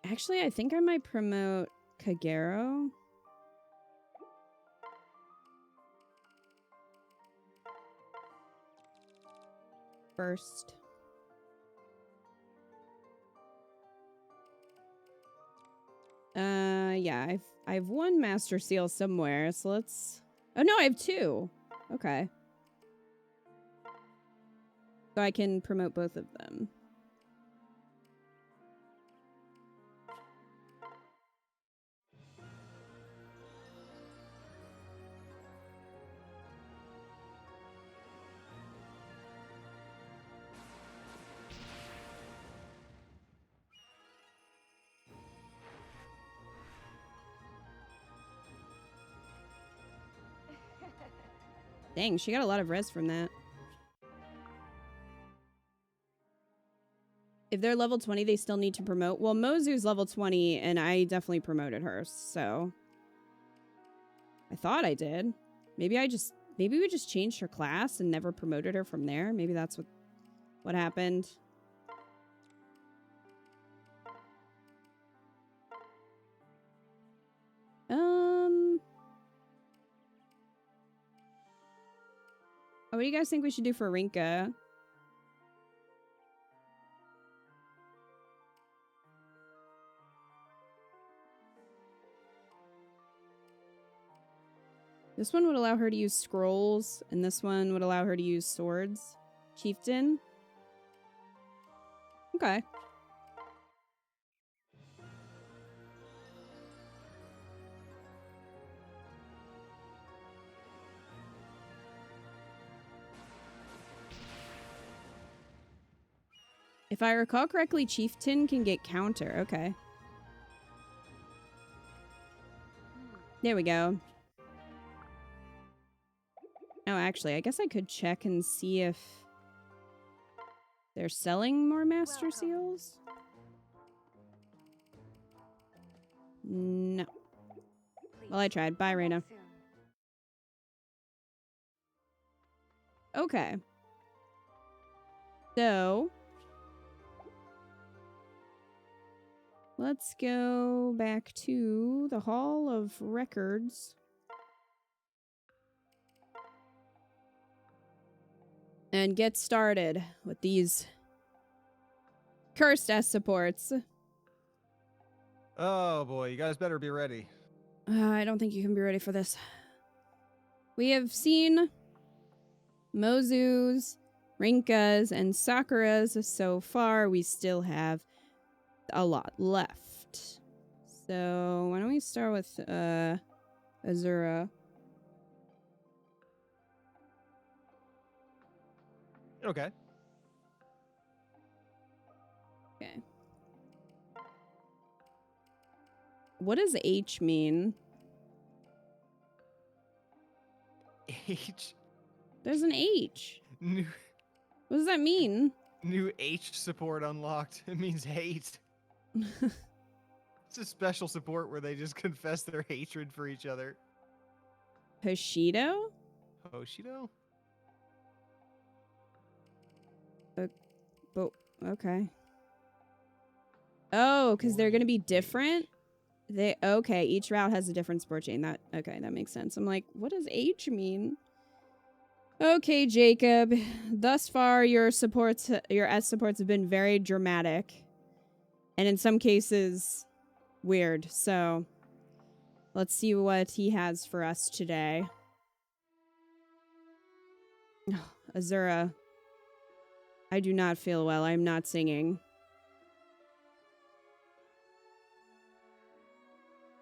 Actually, I think I might promote Kagero. First. Yeah, I have one Master Seal somewhere, so let's... Oh, no, I have 2. Okay. So I can promote both of them. Dang, she got a lot of res from that. If they're level 20, they still need to promote. Well, Mozu's level 20, and I definitely promoted her, so... I thought I did. Maybe we just changed her class and never promoted her from there. Maybe that's what happened. What do you guys think we should do for Rinka? This one would allow her to use scrolls, and this one would allow her to use swords. Chieftain? Okay. If I recall correctly, Chieftain can get counter. Okay. There we go. Oh, actually, I guess I could check and see if they're selling more Master Seals. No. Well, I tried. Bye, Reyna. Okay. So... let's go back to the Hall of Records. And get started with these cursed S supports. Oh boy, you guys better be ready. I don't think you can be ready for this. We have seen Mozu's, Rinka's, and Sakura's so far. We still have a lot left. So why don't we start with Azura? Okay. Okay. What does H mean? H? There's an H. New... What does that mean? New H support unlocked. It means hate. It's a special support where they just confess their hatred for each other. Hoshido? Hoshido? But okay. Oh, because they're gonna be different? Okay, each route has a different support chain. That makes sense. I'm like, what does H mean? Okay, Jacob. Thus far your S supports have been very dramatic. And in some cases weird. So let's see what he has for us today. Oh, Azura. I do not feel well. I'm not singing.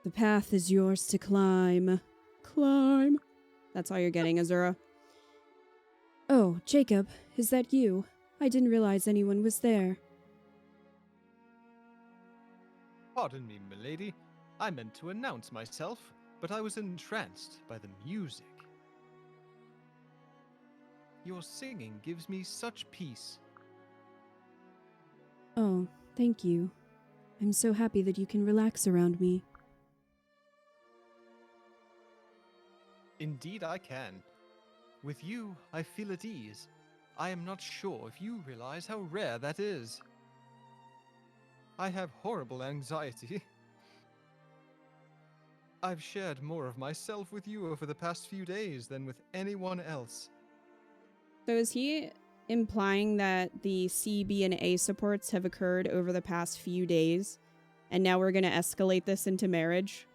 The path is yours to climb. Climb. That's all you're getting, Azura. Oh, Jacob, is that you? I didn't realize anyone was there. Pardon me, milady. I meant to announce myself, but I was entranced by the music. Your singing gives me such peace. Oh, thank you. I'm so happy that you can relax around me. Indeed I can. With you, I feel at ease. I am not sure if you realize how rare that is. I have horrible anxiety. I've shared more of myself with you over the past few days than with anyone else. So is he implying that the C, B, and A supports have occurred over the past few days, and now we're going to escalate this into marriage?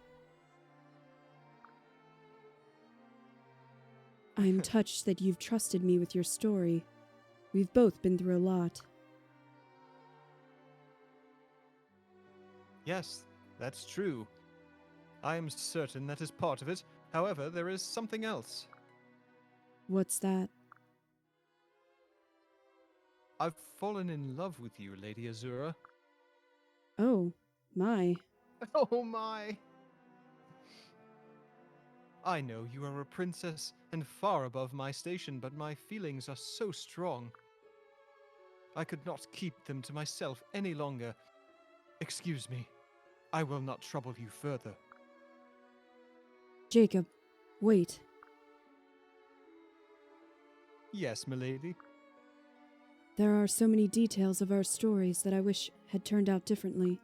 I'm touched that you've trusted me with your story. We've both been through a lot. Yes, that's true. I am certain that is part of it. However, there is something else. What's that? I've fallen in love with you, Lady Azura. Oh, my. Oh my! I know you are a princess and far above my station, but my feelings are so strong. I could not keep them to myself any longer. Excuse me. I will not trouble you further. Jacob, wait. Yes, milady. There are so many details of our stories that I wish had turned out differently.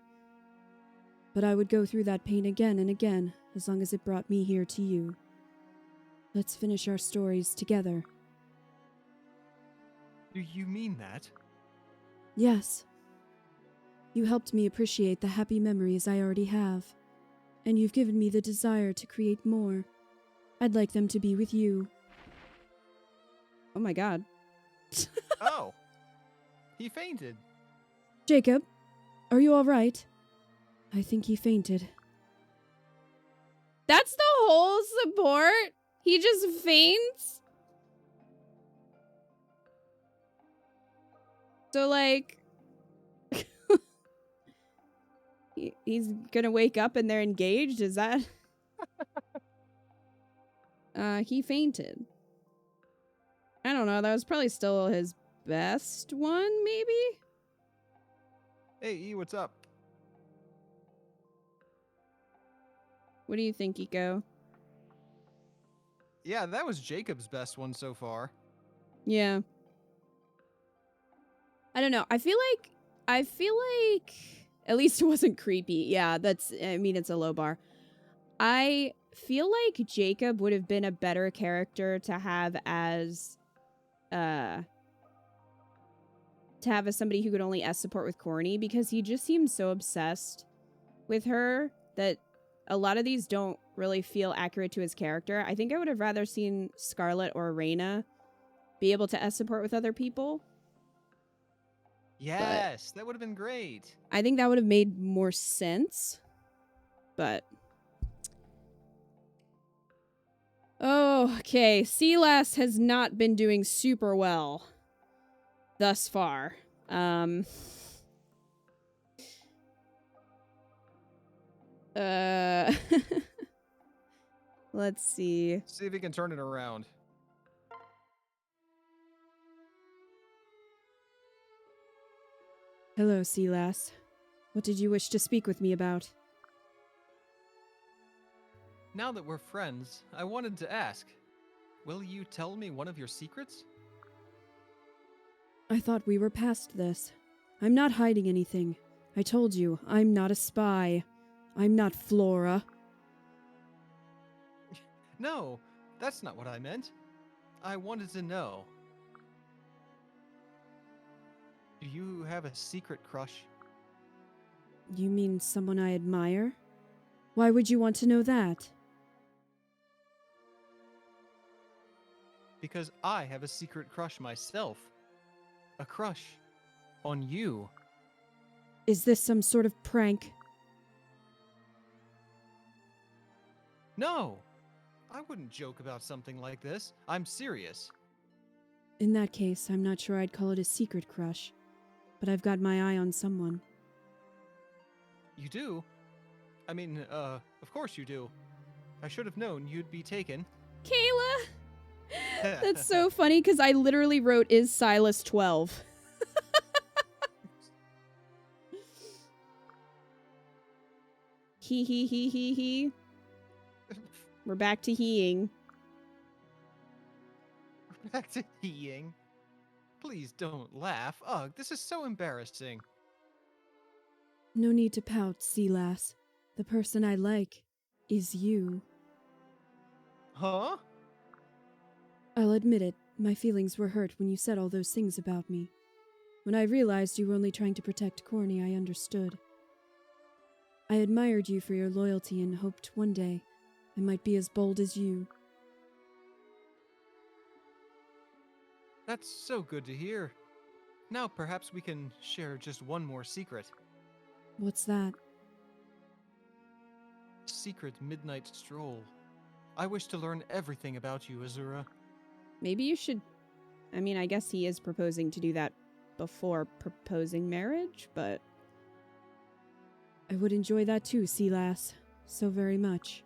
But I would go through that pain again and again, as long as it brought me here to you. Let's finish our stories together. Do you mean that? Yes. You helped me appreciate the happy memories I already have, and you've given me the desire to create more. I'd like them to be with you. Oh my god. Oh! He fainted. Jacob, are you all right? I think he fainted. That's the whole support? He just faints? So, like, he's gonna wake up and they're engaged? Is that? He fainted. I don't know. That was probably still his best one, maybe? Hey, E, what's up? What do you think, Iko? Yeah, that was Jacob's best one so far. Yeah. I don't know. I feel like at least it wasn't creepy. Yeah, I mean, it's a low bar. I feel like Jacob would have been a better character to have as somebody who could only S support with Corny, because he just seems so obsessed with her that a lot of these don't really feel accurate to his character. I think I would have rather seen Scarlet or Reyna be able to S support with other people. Yes, that would have been great. I think that would have made more sense. But oh, okay. Silas has not been doing super well thus far. Let's see. See if he can turn it around. Hello, Silas. What did you wish to speak with me about? Now that we're friends, I wanted to ask, will you tell me one of your secrets? I thought we were past this. I'm not hiding anything. I told you, I'm not a spy. I'm not Flora. No, that's not what I meant. I wanted to know. Do you have a secret crush? You mean someone I admire? Why would you want to know that? Because I have a secret crush myself. A crush on you. Is this some sort of prank? No! I wouldn't joke about something like this. I'm serious. In that case, I'm not sure I'd call it a secret crush. But I've got my eye on someone. You do? I mean, of course you do. I should have known you'd be taken. Kayla! That's so funny, because I literally wrote, is Silas 12? He. We're back to heeing. Back to heeing. Please don't laugh. Ugh, this is so embarrassing. No need to pout, sea lass. The person I like is you. Huh? I'll admit it, my feelings were hurt when you said all those things about me. When I realized you were only trying to protect Corny, I understood. I admired you for your loyalty and hoped one day I might be as bold as you. That's so good to hear. Now perhaps we can share just one more secret. What's that? Secret midnight stroll. I wish to learn everything about you, Azura. Maybe you should... I mean, I guess he is proposing to do that before proposing marriage, but... I would enjoy that too, sea lass. So very much.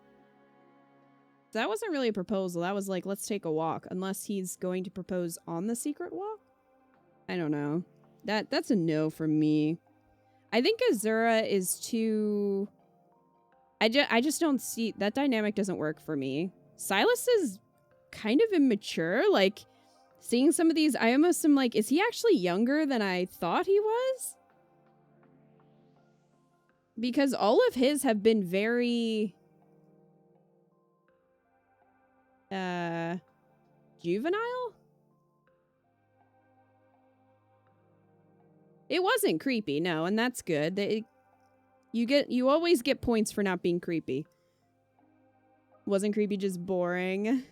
That wasn't really a proposal. That was like, let's take a walk. Unless he's going to propose on the secret walk? I don't know. That's a no from me. I think Azura is too... I just don't see... That dynamic doesn't work for me. Silas is kind of immature. Like, seeing some of these, I almost am like, is he actually younger than I thought he was? Because all of his have been very... juvenile? It wasn't creepy, no, and that's good. You always get points for not being creepy. Wasn't creepy just boring?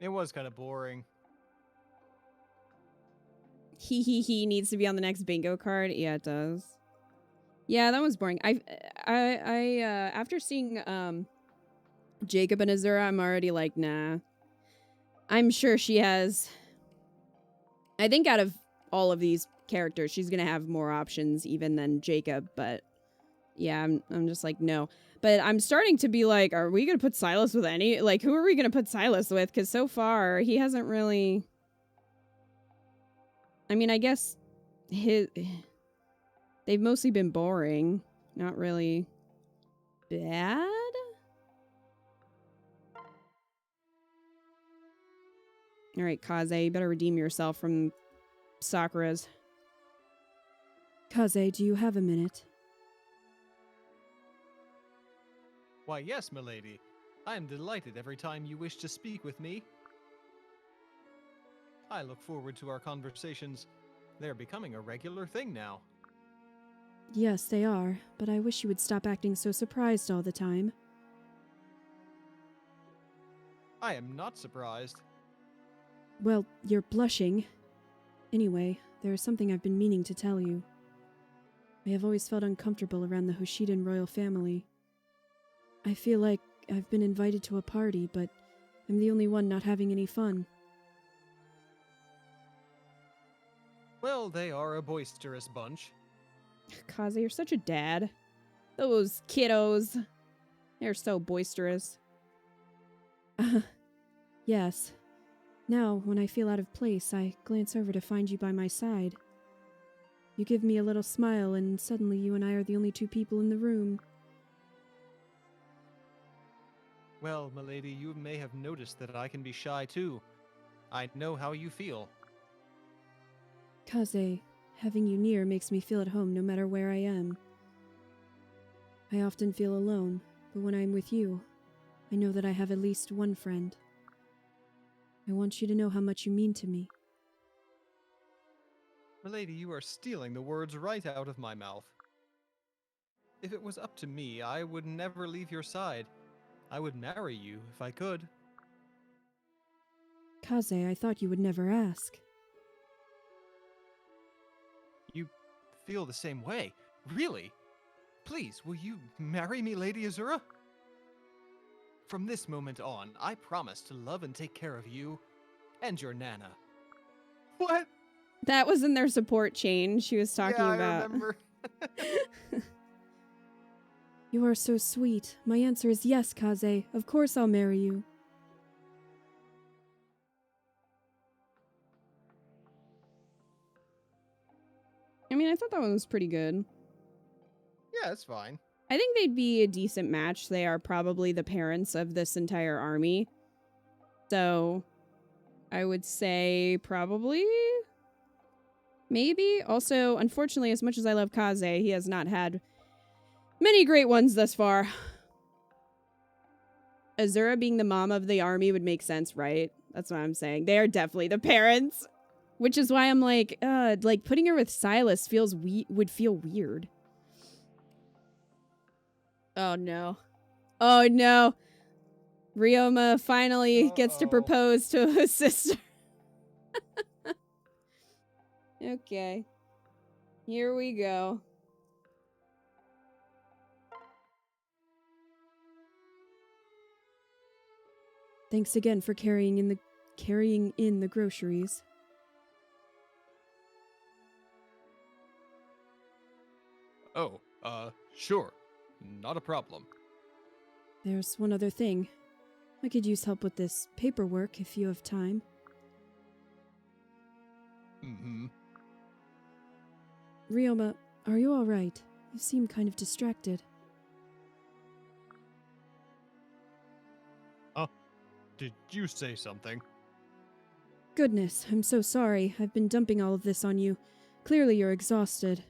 It was kind of boring. He needs to be on the next bingo card. Yeah, it does. Yeah, that was boring. I after seeing Jacob and Azura, I'm already like, nah. I'm sure she has... I think out of all of these characters, she's gonna have more options even than Jacob, but yeah, I'm just like, no. But I'm starting to be like, are we gonna put Silas with any... Like, who are we gonna put Silas with? Because so far, he hasn't really... I mean, I guess they've mostly been boring. Not really bad? Alright, Kaze, you better redeem yourself from Sakura's. Kaze, do you have a minute? Why, yes, milady. I am delighted every time you wish to speak with me. I look forward to our conversations. They're becoming a regular thing now. Yes, they are, but I wish you would stop acting so surprised all the time. I am not surprised. Well, you're blushing. Anyway, there is something I've been meaning to tell you. I have always felt uncomfortable around the Hoshidan royal family. I feel like I've been invited to a party, but I'm the only one not having any fun. Well, they are a boisterous bunch. Kaze, you're such a dad. Those kiddos. They're so boisterous. Yes. Now, when I feel out of place, I glance over to find you by my side. You give me a little smile, and suddenly you and I are the only two people in the room. Well, milady, you may have noticed that I can be shy too. I know how you feel. Kaze, having you near makes me feel at home no matter where I am. I often feel alone, but when I'm with you, I know that I have at least one friend. I want you to know how much you mean to me. Milady, you are stealing the words right out of my mouth. If it was up to me, I would never leave your side. I would marry you if I could. Kaze, I thought you would never ask. You feel the same way? Really? Please, will you marry me, Lady Azura? From this moment on, I promise to love and take care of you and your Nana. What? That was in their support chain she was talking about. I remember. You are so sweet. My answer is yes, Kaze. Of course I'll marry you. I mean, I thought that one was pretty good. Yeah, it's fine. I think they'd be a decent match. They are probably the parents of this entire army. So, I would say probably... Maybe. Also, unfortunately, as much as I love Kaze, he has not had Many great ones thus far. Azura being the mom of the army would make sense, right? That's what I'm saying. They are definitely the parents. Which is why I'm like putting her with Silas would feel weird. Oh no. Oh no. Ryoma finally gets to propose to his sister. Okay. Here we go. Thanks again for carrying in the groceries. Oh, sure. Not a problem. There's one other thing. I could use help with this paperwork if you have time. Mm-hmm. Ryoma, are you alright? You seem kind of distracted. Did you say something? Goodness, I'm so sorry. I've been dumping all of this on you. Clearly you're exhausted.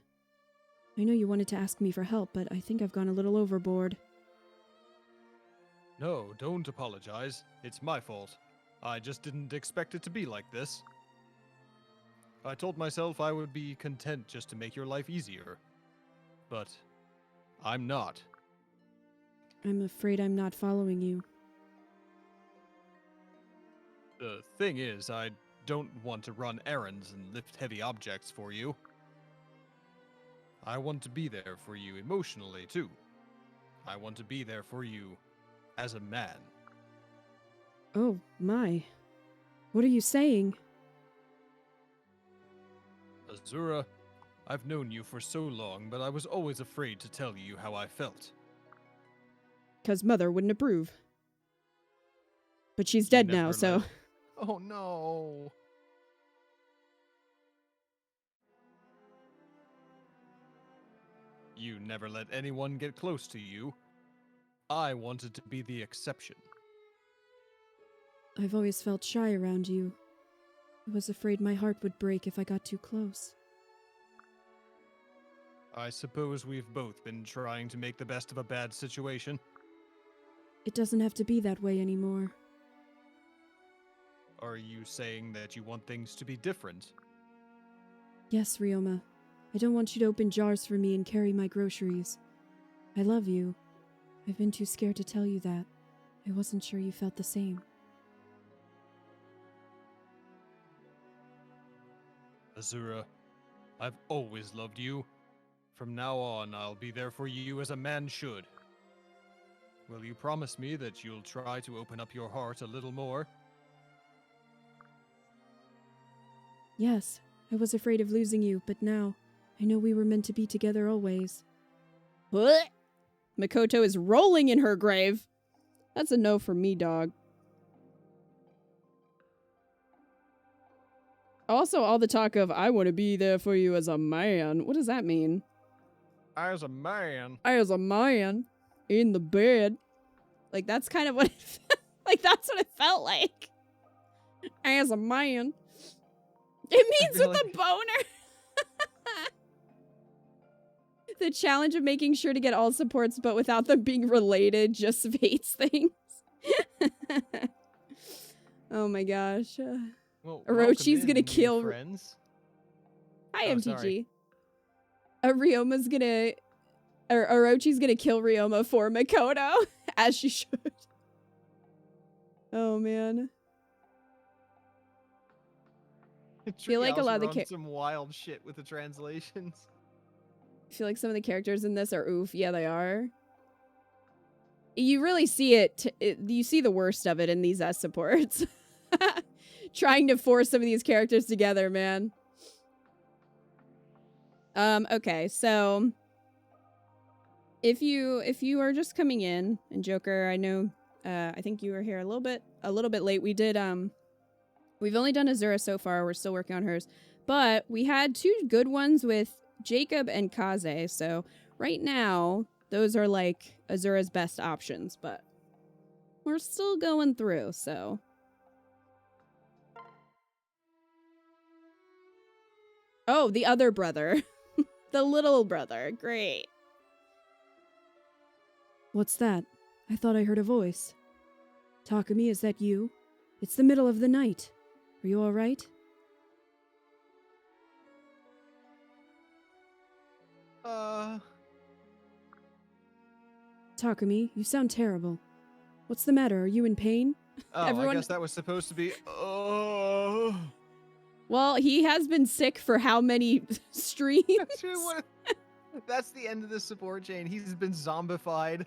I know you wanted to ask me for help, but I think I've gone a little overboard. No, don't apologize. It's my fault. I just didn't expect it to be like this. I told myself I would be content just to make your life easier. But I'm not. I'm afraid I'm not following you. The thing is, I don't want to run errands and lift heavy objects for you. I want to be there for you emotionally, too. I want to be there for you as a man. Oh, my. What are you saying? Azura, I've known you for so long, but I was always afraid to tell you how I felt. 'Cause Mother wouldn't approve. But she's dead now, so... Oh no! You never let anyone get close to you. I wanted to be the exception. I've always felt shy around you. I was afraid my heart would break if I got too close. I suppose we've both been trying to make the best of a bad situation. It doesn't have to be that way anymore. Are you saying that you want things to be different? Yes, Ryoma. I don't want you to open jars for me and carry my groceries. I love you. I've been too scared to tell you that. I wasn't sure you felt the same. Azura, I've always loved you. From now on, I'll be there for you as a man should. Will you promise me that you'll try to open up your heart a little more? Yes, I was afraid of losing you, but now I know we were meant to be together always. What? Makoto is rolling in her grave. That's a no for me, dog. Also, all the talk of, I want to be there for you as a man. What does that mean? As a man. As a man. In the bed. Like, that's kind of what it like, that's what it felt like. As a man. It means with a boner. The challenge of making sure to get all supports, but without them being related, just Fates things. Oh my gosh. Well, Orochi's gonna kill... friends. Hi, Oh, MTG. sorry. Ryoma's gonna... Orochi's gonna kill Ryoma for Makoto, as she should. Oh, man. I feel like a lot of the some wild shit with the translations. I feel like some of the characters in this are oof. Yeah, they are. You really see it. You see the worst of it in these S supports. Trying to force some of these characters together, man. Okay, so if you are just coming in, and Joker, I know, I think you were here a little bit late. We did we've only done Azura so far. We're still working on hers, but we had 2 good ones with Jacob and Kaze. So right now, those are like Azura's best options, but we're still going through. So. Oh, the other brother. The little brother. Great. What's that? I thought I heard a voice. Takumi, is that you? It's the middle of the night. Are you alright? Takumi, you sound terrible. What's the matter? Are you in pain? Oh, Everyone... I guess that was supposed to be... Oh... Well, he has been sick for how many streams? That's the end of the support chain. He's been zombified.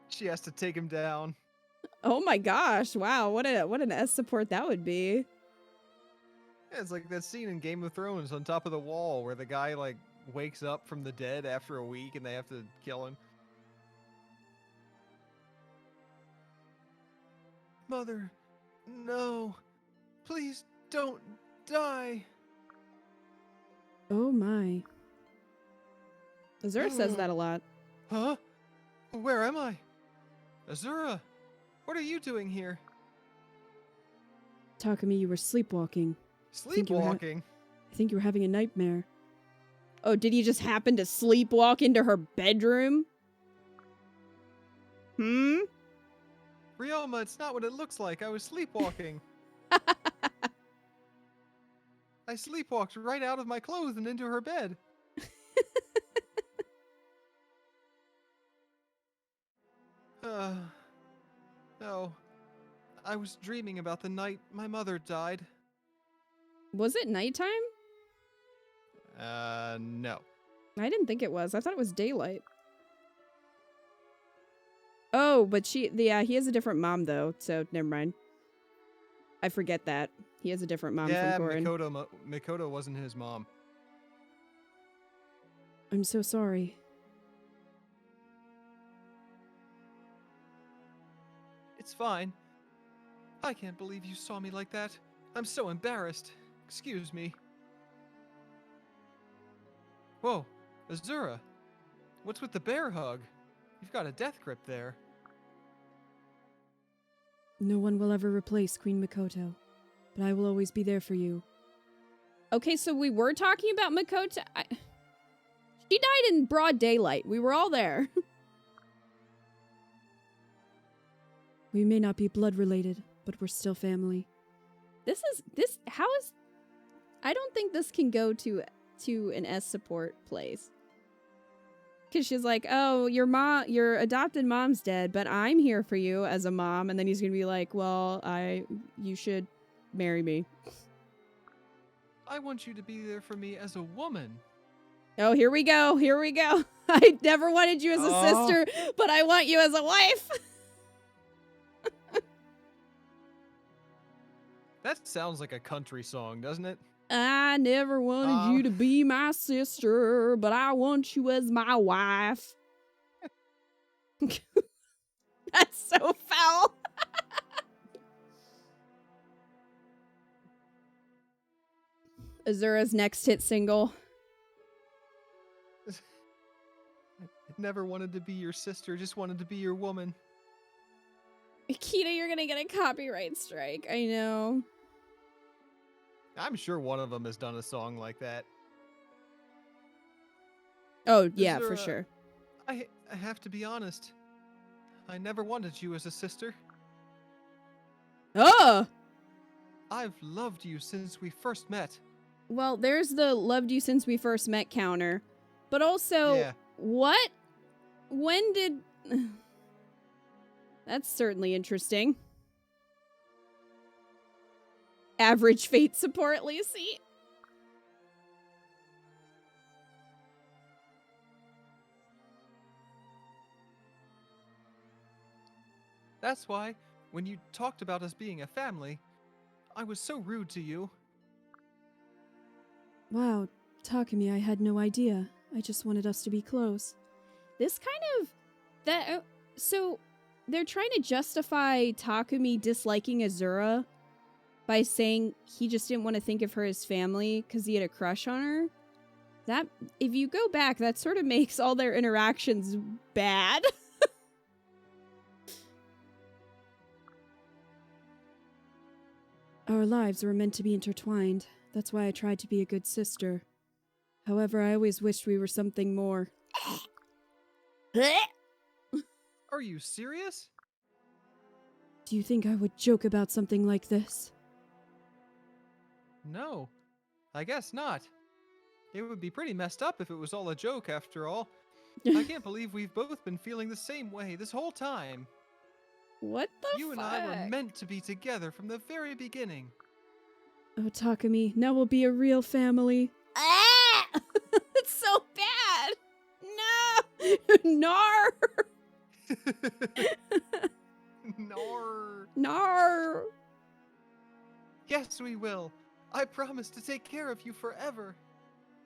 She has to take him down. Oh my gosh, wow, what an S support that would be. Yeah, it's like that scene in Game of Thrones on top of the wall where the guy, like, wakes up from the dead after a week and they have to kill him. Mother, no. Please don't die. Oh my. Azura says that a lot. Huh? Where am I? Azura, what are you doing here? Takumi, you were sleepwalking. Sleepwalking? I think you were having a nightmare. Oh, did you just happen to sleepwalk into her bedroom? Ryoma, it's not what it looks like. I was sleepwalking. I sleepwalked right out of my clothes and into her bed. No. I was dreaming about the night my mother died. Was it nighttime? No. I didn't think it was. I thought it was daylight. Oh, but he has a different mom though, so never mind. I forget that. He has a different mom from Gorin. Mikoto wasn't his mom. I'm so sorry. It's fine. I can't believe you saw me like that. I'm so embarrassed. Excuse me. Whoa, Azura. What's with the bear hug? You've got a death grip there. No one will ever replace Queen Mikoto, but I will always be there for you. Okay, so we were talking about Mikoto. She died in broad daylight. We were all there. We may not be blood related, but we're still family. I don't think this can go to an S support place. Because she's like, oh, your adopted mom's dead, but I'm here for you as a mom. And then he's going to be like, well, you should marry me. I want you to be there for me as a woman. Oh, here we go. Here we go. I never wanted you as a sister, but I want you as a wife. That sounds like a country song, doesn't it? I never wanted you to be my sister, but I want you as my wife. That's so foul. Azura's next hit single. Never wanted to be your sister, just wanted to be your woman. Akita, you're gonna get a copyright strike. I know. I'm sure one of them has done a song like that. Oh, yeah, for sure. I have to be honest. I never wanted you as a sister. Oh! I've loved you since we first met. Well, there's the loved you since we first met counter. But also, what? When did... That's certainly interesting. Average Fate support, Lucy. That's why, when you talked about us being a family, I was so rude to you. Wow, Takumi, I had no idea. I just wanted us to be close. This kind of... So, they're trying to justify Takumi disliking Azura by saying he just didn't want to think of her as family because he had a crush on her. That, if you go back, that sort of makes all their interactions bad. Our lives were meant to be intertwined. That's why I tried to be a good sister. However, I always wished we were something more. Are you serious? Do you think I would joke about something like this? No, I guess not. It would be pretty messed up if it was all a joke after all. I can't believe we've both been feeling the same way this whole time. What the You fuck? and I were meant to be together from the very beginning. Oh, Takumi, now we'll be a real family. Ah! It's so bad! No! Nar! Nar. Nar! Yes, we will. I promise to take care of you forever.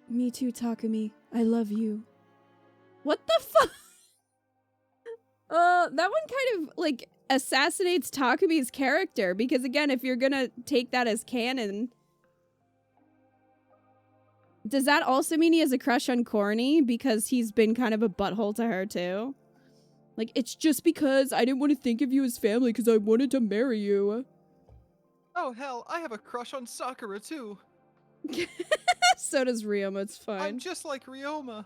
Me too, Takumi. I love you. What the fuck? That one kind of, like, assassinates Takumi's character, because again, if you're gonna take that as canon, does that also mean he has a crush on Corny because he's been kind of a butthole to her too? Like, it's just because I didn't want to think of you as family because I wanted to marry you. Oh hell, I have a crush on Sakura too. So does Ryoma, it's fine. I'm just like Ryoma.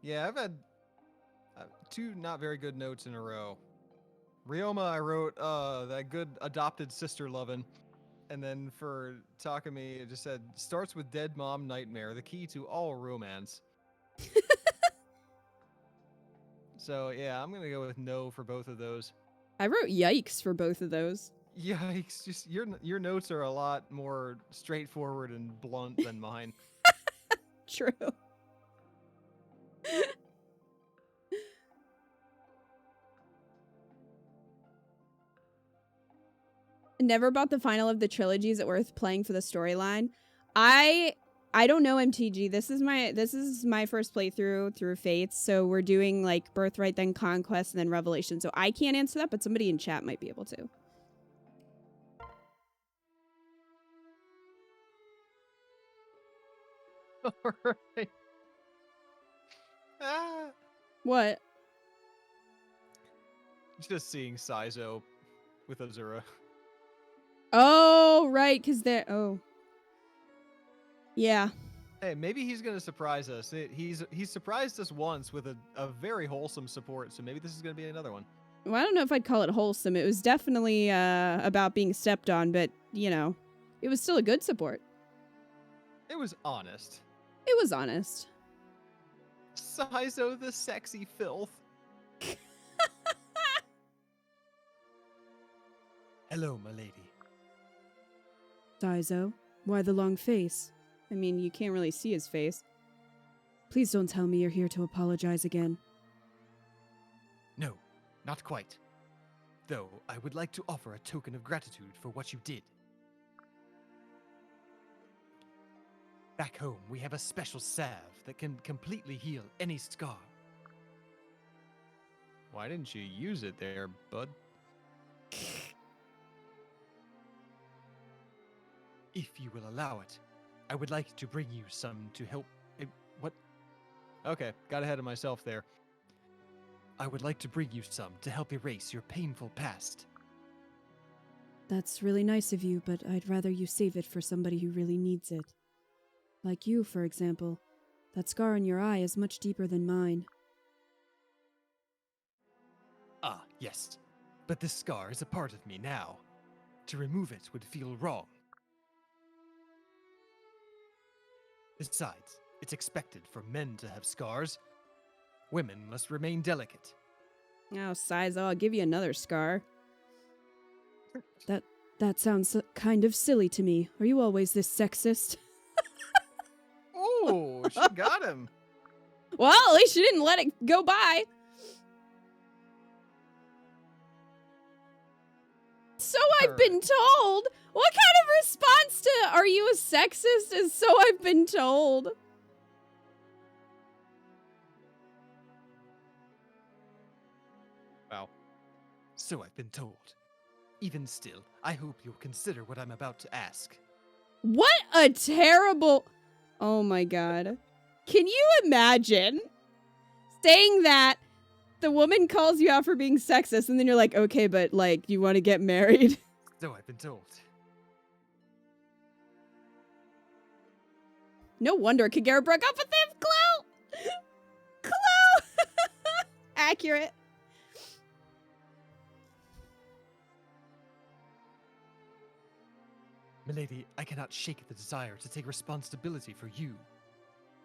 Yeah, I've had two not very good notes in a row. Ryoma, I wrote, that good adopted sister lovin'. And then for Takumi, it just said, starts with dead mom nightmare, the key to all romance. So yeah, I'm gonna go with no for both of those. I wrote yikes for both of those. Yikes! Just your notes are a lot more straightforward and blunt than mine. True. Never bought the final of the trilogy. Is it worth playing for the storyline? I don't know MTG. This is my first playthrough through Fates, so we're doing like Birthright, then Conquest, and then Revelation. So I can't answer that, but somebody in chat might be able to. Alright. Ah. What? Just seeing Saizo with Azura. Oh, right, because they're... Oh. Yeah. Hey, maybe he's gonna surprise us. He's surprised us once with a very wholesome support, so maybe this is gonna be another one. Well, I don't know if I'd call it wholesome. It was definitely about being stepped on, but, you know, it was still a good support. It was honest. It was honest. Saizo the sexy filth. Hello, my lady. Saizo, why the long face? I mean, you can't really see his face. Please don't tell me you're here to apologize again. No, not quite. Though I would like to offer a token of gratitude for what you did. Back home, we have a special salve that can completely heal any scar. Why didn't you use it there, bud? If you will allow it, I would like to bring you some to help... what? Okay, got ahead of myself there. I would like to bring you some to help erase your painful past. That's really nice of you, but I'd rather you save it for somebody who really needs it. Like you, for example. That scar on your eye is much deeper than mine. Ah, yes. But this scar is a part of me now. To remove it would feel wrong. Besides, it's expected for men to have scars. Women must remain delicate. Oh, Saizo, I'll give you another scar. That sounds kind of silly to me. Are you always this sexist? Oh, she got him. Well, at least she didn't let it go by. So I've been told. What kind of response to "are you a sexist" is "so I've been told"? Wow. So I've been told. Even still, I hope you'll consider what I'm about to ask. What a terrible... Oh my god. Can you imagine saying that the woman calls you out for being sexist and then you're like, okay, but like, you want to get married? So I've been told. No wonder Kagera broke up with him. Clue! Clue! Accurate. Milady, I cannot shake the desire to take responsibility for you.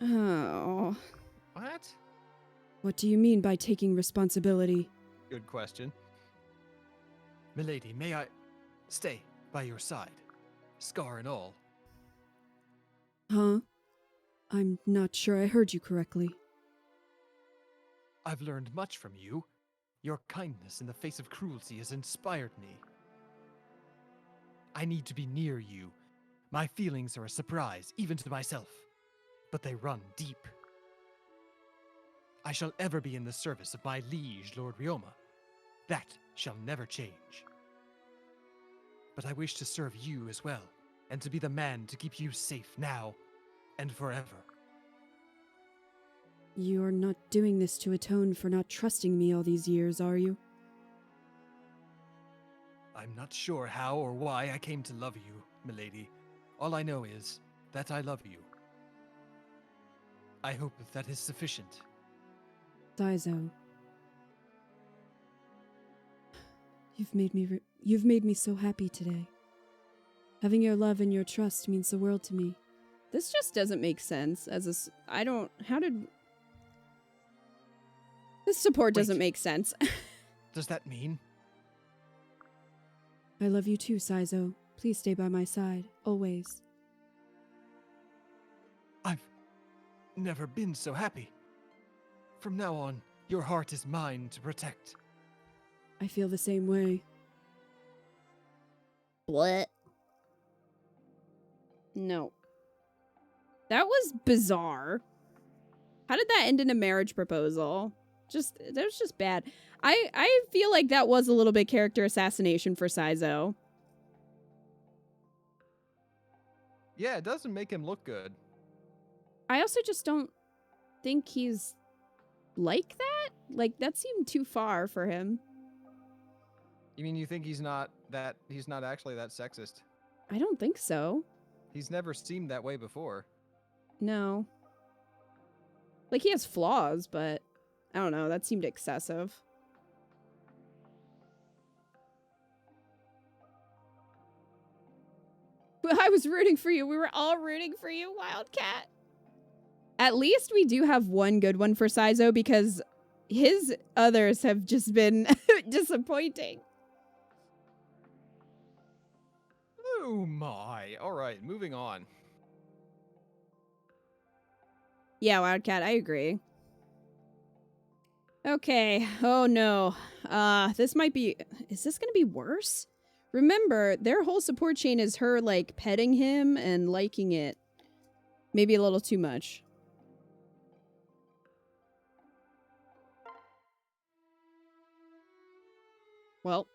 Oh. What? What do you mean by taking responsibility? Good question. Milady, may I stay by your side? Scar and all. Huh? I'm not sure I heard you correctly. I've learned much from you. Your kindness in the face of cruelty has inspired me. I need to be near you. My feelings are a surprise, even to myself, but they run deep. I shall ever be in the service of my liege, Lord Ryoma. That shall never change. But I wish to serve you as well, and to be the man to keep you safe now and forever. You're not doing this to atone for not trusting me all these years, are you? I'm not sure how or why I came to love you, milady. All I know is that I love you. I hope that is sufficient. Daizo. You've made me so happy today. Having your love and your trust means the world to me. This just doesn't make sense this support doesn't make sense. Does that mean? I love you too, Saizo. Please stay by my side, always. I've never been so happy. From now on, your heart is mine to protect. I feel the same way. What? No. That was bizarre. How did that end in a marriage proposal? That was just bad. I feel like that was a little bit character assassination for Saizo. Yeah, it doesn't make him look good. I also just don't think he's like that. Like, that seemed too far for him. You mean you think he's not actually that sexist? I don't think so. He's never seemed that way before. No. Like, he has flaws, but I don't know. That seemed excessive. But I was rooting for you. We were all rooting for you, Wildcat. At least we do have one good one for Saizo, because his others have just been disappointing. Oh my. All right, moving on. Yeah, Wildcat, I agree. Okay. Oh no. This might be... Is this gonna be worse? Remember, their whole support chain is her, like, petting him and liking it. Maybe a little too much. Well.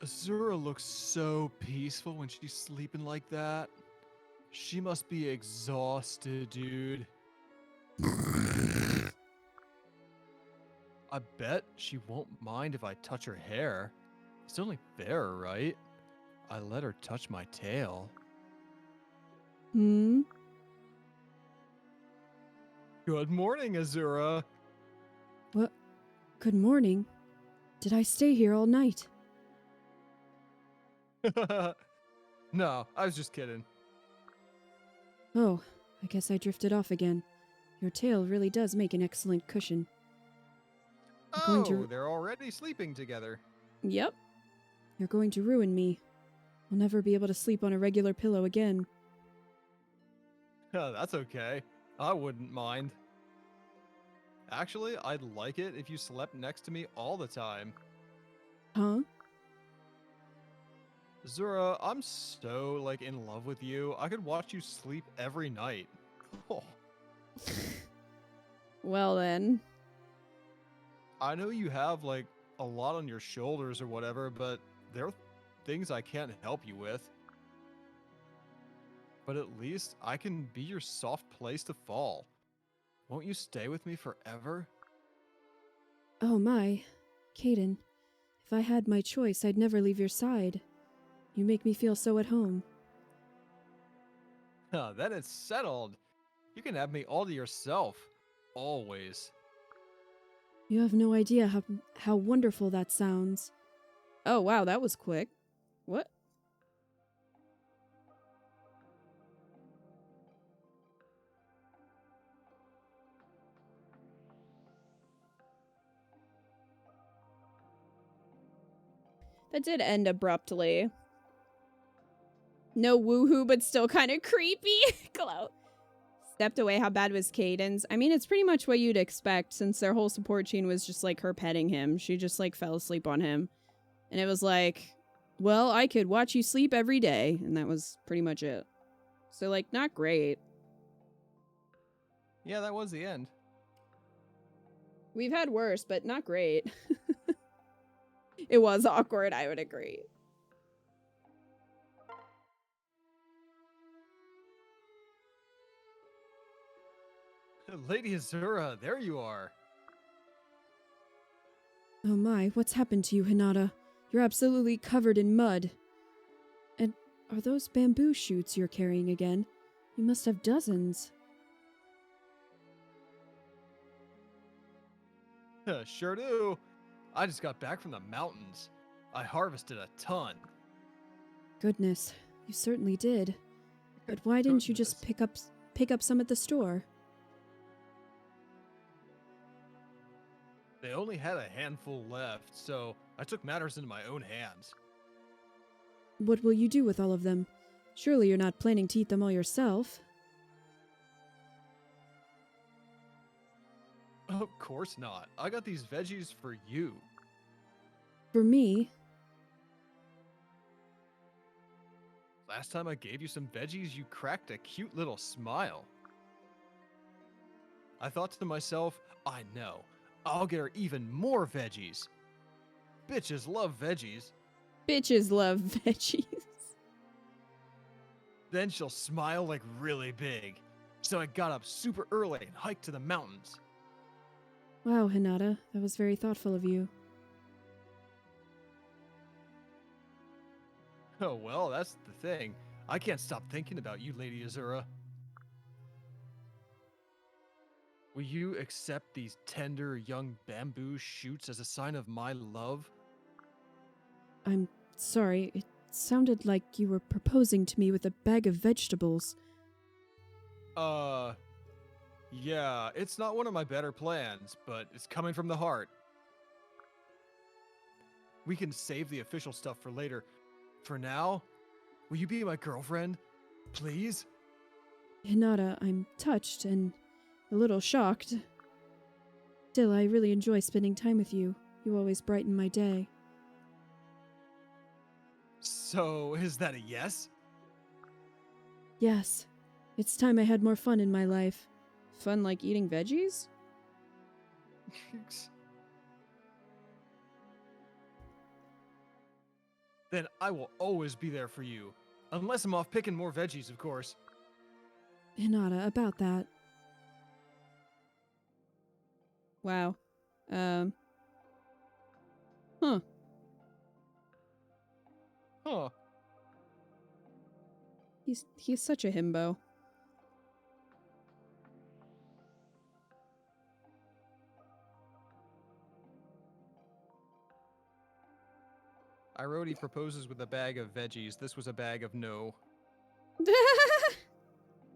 Azura looks so peaceful when she's sleeping like that. She must be exhausted, dude. I bet she won't mind if I touch her hair. It's only fair, right? I let her touch my tail. Hmm? Good morning, Azura. What? Good morning. Did I stay here all night? No, I was just kidding. Oh, I guess I drifted off again. Your tail really does make an excellent cushion. They're already sleeping together. Yep. You're going to ruin me. I'll never be able to sleep on a regular pillow again. That's okay. I wouldn't mind. Actually, I'd like it if you slept next to me all the time. Huh? Zura, I'm so, like, in love with you. I could watch you sleep every night. Oh. Well then. I know you have, like, a lot on your shoulders or whatever, but there are things I can't help you with. But at least I can be your soft place to fall. Won't you stay with me forever? Oh my. Caden. If I had my choice, I'd never leave your side. You make me feel so at home. Then it's settled. You can have me all to yourself. Always. You have no idea how wonderful that sounds. Oh, wow, that was quick. What? That did end abruptly. No woohoo, but still kind of creepy. Glow. Stepped away. How bad was Caden's? I mean, it's pretty much what you'd expect since their whole support chain was just like her petting him. She just like fell asleep on him. And it was like, well, I could watch you sleep every day. And that was pretty much it. So like, not great. Yeah, that was the end. We've had worse, but not great. It was awkward, I would agree. Lady Azura, there you are. Oh my, what's happened to you, Hinata? You're absolutely covered in mud. And are those bamboo shoots you're carrying again? You must have dozens. Sure do. I just got back from the mountains. I harvested a ton. Goodness, you certainly did. But why didn't you just pick up some at the store? They only had a handful left, so I took matters into my own hands. What will you do with all of them? Surely you're not planning to eat them all yourself. Of course not. I got these veggies for you. For me? Last time I gave you some veggies, you cracked a cute little smile. I thought to myself, I know, I'll get her even more veggies. Bitches love veggies. Bitches love veggies. Then she'll smile like really big. So I got up super early and hiked to the mountains. Wow, Hinata, that was very thoughtful of you. Oh, well, that's the thing. I can't stop thinking about you, Lady Azura. Will you accept these tender young bamboo shoots as a sign of my love? I'm sorry, it sounded like you were proposing to me with a bag of vegetables. Yeah, it's not one of my better plans, but it's coming from the heart. We can save the official stuff for later. For now, will you be my girlfriend? Please? Hinata, I'm touched and a little shocked. Still, I really enjoy spending time with you. You always brighten my day. So, is that a yes? Yes. It's time I had more fun in my life. Fun like eating veggies? Then I will always be there for you. Unless I'm off picking more veggies, of course. Hinata, about that. Wow. Huh. Huh. He's such a himbo. I wrote he proposes with a bag of veggies. This was a bag of no.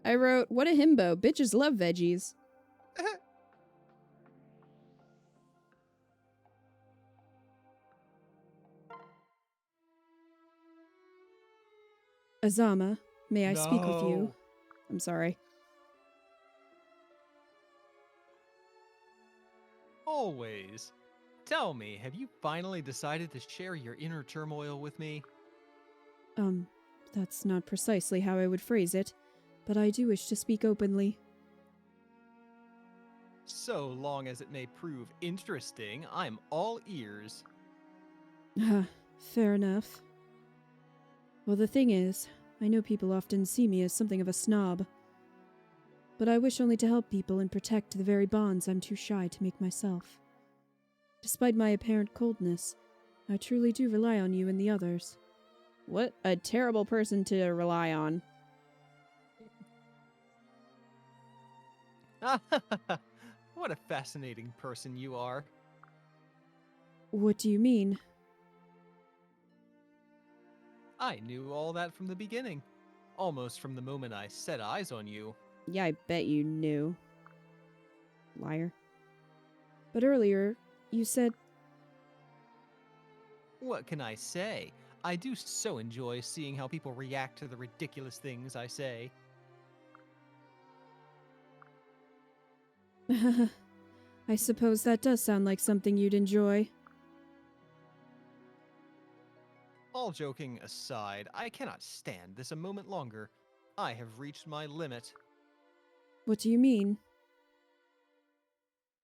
I wrote, what a himbo. Bitches love veggies. Azama, may I speak with you? No. I'm sorry. Always. Tell me, have you finally decided to share your inner turmoil with me? That's not precisely how I would phrase it, but I do wish to speak openly. So long as it may prove interesting, I'm all ears. Fair enough. Well, the thing is, I know people often see me as something of a snob, but I wish only to help people and protect the very bonds I'm too shy to make myself. Despite my apparent coldness, I truly do rely on you and the others. What a terrible person to rely on. What a fascinating person you are. What do you mean? I knew all that from the beginning. Almost from the moment I set eyes on you. Yeah, I bet you knew. Liar. But earlier, you said... What can I say? I do so enjoy seeing how people react to the ridiculous things I say. I suppose that does sound like something you'd enjoy. All joking aside, I cannot stand this a moment longer. I have reached my limit. What do you mean?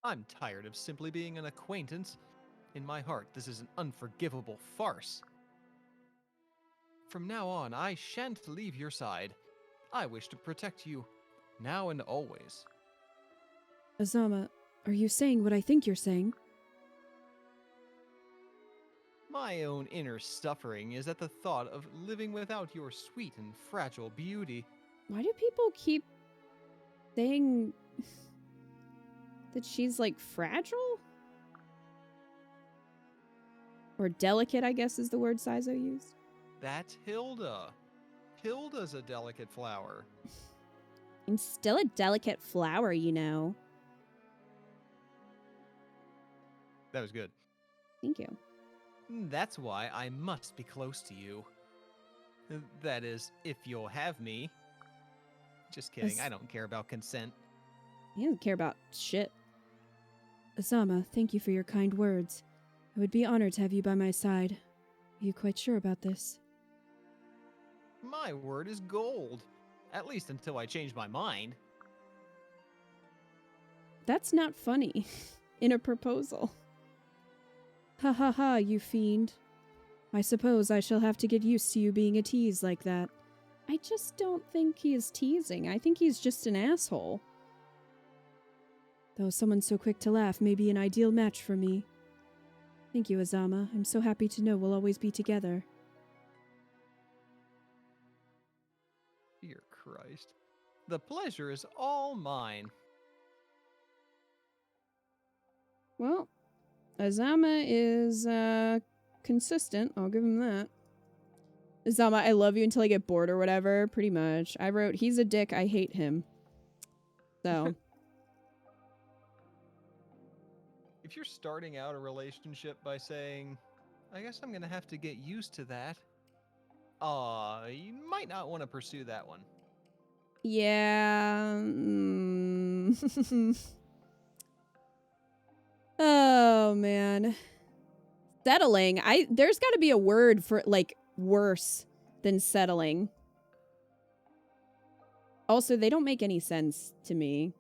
I'm tired of simply being an acquaintance. In my heart, this is an unforgivable farce. From now on, I shan't leave your side. I wish to protect you, now and always. Azama, are you saying what I think you're saying? My own inner suffering is at the thought of living without your sweet and fragile beauty. Why do people keep saying that she's like fragile? Or delicate, I guess is the word Saizo used. That's Hilda. Hilda's a delicate flower. And still a delicate flower, you know. That was good. Thank you. That's why I must be close to you. That is, if you'll have me. Just kidding, I don't care about consent. He doesn't care about shit. Azama, thank you for your kind words. I would be honored to have you by my side. Are you quite sure about this? My word is gold. At least until I change my mind. That's not funny. In a proposal. Ha ha ha, you fiend. I suppose I shall have to get used to you being a tease like that. I just don't think he is teasing. I think he's just an asshole. Though someone so quick to laugh may be an ideal match for me. Thank you, Azama. I'm so happy to know we'll always be together. Dear Christ. The pleasure is all mine. Well, Azama is consistent. I'll give him that. Azama, I love you until I get bored or whatever. Pretty much. I wrote, he's a dick. I hate him. So. If you're starting out a relationship by saying, I guess I'm going to have to get used to that, you might not want to pursue that one. Yeah. Oh, man. Settling. There's got to be a word for, like, worse than settling. Also, they don't make any sense to me.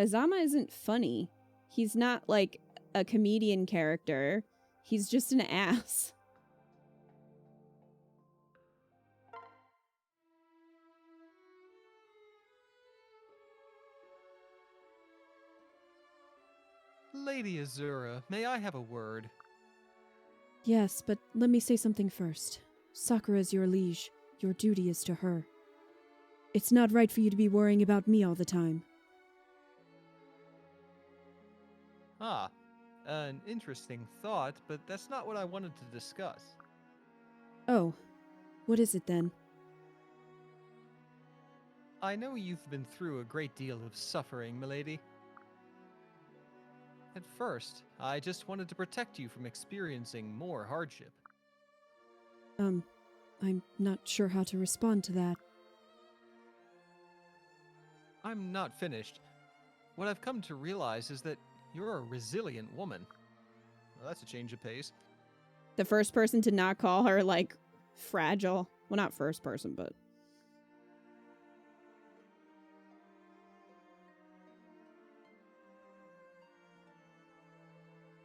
Azama isn't funny. He's not, like, a comedian character. He's just an ass. Lady Azura, may I have a word? Yes, but let me say something first. Sakura is your liege. Your duty is to her. It's not right for you to be worrying about me all the time. Ah, an interesting thought, but that's not what I wanted to discuss. Oh, what is it then? I know you've been through a great deal of suffering, milady. At first, I just wanted to protect you from experiencing more hardship. I'm not sure how to respond to that. I'm not finished. What I've come to realize is that you're a resilient woman. Well, that's a change of pace. The first person to not call her, like, fragile. Well, not first person, but...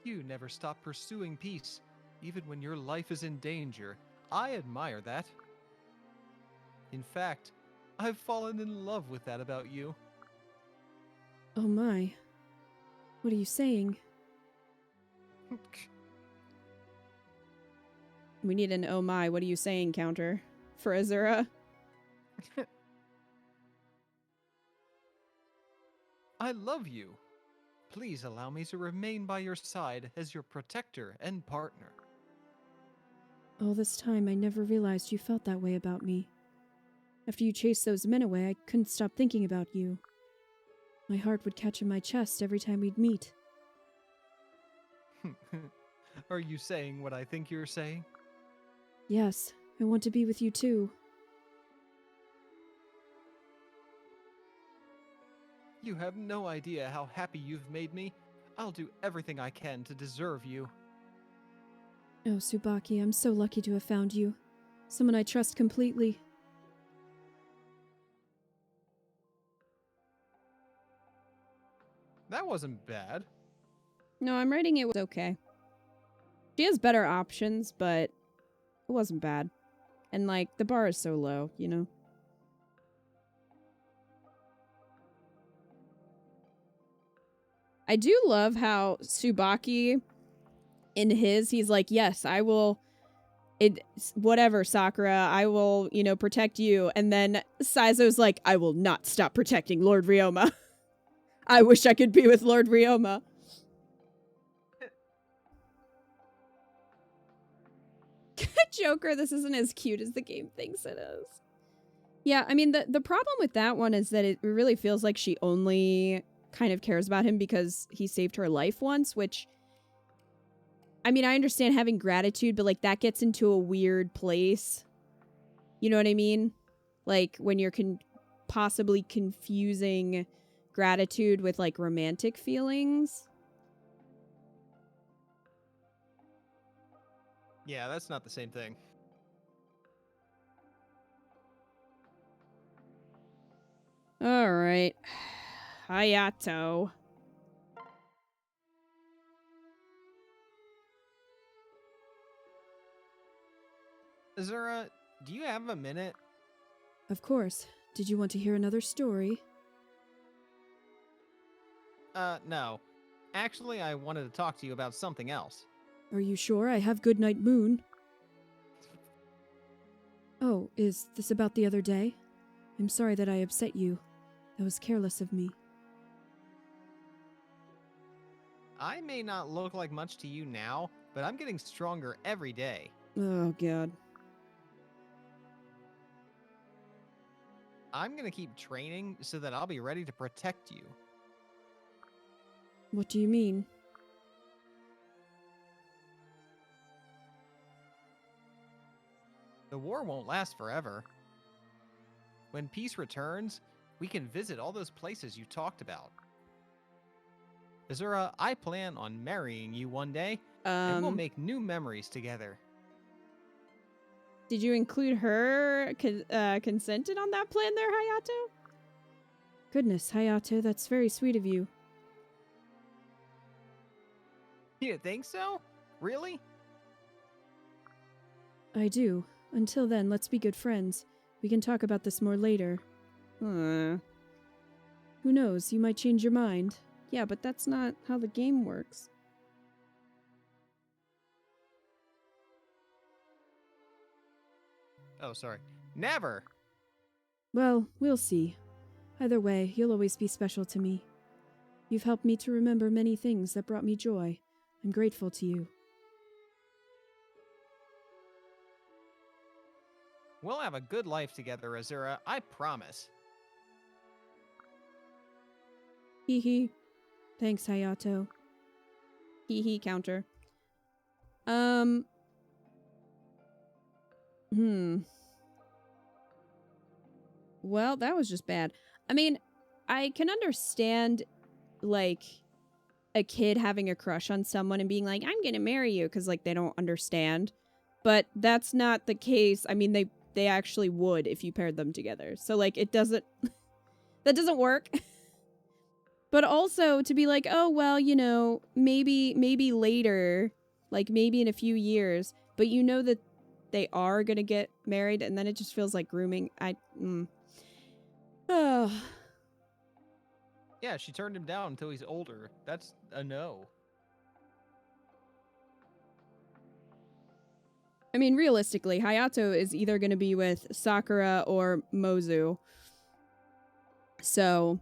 You never stop pursuing peace, even when your life is in danger. I admire that. In fact, I've fallen in love with that about you. Oh my. What are you saying? We need an oh my, what are you saying counter for Azura. I love you. Please allow me to remain by your side as your protector and partner. All this time, I never realized you felt that way about me. After you chased those men away, I couldn't stop thinking about you. My heart would catch in my chest every time we'd meet. Are you saying what I think you're saying? Yes, I want to be with you too. You have no idea how happy you've made me. I'll do everything I can to deserve you. Oh, Tsubaki, I'm so lucky to have found you. Someone I trust completely. That wasn't bad. No, I'm rating it was okay. She has better options, but it wasn't bad. And like, the bar is so low, you know? I do love how Tsubaki, in his, he's like, yes, I will, whatever, Sakura, I will, you know, protect you. And then Saizo's like, I will not stop protecting Lord Ryoma. I wish I could be with Lord Ryoma. Joker, this isn't as cute as the game thinks it is. Yeah, I mean, the problem with that one is that it really feels like she only kind of cares about him because he saved her life once, which, I mean, I understand having gratitude, but like that gets into a weird place. You know what I mean? Like when you're possibly confusing gratitude with like romantic feelings. Yeah, that's not the same thing. All right. Hayato. Azura, do you have a minute? Of course. Did you want to hear another story? No. Actually, I wanted to talk to you about something else. Are you sure? I have Goodnight Moon. Oh, is this about the other day? I'm sorry that I upset you. That was careless of me. I may not look like much to you now, but I'm getting stronger every day. Oh, God. I'm gonna keep training so that I'll be ready to protect you. What do you mean? The war won't last forever. When peace returns, we can visit all those places you talked about. Azura, I plan on marrying you one day, and we'll make new memories together. Did you include her consented on that plan there, Hayato? Goodness, Hayato, that's very sweet of you. You think so? Really? I do. Until then, let's be good friends. We can talk about this more later. Huh. Who knows, you might change your mind. Yeah, but that's not how the game works. Oh, sorry. Never! Well, we'll see. Either way, you'll always be special to me. You've helped me to remember many things that brought me joy. I'm grateful to you. We'll have a good life together, Azura, I promise. Hee hee. Thanks, Hayato. Hee hee counter. Well, that was just bad. I mean, I can understand, like, a kid having a crush on someone and being like, I'm gonna marry you, because, like, they don't understand. But that's not the case. I mean, they actually would if you paired them together. So, like, it doesn't... that doesn't work. But also to be like, oh, well, you know, maybe later, like, maybe in a few years, but you know that they are gonna get married, and then it just feels like grooming. Oh. Yeah, she turned him down until he's older. That's a no. I mean, realistically, Hayato is either going to be with Sakura or Mozu. So...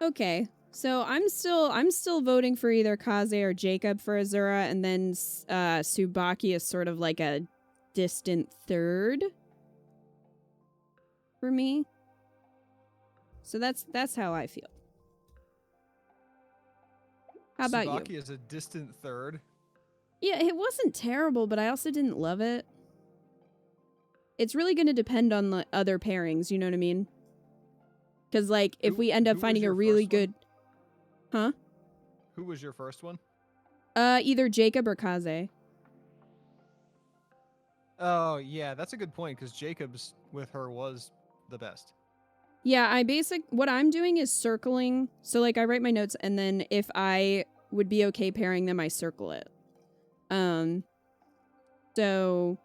Okay, so I'm still voting for either Kaze or Jacob for Azura, and then Tsubaki is sort of like a distant third for me. So that's how I feel. How about you? Tsubaki is a distant third. Yeah, it wasn't terrible, but I also didn't love it. It's really going to depend on the other pairings, you know what I mean? Because, like, if we end up finding a really good... Huh? Who was your first one? Either Jacob or Kaze. Oh, yeah, that's a good point, because Jacob's with her was the best. Yeah, what I'm doing is circling. So, like, I write my notes, and then if I would be okay pairing them, I circle it. So...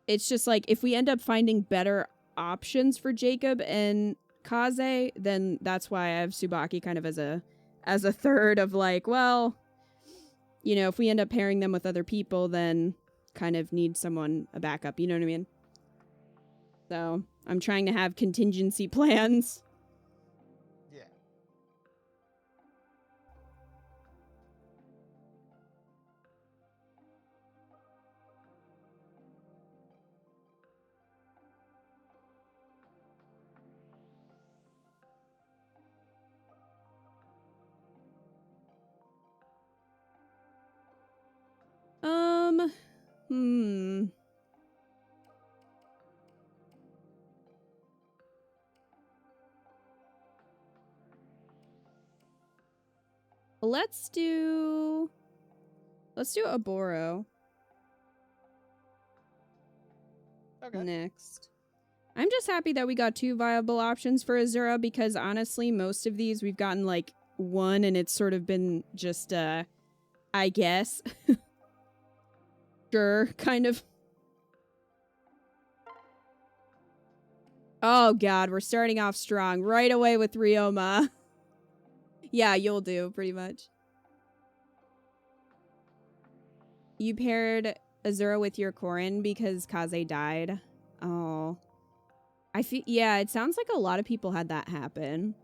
It's just, like, if we end up finding better options for Jacob and Kaze, then that's why I have Tsubaki kind of as a third of, like, well, you know, if we end up pairing them with other people, then kind of need someone a backup, you know what I mean? So I'm trying to have contingency plans. Yeah. Hmm. Let's do Oboro Okay. next. I'm just happy that we got 2 viable options for Azura, because honestly, most of these we've gotten like 1 and it's sort of been just I guess. Sure, kind of. Oh god, we're starting off strong right away with Ryoma. Yeah, you'll do, pretty much. You paired Azura with your Korin because Kaze died. Oh. Yeah, it sounds like a lot of people had that happen.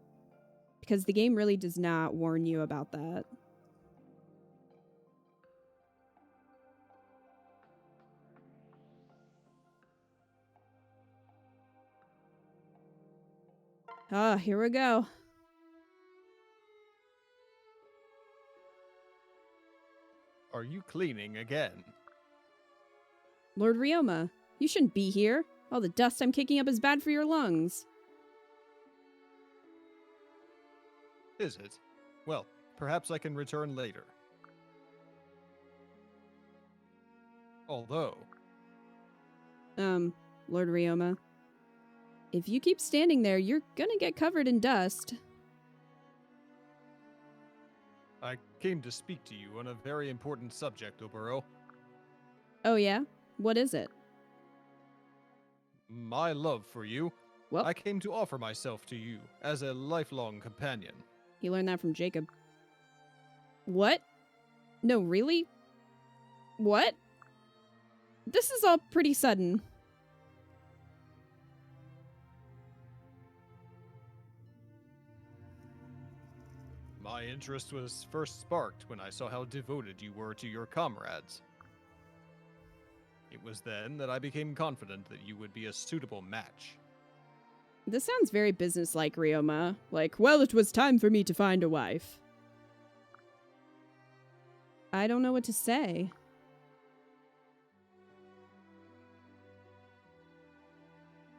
Because the game really does not warn you about that. Ah, here we go. Are you cleaning again? Lord Ryoma, you shouldn't be here. All the dust I'm kicking up is bad for your lungs. Is it? Well, perhaps I can return later. Although... Lord Ryoma. If you keep standing there, you're gonna get covered in dust. I came to speak to you on a very important subject, Oboro. Oh yeah? What is it? My love for you. Well, I came to offer myself to you as a lifelong companion. he learned that from Jacob. What? No, really? What? This is all pretty sudden. My interest was first sparked when I saw how devoted you were to your comrades. It was then that I became confident that you would be a suitable match. This sounds very businesslike, Ryoma. Like, well, it was time for me to find a wife. I don't know what to say.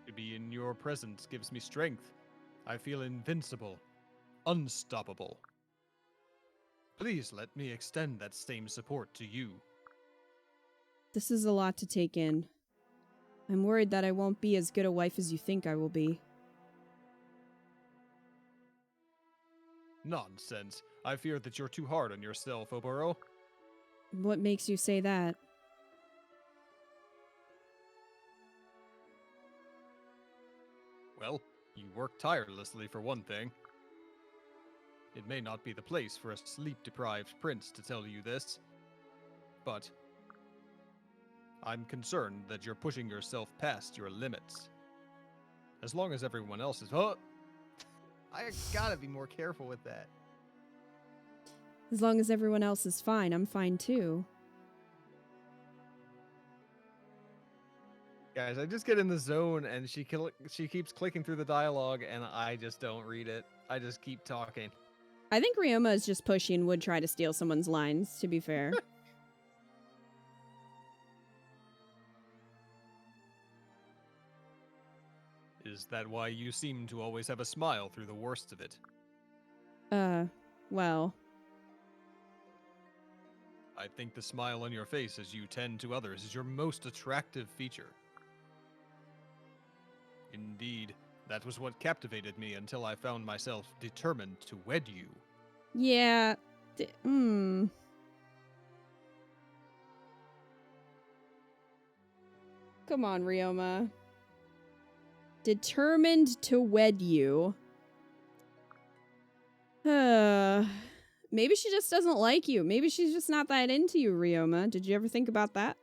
To be in your presence gives me strength. I feel invincible, unstoppable. Please let me extend that same support to you. This is a lot to take in. I'm worried that I won't be as good a wife as you think I will be. Nonsense. I fear that you're too hard on yourself, Oboro. What makes you say that? Well, you work tirelessly for one thing. It may not be the place for a sleep-deprived prince to tell you this, but I'm concerned that you're pushing yourself past your limits. As long as everyone else is... Oh! I gotta be more careful with that. As long as everyone else is fine, I'm fine too. Guys, I just get in the zone and she keeps clicking through the dialogue and I just don't read it. I just keep talking. I think Ryoma is just pushy and would try to steal someone's lines, to be fair. Is that why you seem to always have a smile through the worst of it? Well. I think the smile on your face as you tend to others is your most attractive feature. Indeed, that was what captivated me until I found myself determined to wed you. Yeah. Come on, Ryoma. Determined to wed you. Maybe she just doesn't like you. Maybe she's just not that into you, Ryoma. Did you ever think about that?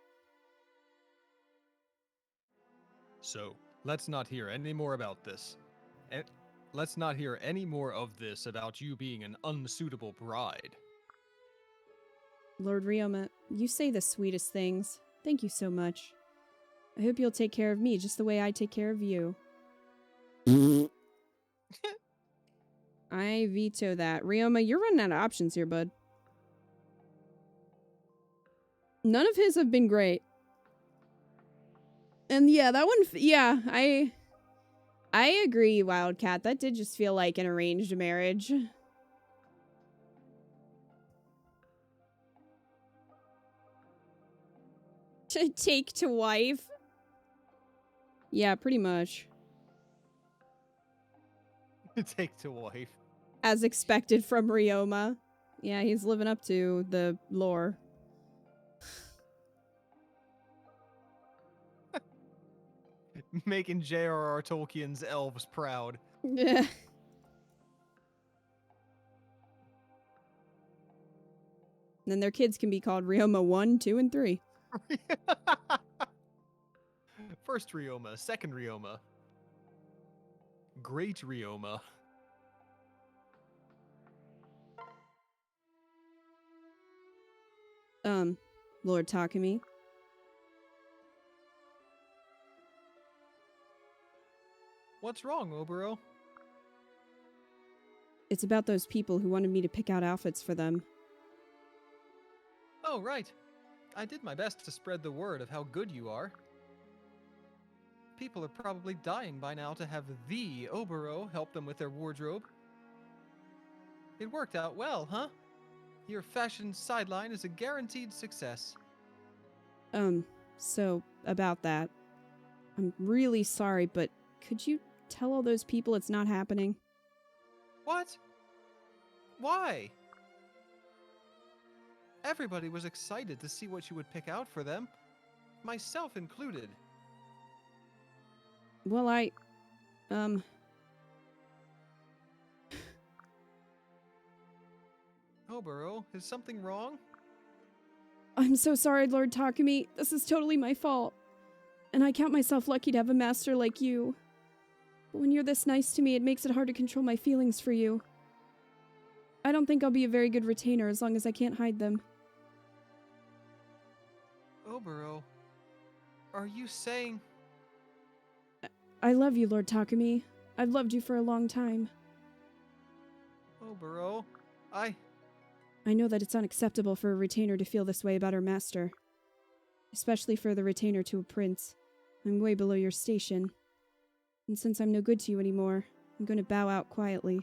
So, let's not hear any more about this. Let's not hear any more of this about you being an unsuitable bride. Lord Ryoma, you say the sweetest things. Thank you so much. I hope you'll take care of me just the way I take care of you. I veto that. Ryoma, you're running out of options here, bud. None of his have been great. And yeah, that one, yeah, I agree, Wildcat. That did just feel like an arranged marriage. To take to wife. Yeah, pretty much. Take to wife. As expected from Ryoma. Yeah, he's living up to the lore. Making J.R.R. Tolkien's elves proud. Yeah. Then their kids can be called Ryoma 1, 2, and 3. First Ryoma, second Ryoma. Great Ryoma. Lord Takumi. What's wrong, Obero? It's about those people who wanted me to pick out outfits for them. Oh, right. I did my best to spread the word of how good you are. People are probably dying by now to have the Obero help them with their wardrobe. It worked out well, huh? Your fashion sideline is a guaranteed success. So, about that. I'm really sorry, but could you tell all those people it's not happening? What? Why? Everybody was excited to see what you would pick out for them. Myself included. Well, Obero, is something wrong? I'm so sorry, Lord Takumi. This is totally my fault. And I count myself lucky to have a master like you. But when you're this nice to me, it makes it hard to control my feelings for you. I don't think I'll be a very good retainer as long as I can't hide them. Obero, are you saying... I love you, Lord Takumi. I've loved you for a long time. Obero, I know that it's unacceptable for a retainer to feel this way about her master. Especially for the retainer to a prince. I'm way below your station. And since I'm no good to you anymore, I'm going to bow out quietly.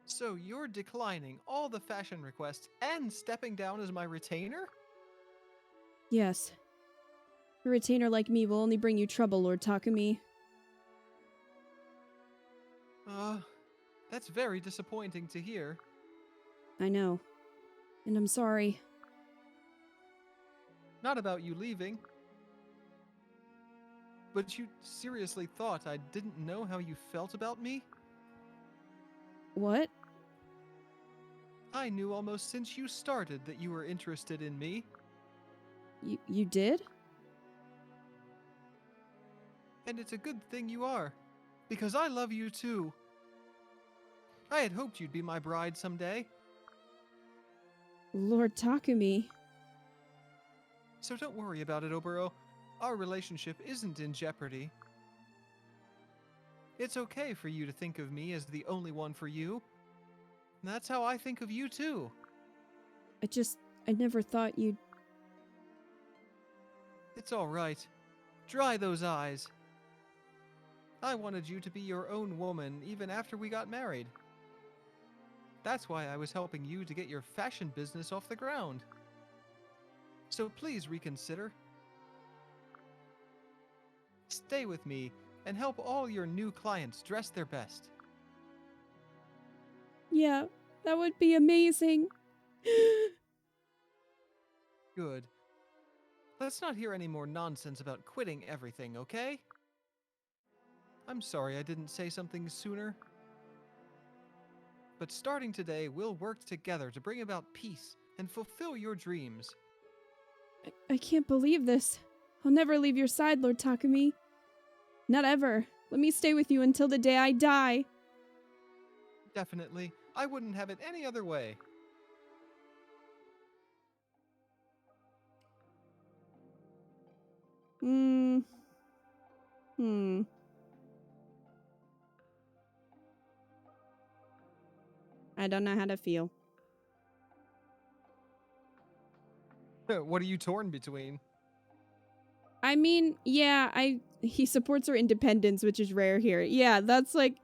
So you're declining all the fashion requests and stepping down as my retainer? Yes. A retainer like me will only bring you trouble, Lord Takumi. That's very disappointing to hear. I know. And I'm sorry. Not about you leaving. But you seriously thought I didn't know how you felt about me? What? I knew almost since you started that you were interested in me. You did? And it's a good thing you are, because I love you too. I had hoped you'd be my bride someday. Lord Takumi. So don't worry about it, Obero. Our relationship isn't in jeopardy. It's okay for you to think of me as the only one for you. That's how I think of you too. I never thought you'd... It's all right. Dry those eyes. I wanted you to be your own woman even after we got married. That's why I was helping you to get your fashion business off the ground. So please reconsider. Stay with me and help all your new clients dress their best. Yeah, that would be amazing. Good. Let's not hear any more nonsense about quitting everything, okay? I'm sorry I didn't say something sooner. But starting today, we'll work together to bring about peace and fulfill your dreams. I can't believe this. I'll never leave your side, Lord Takumi. Not ever. Let me stay with you until the day I die. Definitely. I wouldn't have it any other way. I don't know how to feel. What are you torn between? I mean, yeah, he supports her independence, which is rare here. Yeah, that's like,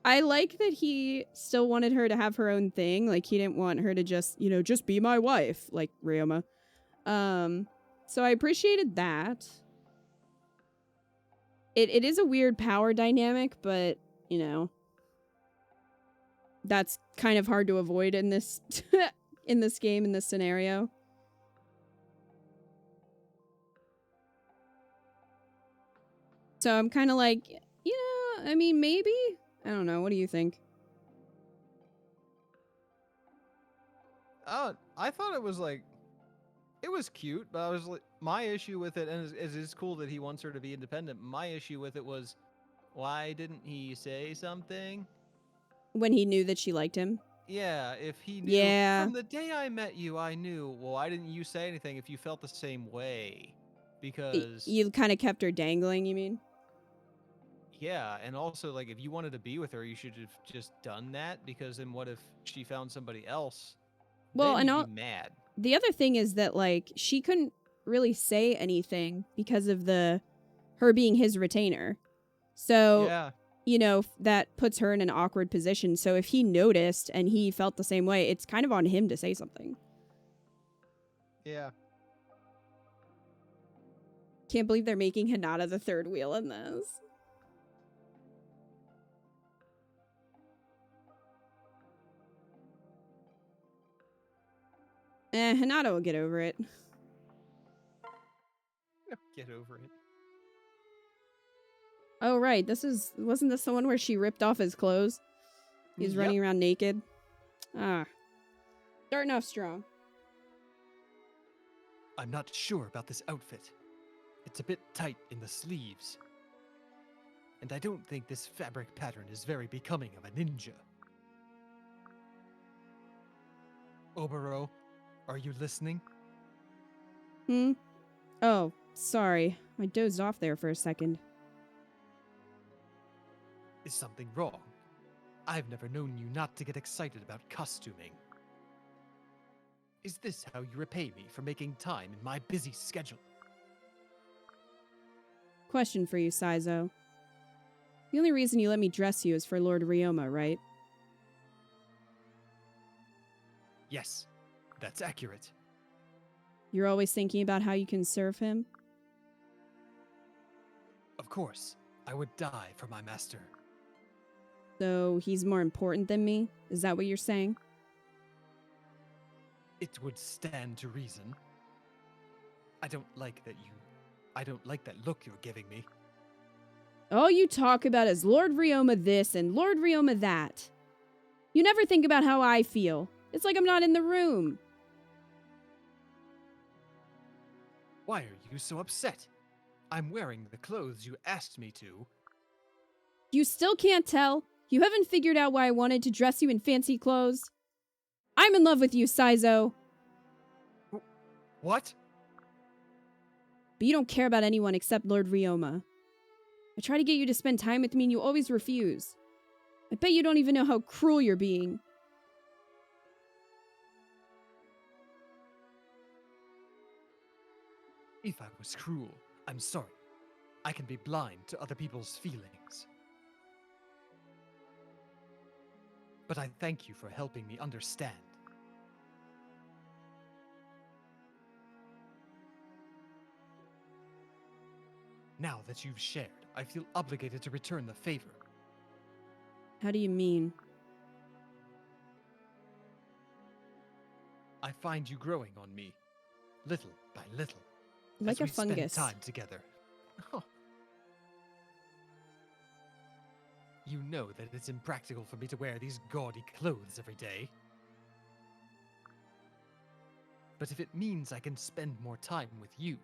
I like that he still wanted her to have her own thing. Like, he didn't want her to just, you know, just be my wife, like Ryoma. So I appreciated that. It is a weird power dynamic, but, you know, that's kind of hard to avoid in this in this game, in this scenario. So I'm kind of like, yeah, I mean, maybe? I don't know. What do you think? I thought it was like, it was cute, but I was like, my issue with it, and it's cool that he wants her to be independent. My issue with it was, why didn't he say something? When he knew that she liked him? Yeah, if he knew, Yeah. from the day I met you, I knew. Well, why didn't you say anything if you felt the same way? Because You kind of kept her dangling, you mean? yeah, and also like if you wanted to be with her, you should have just done that. Because then what if she found somebody else? Well, then and you'd be mad. the other thing is that, like, she couldn't really say anything because of her being his retainer. So, Yeah. you know, that puts her in an awkward position. So if he noticed and he felt the same way, it's kind of on him to say something. Yeah. Can't believe they're making Hinata the third wheel in this. Hinata will get over it. Get over it. Oh, right. Wasn't this the one where she ripped off his clothes? He was running around naked. Starting off strong. I'm not sure about this outfit. It's a bit tight in the sleeves. And I don't think this fabric pattern is very becoming of a ninja. Obero, are you listening? Oh, sorry. I dozed off there for a second. Is something wrong? I've never known you not to get excited about costuming. Is this how you repay me for making time in my busy schedule? Question for you, Saizo. The only reason you let me dress you is for Lord Ryoma, right? Yes, that's accurate. You're always thinking about how you can serve him? Of course, I would die for my master. So he's more important than me? Is that what you're saying? It would stand to reason. I don't like that look you're giving me. All you talk about is Lord Ryoma this and Lord Ryoma that. You never think about how I feel. It's like I'm not in the room. Why are you so upset? I'm wearing the clothes you asked me to. You still can't tell? You haven't figured out why I wanted to dress you in fancy clothes? I'm in love with you, Saizo. What? But you don't care about anyone except Lord Ryoma. I try to get you to spend time with me and you always refuse. I bet you don't even know how cruel you're being. If I was cruel, I'm sorry. I can be blind to other people's feelings. But I thank you for helping me understand. Now that you've shared, I feel obligated to return the favor. How do you mean? I find you growing on me, little by little, Like as a we fungus. spend time together. Oh. You know that it's impractical for me to wear these gaudy clothes every day. But if it means I can spend more time with you,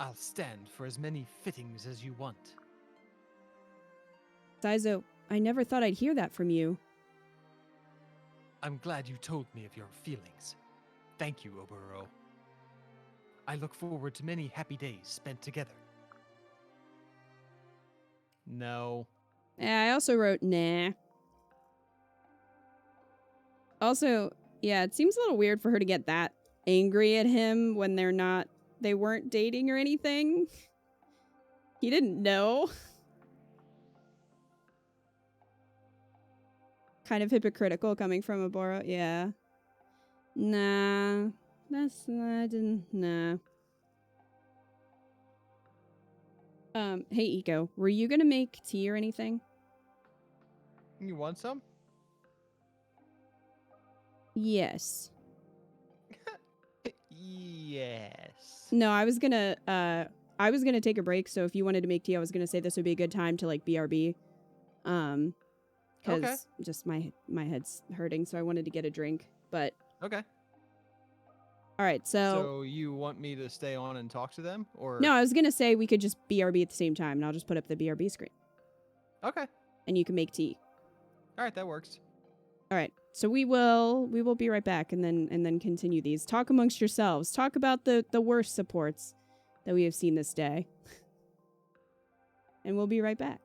I'll stand for as many fittings as you want. Saizo, I never thought I'd hear that from you. I'm glad you told me of your feelings. Thank you, Oboro. I look forward to many happy days spent together. No. I also wrote, nah. Also, yeah, it seems a little weird for her to get that angry at him when they weren't dating or anything. He didn't know. Kind of hypocritical coming from Oboro. Yeah. Nah. Nah. Hey, Eco, were you gonna make tea or anything? You want some? Yes. Yes. No, I was gonna take a break, so if you wanted to make tea, I was gonna say this would be a good time to like BRB. Because Okay. just my head's hurting, so I wanted to get a drink. But Okay. all right, So you want me to stay on and talk to them, or no, I was gonna say we could just BRB at the same time, and I'll just put up the BRB screen, Okay. and you can make tea. All right, that works. All right, so we will be right back, and then continue these. Talk amongst yourselves. Talk about the worst supports that we have seen this day, and we'll be right back.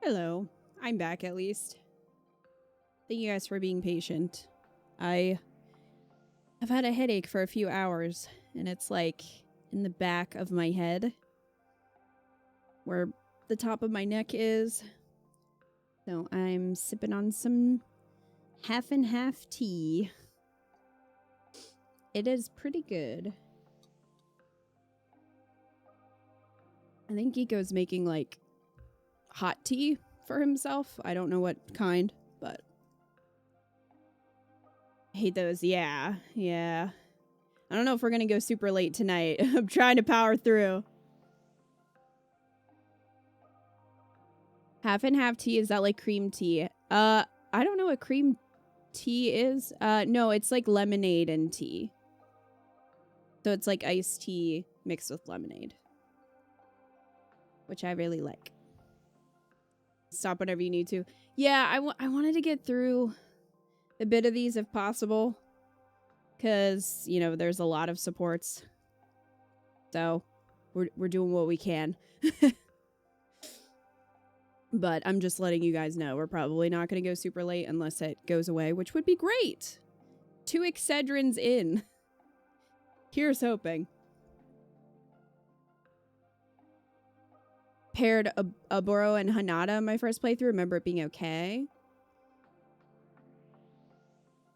Hello. I'm back at least. Thank you guys for being patient. I've had a headache for a few hours, and it's like in the back of my head where the top of my neck is. So I'm sipping on some half and half tea. It is pretty good. I think Geeko's making like hot tea for himself. I don't know what kind, but I hate those. Yeah. I don't know if we're gonna go super late tonight. I'm trying to power through. Half and half tea, is that like cream tea? I don't know what cream tea is. No, it's like lemonade and tea. So it's like iced tea mixed with lemonade, which I really like. Stop whenever you need to. Yeah, I wanted to get through a bit of these if possible, because, you know, there's a lot of supports. So we're doing what we can. But I'm just letting you guys know we're probably not going to go super late unless it goes away, which would be great. 2 Excedrins in. Here's hoping. Paired Oboro and Hanada my first playthrough. Remember it being okay.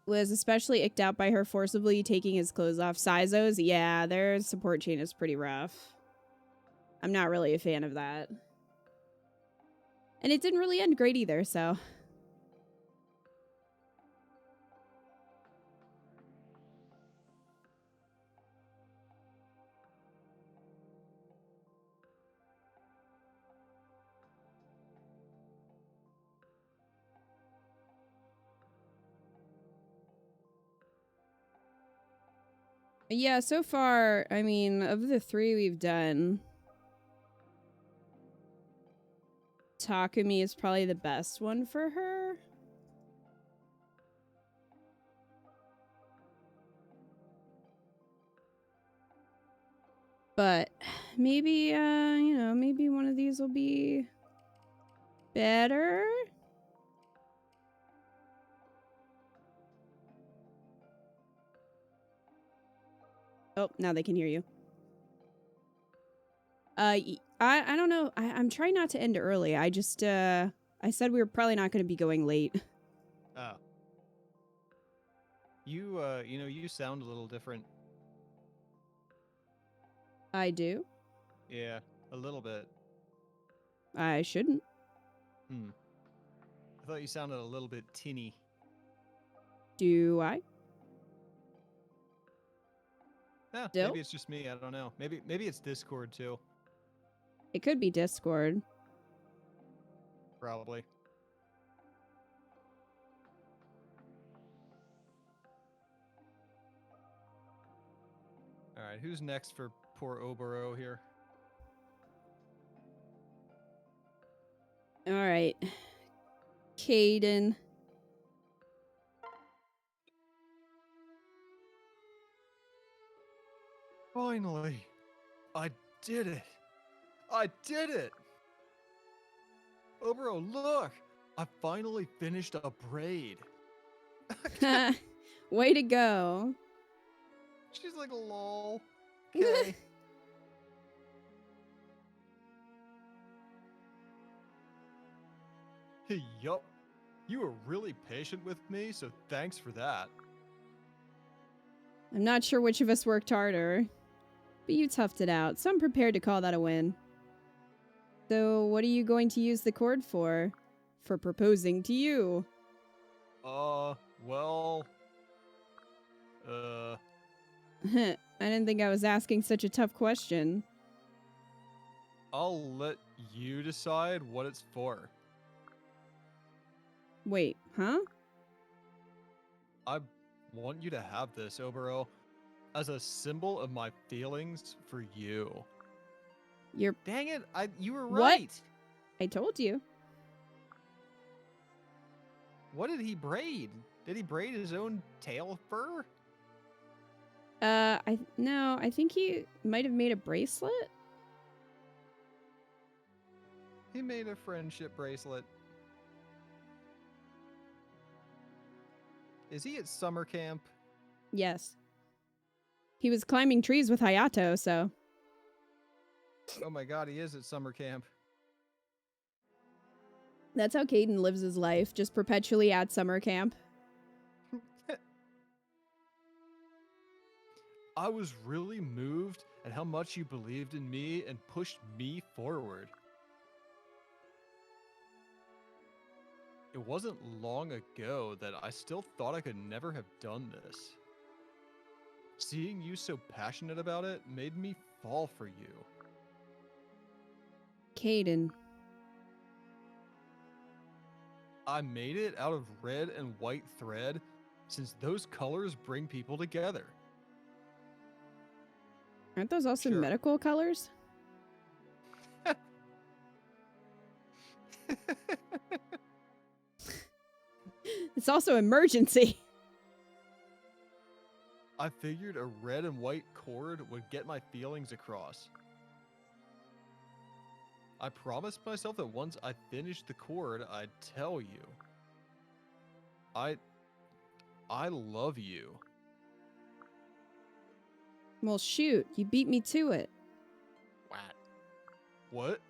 Was especially icked out by her forcibly taking his clothes off. Sizos, yeah, their support chain is pretty rough. I'm not really a fan of that. And it didn't really end great either, so. Yeah, so far, I mean, of the 3 we've done, Takumi is probably the best one for her. But maybe, you know, maybe one of these will be better. Oh, now they can hear you. I don't know. I'm trying not to end early. I just, I said we were probably not going to be going late. Oh. You know, you sound a little different. I do. Yeah, a little bit. I shouldn't. I thought you sounded a little bit tinny. Do I? Yeah, Still? maybe it's just me. I don't know. Maybe it's Discord too. It could be Discord. Probably. All right, who's next for poor Oboro here? All right. Caden. Finally, I did it. I did it. Oboro, look. I finally finished a braid. Way to go. She's like, lol. Okay. Yup. You were really patient with me, so thanks for that. I'm not sure which of us worked harder, but you toughed it out, so I'm prepared to call that a win. So, what are you going to use the cord for? For proposing to you? Well... I didn't think I was asking such a tough question. I'll let you decide what it's for. Wait, huh? I want you to have this, Obero, as a symbol of my feelings for you. You're... Dang it, you were What? right! I told you. What did he braid? Did he braid his own tail fur? I think he might have made a bracelet? he made a friendship bracelet. Is he at summer camp? Yes. He was climbing trees with Hayato, so... Oh my god, he is at summer camp. That's how Caden lives his life, just perpetually at summer camp. I was really moved at how much you believed in me and pushed me forward. It wasn't long ago that I still thought I could never have done this. Seeing you so passionate about it made me fall for you. Caden. I made it out of red and white thread since those colors bring people together. Aren't those also Sure. medical colors? It's also emergency. I figured a red and white cord would get my feelings across. I promised myself that once I finished the cord, I'd tell you. I love you. Well, shoot, you beat me to it. What?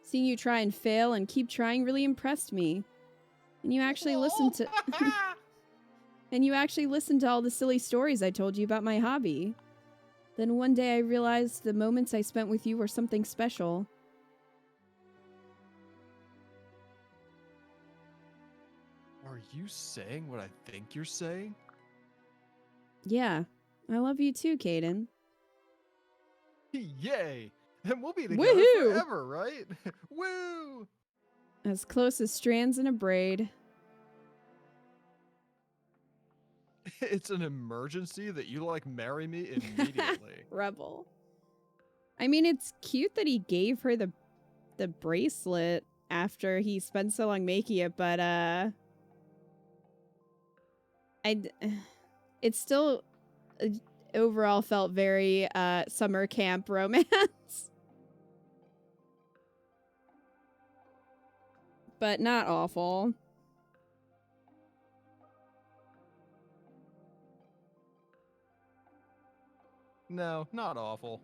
Seeing you try and fail and keep trying really impressed me. And you actually listened to and you actually listened to all the silly stories I told you about my hobby. Then one day I realized the moments I spent with you were something special. Are you saying what I think you're saying? Yeah, I love you too, Caden. Yay! And we'll be together Woohoo! forever, right? Woo! As close as strands in a braid. It's an emergency that you marry me immediately. Rebel. I mean, it's cute that he gave her the bracelet after he spent so long making it, but it still overall felt very summer camp romance. But not awful. No, not awful.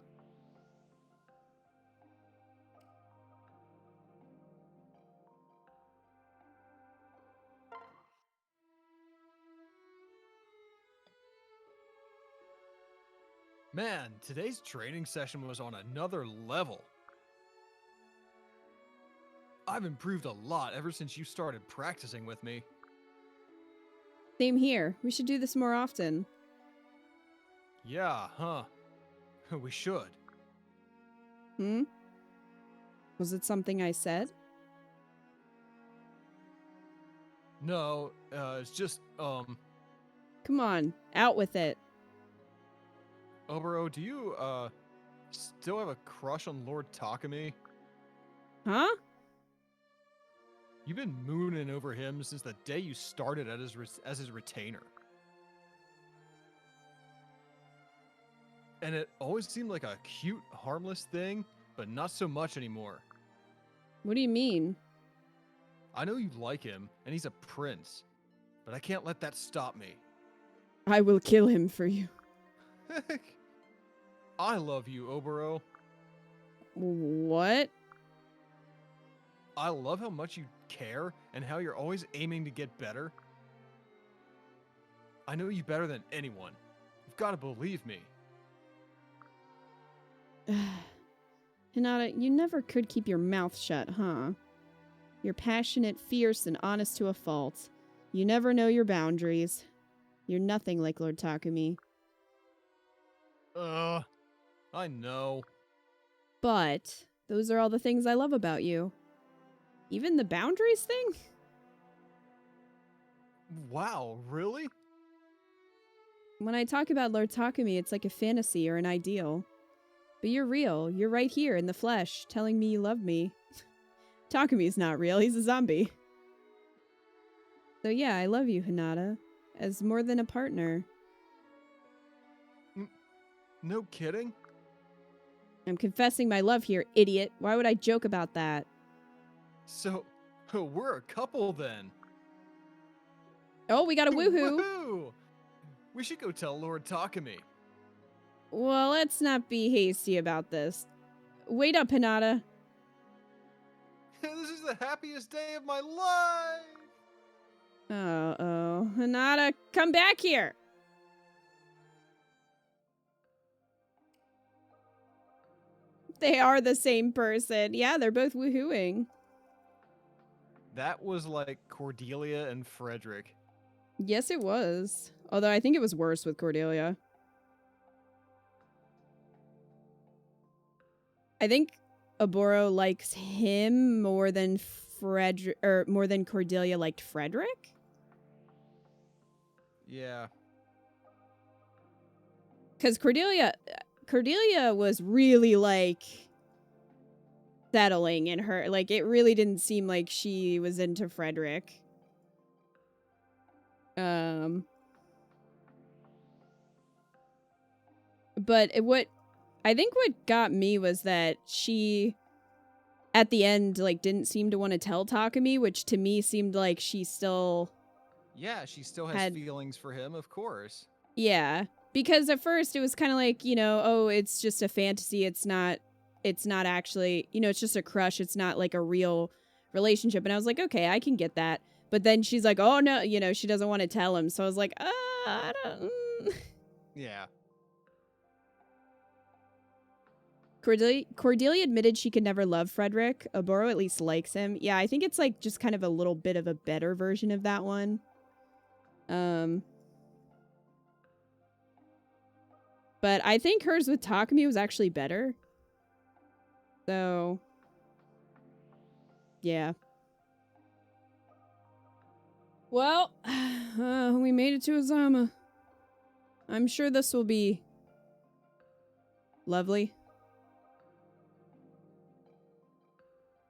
Man, today's training session was on another level. I've improved a lot ever since you started practicing with me. Same here. We should do this more often. Yeah, huh? We should. Hmm? Was it something I said? No, it's just, Come on, out with it. Obero, do you, still have a crush on Lord Takumi? Huh? You've been mooning over him since the day you started as his retainer. And it always seemed like a cute, harmless thing, but not so much anymore. What do you mean? I know you like him, and he's a prince, but I can't let that stop me. I will kill him for you. I love you, Obero. What? I love how much you care and how you're always aiming to get better. I know you better than anyone. You've got to believe me. Hinata, you never could keep your mouth shut, huh? You're passionate, fierce, and honest to a fault. You never know your boundaries. You're nothing like Lord Takumi. I know. But those are all the things I love about you. Even the boundaries thing? Wow, really? When I talk about Lord Takumi, it's like a fantasy or an ideal. But you're real. You're right here in the flesh, telling me you love me. Takumi's not real. He's a zombie. So yeah, I love you, Hinata. As more than a partner. No kidding? I'm confessing my love here, idiot. Why would I joke about that? So, we're a couple then. Oh, we got a woohoo. Woohoo! We should go tell Lord Takumi. Well, let's not be hasty about this. Wait up, Hinata. This is the happiest day of my life! Uh-oh. Hinata, come back here! They are the same person. Yeah, they're both woohooing. That was like Cordelia and Frederick. Yes, it was. Although I think it was worse with Cordelia. I think Oboro likes him more than Frederick, or more than Cordelia liked Frederick. Yeah. Because Cordelia was really like settling in her. Like, it really didn't seem like she was into Frederick. But what got me was that she, at the end, like, didn't seem to want to tell Takumi, which to me seemed like she still... Yeah, she still has feelings for him, of course. Yeah, because at first it was kind of like, you know, oh, it's just a fantasy. It's not actually, you know, it's just a crush. It's not like a real relationship. And I was like, okay, I can get that. But then she's like, oh, no, you know, she doesn't want to tell him. So I was like, I don't... Yeah. Cordelia admitted she could never love Frederick. Oboro at least likes him. Yeah, I think it's like just kind of a little bit of a better version of that one. But I think hers with Takumi was actually better. So, yeah. Well, we made it to Azama. I'm sure this will be lovely.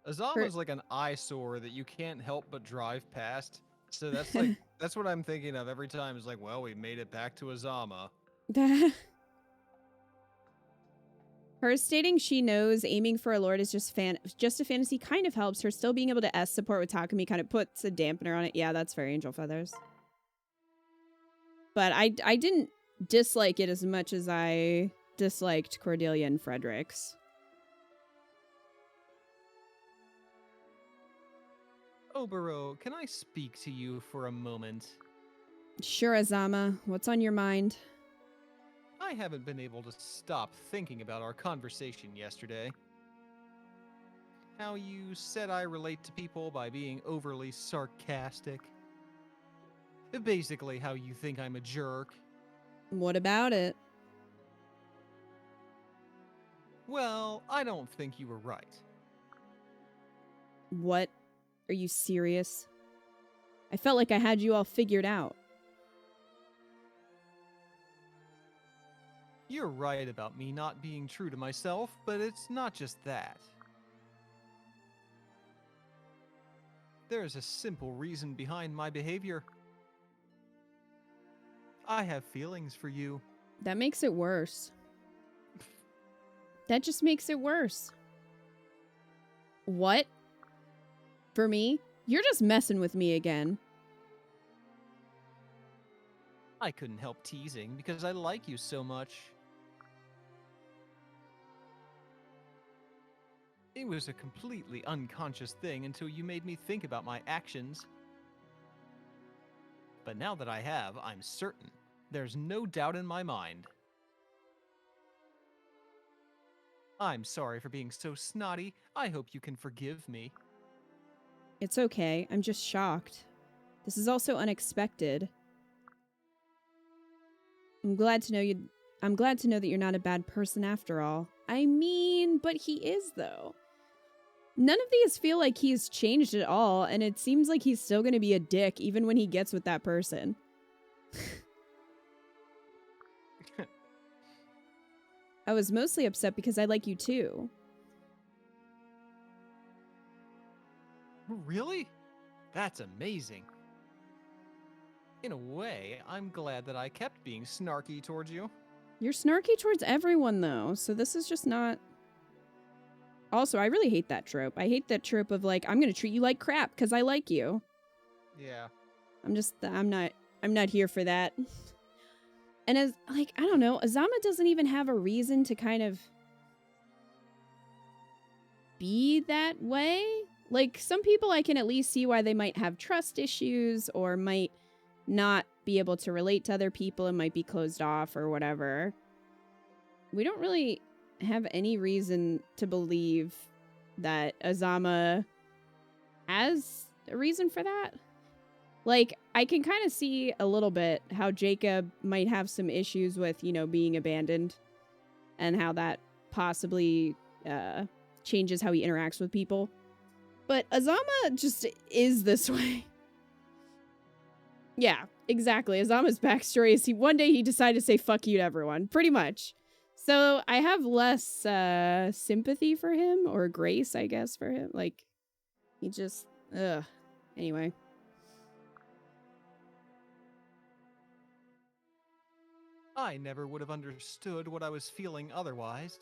Azama's like an eyesore that you can't help but drive past. So that's like, that's what I'm thinking of every time. It's like, well, we made it back to Azama. Her stating she knows aiming for a lord is just a fantasy kind of helps. Her still being able to S support with Takumi kind of puts a dampener on it. Yeah, that's very Angel Feathers. But I didn't dislike it as much as I disliked Cordelia and Frederick's. Oboro, can I speak to you for a moment? Sure, Azama. What's on your mind? I haven't been able to stop thinking about our conversation yesterday. How you said I relate to people by being overly sarcastic. Basically how you think I'm a jerk. What about it? Well, I don't think you were right. What? Are you serious? I felt like I had you all figured out. You're right about me not being true to myself, but it's not just that. There's a simple reason behind my behavior. I have feelings for you. That makes it worse. That just makes it worse. What? For me? You're just messing with me again. I couldn't help teasing because I like you so much. It was a completely unconscious thing until you made me think about my actions. But now that I have, I'm certain. There's no doubt in my mind. I'm sorry for being so snotty. I hope you can forgive me. It's okay. I'm just shocked. This is also unexpected. I'm glad to know that you're not a bad person after all. I mean, but he is, though. None of these feel like he's changed at all, and it seems like he's still going to be a dick even when he gets with that person. I was mostly upset because I like you too. Really? That's amazing. In a way, I'm glad that I kept being snarky towards you. You're snarky towards everyone, though, so this is just not... Also, I really hate that trope. I hate that trope of like, I'm gonna treat you like crap because I like you. Yeah. I'm not here for that. And as, like, I don't know, Azama doesn't even have a reason to kind of be that way. Like, some people I can at least see why they might have trust issues or might not be able to relate to other people and might be closed off or whatever. We don't really have any reason to believe that Azama has a reason for that. Like, I can kind of see a little bit how Jacob might have some issues with, you know, being abandoned and how that possibly changes how he interacts with people. But Azama just is this way. Yeah, exactly. Azama's backstory is one day he decided to say fuck you to everyone, pretty much. So I have less sympathy for him, or grace, I guess, for him. Like, he just, ugh. Anyway. I never would have understood what I was feeling otherwise.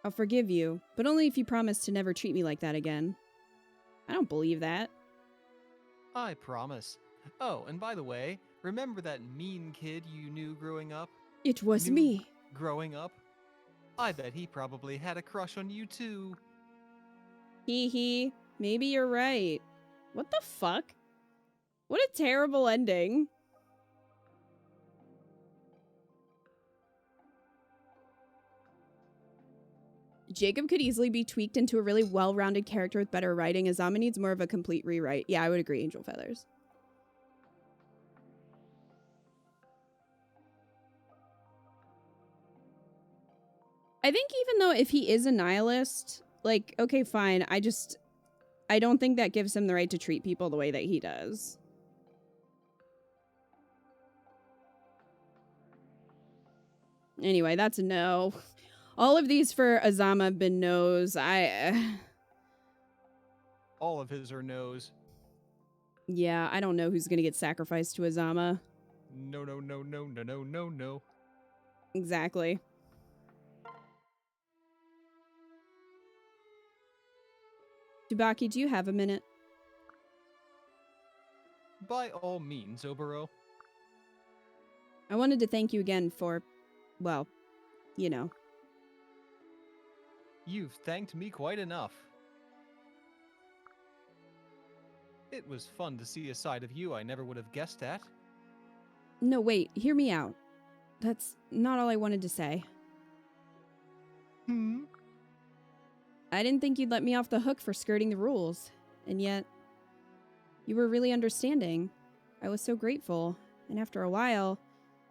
I'll forgive you, but only if you promise to never treat me like that again. I don't believe that. I promise. Oh, and by the way, remember that mean kid you knew growing up? It was Knew me. Growing up? I bet he probably had a crush on you too. Hee hee. Maybe you're right. What the fuck? What a terrible ending. Jacob could easily be tweaked into a really well-rounded character with better writing. Azama needs more of a complete rewrite. Yeah, I would agree, Angel Feathers. I think even though if he is a nihilist, like, okay, fine. I don't think that gives him the right to treat people the way that he does. Anyway, that's a no. All of these for Azama have been no's. All of his are no's. Yeah, I don't know who's gonna get sacrificed to Azama. No, no, no, no, no, no, no, no. Exactly. Tsubaki, do you have a minute? By all means, Oboro. I wanted to thank you again for, well, you know. You've thanked me quite enough. It was fun to see a side of you I never would have guessed at. No, wait, hear me out. That's not all I wanted to say. I didn't think you'd let me off the hook for skirting the rules, and yet you were really understanding. I was so grateful, and after a while,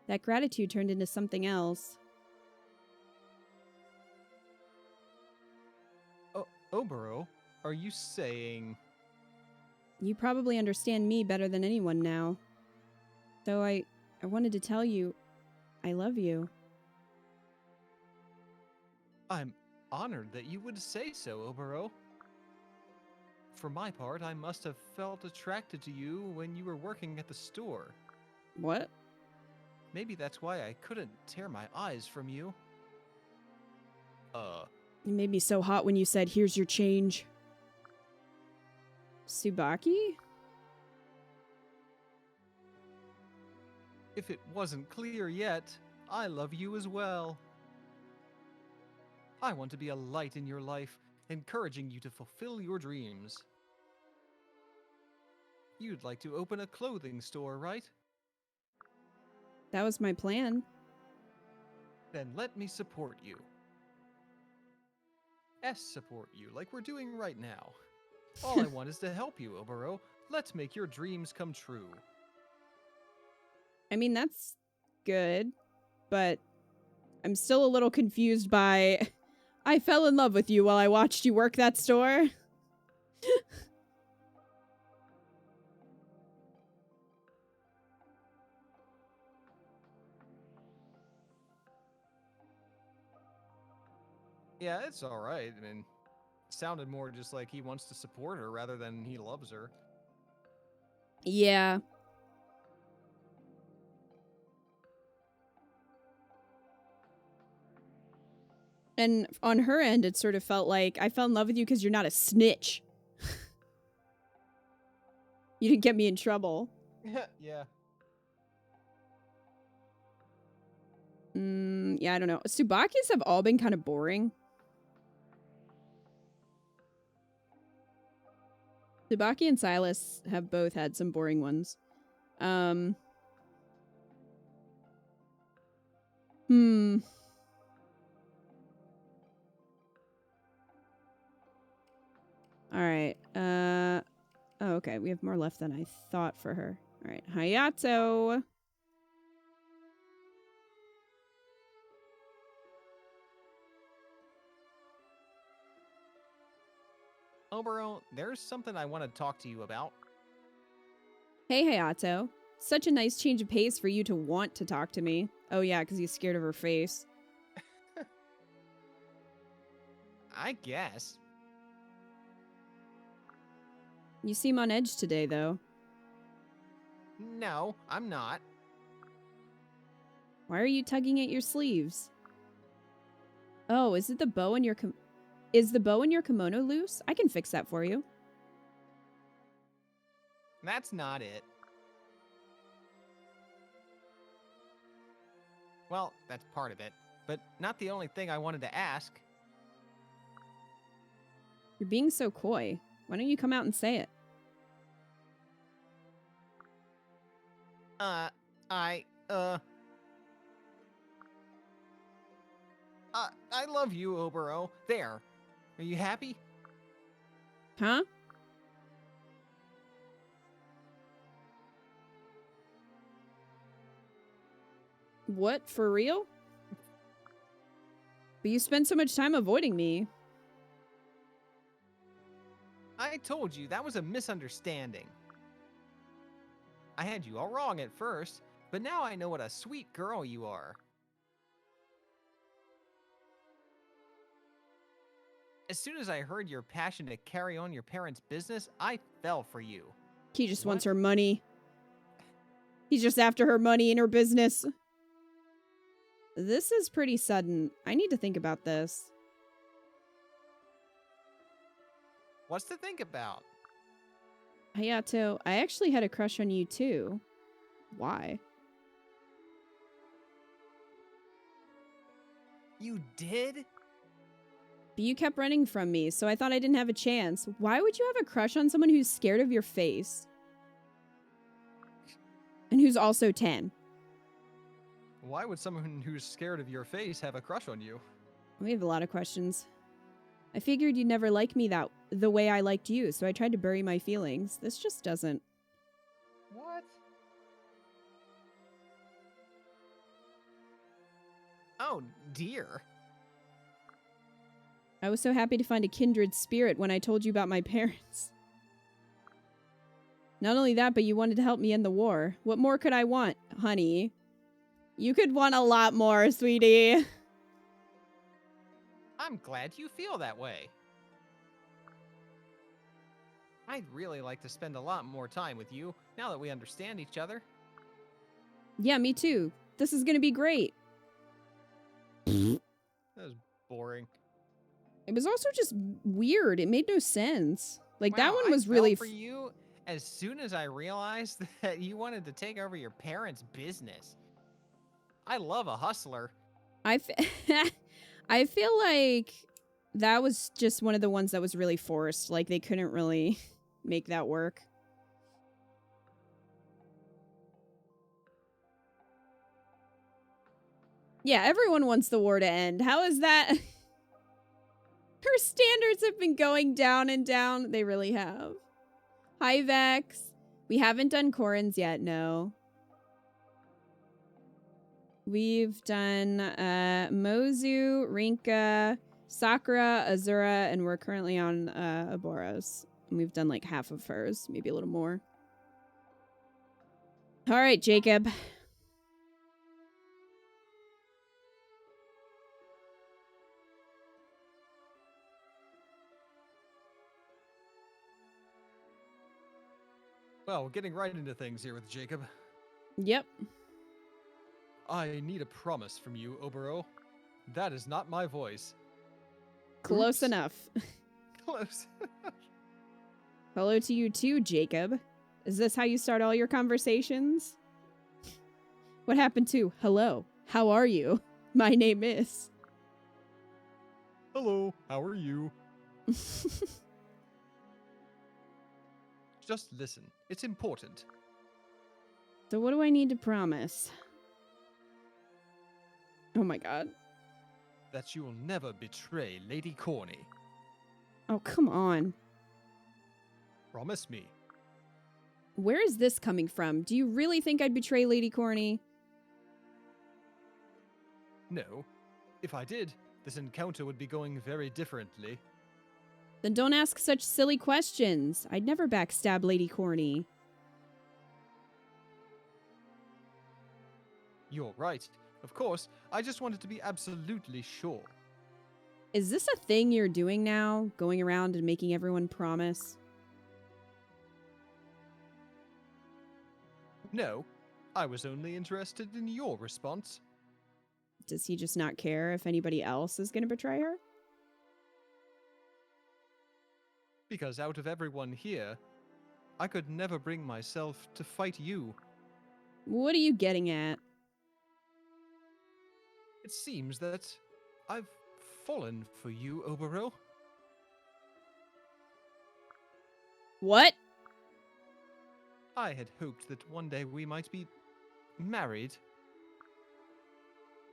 that gratitude turned into something else. Oboro, are you saying... You probably understand me better than anyone now. So I wanted to tell you, I love you. I'm honored that you would say so, Oboro. For my part, I must have felt attracted to you when you were working at the store. What? Maybe that's why I couldn't tear my eyes from you. You made me so hot when you said, "Here's your change." Tsubaki? If it wasn't clear yet, I love you as well. I want to be a light in your life, encouraging you to fulfill your dreams. You'd like to open a clothing store, right? That was my plan. Then let me support you. Support you like we're doing right now. All I want is to help you, Oboro. Let's make your dreams come true. I mean, that's good, but I'm still a little confused by... I fell in love with you while I watched you work that store. Yeah, it's alright. I mean, it sounded more just like he wants to support her rather than he loves her. Yeah. And on her end, it sort of felt like, I fell in love with you because you're not a snitch. You didn't get me in trouble. Yeah. Yeah, I don't know. Tsubakis have all been kind of boring. Tsubaki and Silas have both had some boring ones. Alright, oh, okay, we have more left than I thought for her. Alright, Hayato. Obero, there's something I want to talk to you about. Hey, Hayato. Such a nice change of pace for you to want to talk to me. Oh yeah, because he's scared of her face. I guess. You seem on edge today, though. No, I'm not. Why are you tugging at your sleeves? Oh, is it the bow in your is the bow in your kimono loose? I can fix that for you. That's not it. Well, that's part of it, but not the only thing I wanted to ask. You're being so coy. Why don't you come out and say it? I love you, Obero. There. Are you happy? Huh? What? For real? But you spend so much time avoiding me. I told you, that was a misunderstanding. I had you all wrong at first, but now I know what a sweet girl you are. As soon as I heard your passion to carry on your parents' business, I fell for you. He just wants What? her money. He's just after her money and her business. This is pretty sudden. I need to think about this. What's to think about? Hayato, I actually had a crush on you too. Why? You did? But you kept running from me, so I thought I didn't have a chance. Why would you have a crush on someone who's scared of your face? And who's also 10? Why would someone who's scared of your face have a crush on you? We have a lot of questions. I figured you'd never like me the way I liked you, so I tried to bury my feelings. This just doesn't. What? Oh, dear. I was so happy to find a kindred spirit when I told you about my parents. Not only that, but you wanted to help me end the war. What more could I want, honey? You could want a lot more, sweetie. I'm glad you feel that way. I'd really like to spend a lot more time with you, now that we understand each other. Yeah, me too. This is gonna be great. That was boring. It was also just weird. It made no sense. Like, that Wow, one was I really... fell for you as soon as I realized that you wanted to take over your parents' business. I love a hustler. I feel like that was just one of the ones that was really forced. Like, they couldn't really make that work. Yeah, everyone wants the war to end. How is that? Her standards have been going down and down. They really have. Hi, Vex. We haven't done Corins yet, no. We've done Mozu, Rinka, Sakura, Azura, and we're currently on Aboros. And we've done like half of hers, maybe a little more. All right, Jacob. Well, getting right into things here with Jacob. Yep. I need a promise from you, Obero. That is not my voice. Close Oops. enough. Close. Hello to you too, Jacob. Is this how you start all your conversations? What happened to hello? How are you? My name is. Hello, how are you? Just listen. It's important. So what do I need to promise? Oh my god. That you'll never betray Lady Corny. Oh, come on. Promise me. Where is this coming from? Do you really think I'd betray Lady Corny? No. If I did, this encounter would be going very differently. Then don't ask such silly questions. I'd never backstab Lady Corny. You're right. Of course, I just wanted to be absolutely sure. Is this a thing you're doing now? Going around and making everyone promise? No, I was only interested in your response. Does he just not care if anybody else is going to betray her? Because out of everyone here, I could never bring myself to fight you. What are you getting at? It seems that I've fallen for you, Obero. What? I had hoped that one day we might be married.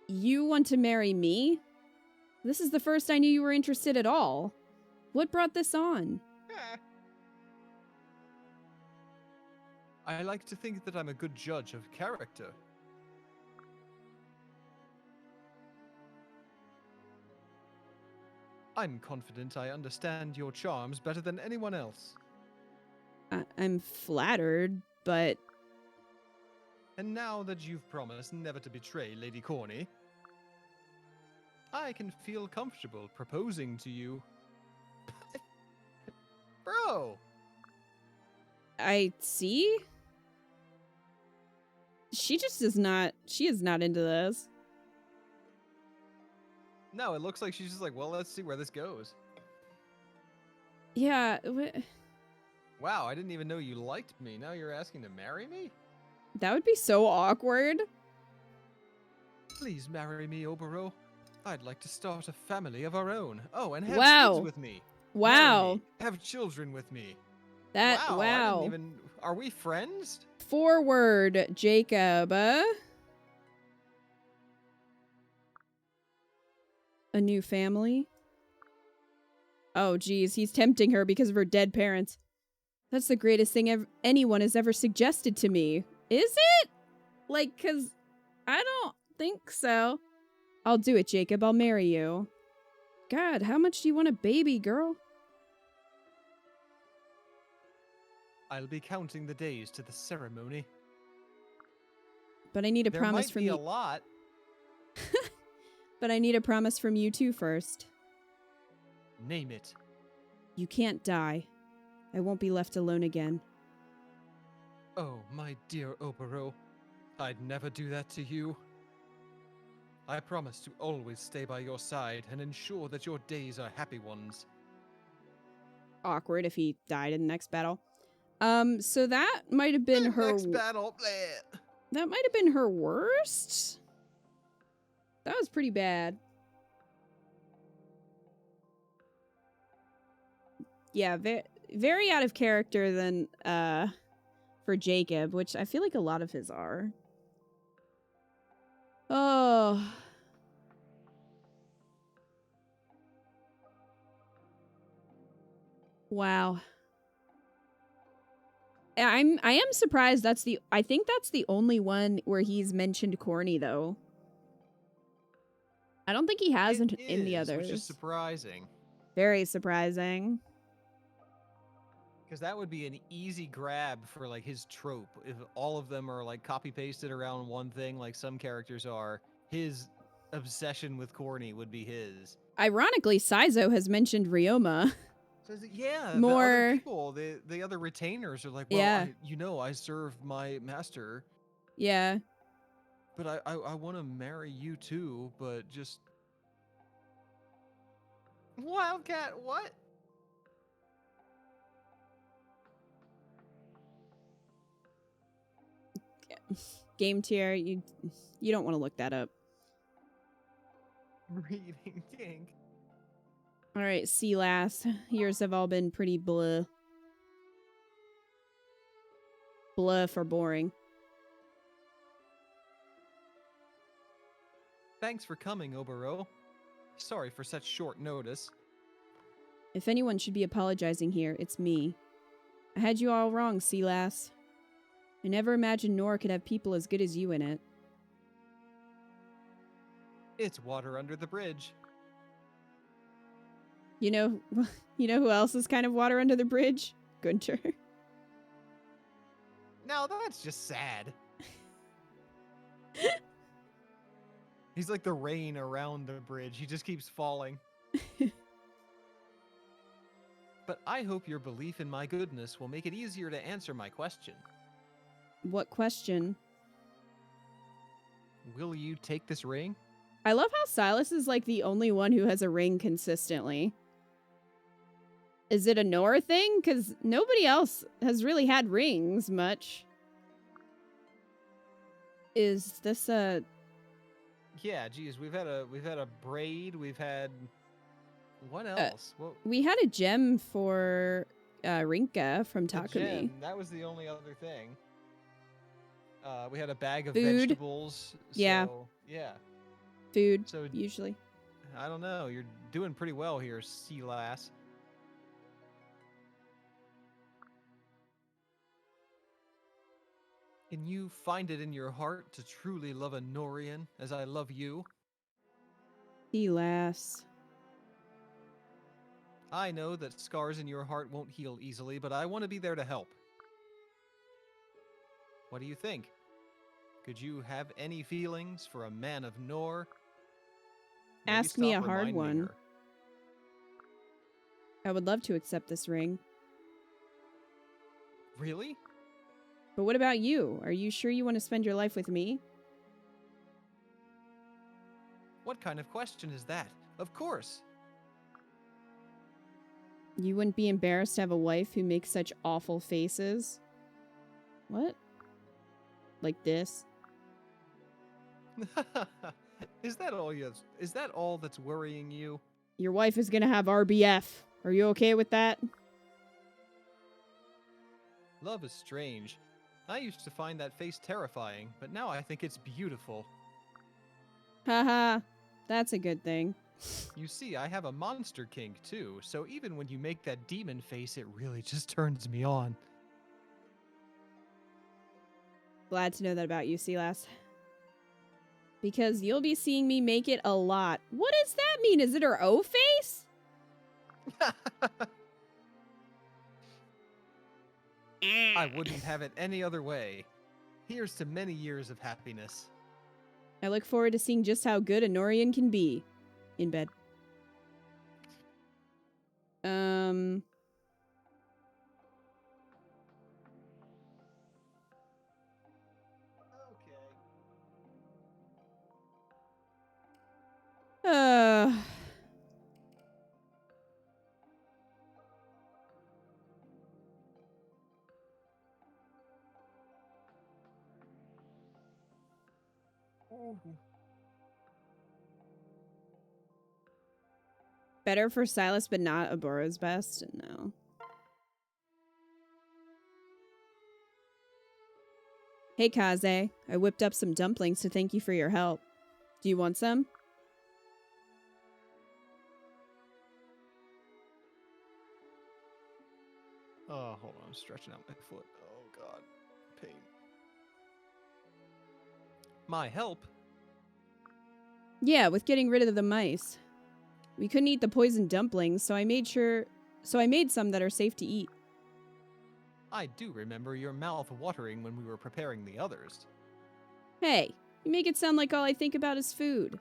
You want to marry me? This is the first I knew you were interested at all. What brought this on? I like to think that I'm a good judge of character. I'm confident I understand your charms better than anyone else. I'm flattered, but And now that you've promised never to betray Lady Corny, I can feel comfortable proposing to you. Bro! I see. She just is not. She is not into this. No, it looks like she's just like, well, let's see where this goes. Yeah. Wow, I didn't even know you liked me. Now you're asking to marry me? That would be so awkward. Please marry me, Obero. I'd like to start a family of our own. Oh, and have Wow. kids with me. Wow. Marry me. Have children with me. That wow. I wow. didn't even... Are we friends? Forward, Jacob. A new family? Oh, geez, he's tempting her because of her dead parents. That's the greatest thing anyone has ever suggested to me. Is it? Like, 'cause I don't think so. I'll do it, Jacob. I'll marry you. God, how much do you want a baby, girl? I'll be counting the days to the ceremony. But I need a There promise might from be you. a lot. But I need a promise from you two first. Name it. You can't die. I won't be left alone again. Oh, my dear Obero. I'd never do that to you. I promise to always stay by your side and ensure that your days are happy ones. Awkward if he died in the next battle. So that might have been her... Next battle. Bleh. That might have been her worst? That was pretty bad. Yeah, very out of character than, for Jacob, which I feel like a lot of his are. Oh. Wow. I am surprised I think that's the only one where he's mentioned corny, though. I don't think he has in the others. Which is surprising. Very surprising. Because that would be an easy grab for, like, his trope. If all of them are, like, copy-pasted around one thing, like some characters are, his obsession with corny would be his. Ironically, Saizo has mentioned Ryoma. So, yeah, More... the other people, the other retainers are like, well, yeah. I serve my master. Yeah. But I want to marry you too, but just... Wildcat, what? Game tier, you don't want to look that up. Reading King. All right, sea lass. Yours have all been pretty blah. Blah for boring. Thanks for coming, Obero. Sorry for such short notice. If anyone should be apologizing here, it's me. I had you all wrong, sea lass. I never imagined Nor could have people as good as you in it. It's water under the bridge. You know who else is kind of water under the bridge? Gunter. Now that's just sad. He's like the rain around the bridge. He just keeps falling. But I hope your belief in my goodness will make it easier to answer my question. What question? Will you take this ring? I love how Silas is like the only one who has a ring consistently. Is it a Nora thing? Because nobody else has really had rings much. Is this a... Yeah, geez, we've had a braid, we've had what else? We had a gem for Rinka from The Takumi. gem, that was the only other thing. We had a bag of Food. vegetables. Yeah. So, yeah. Food, So usually. I don't know. You're doing pretty well here, sea lass. Can you find it in your heart to truly love a Norian as I love you? Sea lass. I know that scars in your heart won't heal easily, but I want to be there to help. What do you think? Could you have any feelings for a man of Nor? Maybe Ask me a stop hard reminding one. her. I would love to accept this ring. Really? But what about you? Are you sure you want to spend your life with me? What kind of question is that? Of course. You wouldn't be embarrassed to have a wife who makes such awful faces? What? Like this? Is that all is that all that's worrying you? Your wife is gonna have RBF. Are you okay with that? Love is strange. I used to find that face terrifying, but now I think it's beautiful. Haha. That's a good thing. You see, I have a monster kink too, so even when you make that demon face, it really just turns me on. Glad to know that about you, Sealass. Because you'll be seeing me make it a lot. What does that mean? Is it her O face? I wouldn't have it any other way. Here's to many years of happiness. I look forward to seeing just how good a Norian can be. In bed. Uh... Better for Silas, but not Oboro's best? No. Hey, Kaze. I whipped up some dumplings to thank you for your help. Do you want some? Oh, hold on. I'm stretching out my foot. Oh, God. Pain. My help? Yeah, with getting rid of the mice. We couldn't eat the poisoned dumplings, so I made some that are safe to eat. I do remember your mouth watering when we were preparing the others. Hey, you make it sound like all I think about is food.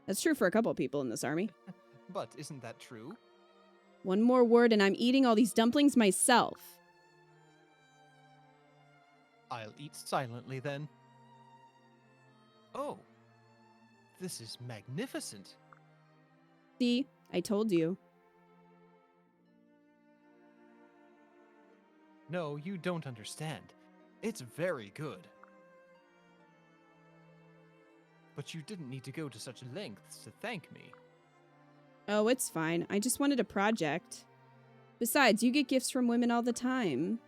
That's true for a couple people in this army. But isn't that true? One more word and I'm eating all these dumplings myself. I'll eat silently then. Oh, this is magnificent. See, I told you. No, you don't understand. It's very good. But you didn't need to go to such lengths to thank me. Oh, it's fine. I just wanted a project. Besides, you get gifts from women all the time.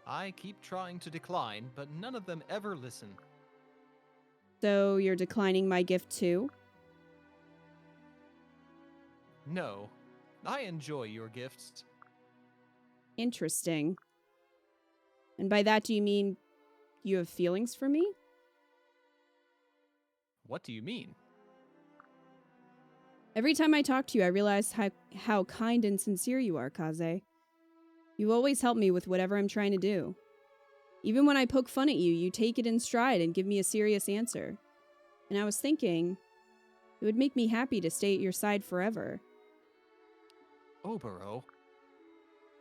I keep trying to decline, but none of them ever listen. So you're declining my gift too? No, I enjoy your gifts. Interesting. And by that, do you mean you have feelings for me? What do you mean? Every time I talk to you, I realize how kind and sincere you are, Kaze. You always help me with whatever I'm trying to do. Even when I poke fun at you, you take it in stride and give me a serious answer. And I was thinking, it would make me happy to stay at your side forever. Obero.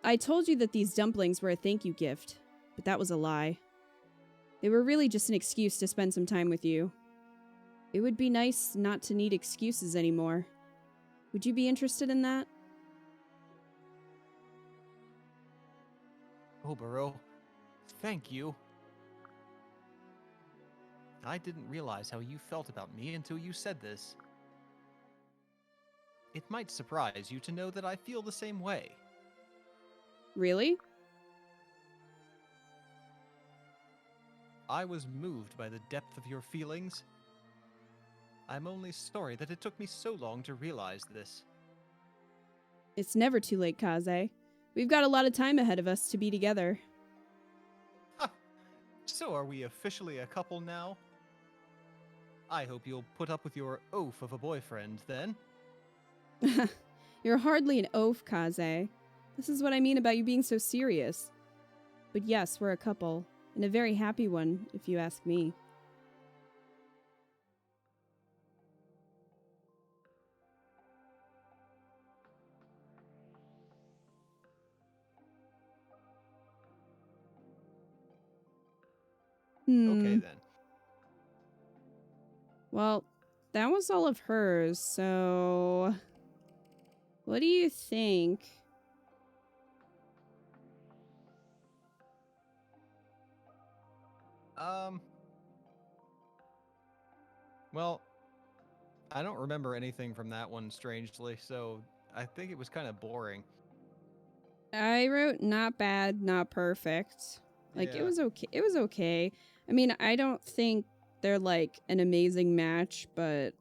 I told you that these dumplings were a thank you gift, but that was a lie. They were really just an excuse to spend some time with you. It would be nice not to need excuses anymore. Would you be interested in that? Obero, thank you. I didn't realize how you felt about me until you said this. It might surprise you to know that I feel the same way. Really? I was moved by the depth of your feelings. I'm only sorry that it took me so long to realize this. It's never too late, Kaze. We've got a lot of time ahead of us to be together. So are we officially a couple now? I hope you'll put up with your oaf of a boyfriend, then. You're hardly an oaf, Kaze. This is what I mean about you being so serious. But yes, we're a couple, and a very happy one, if you ask me. Okay, then. Well, that was all of hers, so... What do you think? Well, I don't remember anything from that one, strangely, so I think it was kind of boring. I wrote not bad, not perfect. Like, it Yeah. was okay. It was okay. I mean, I don't think they're, like, an amazing match, but...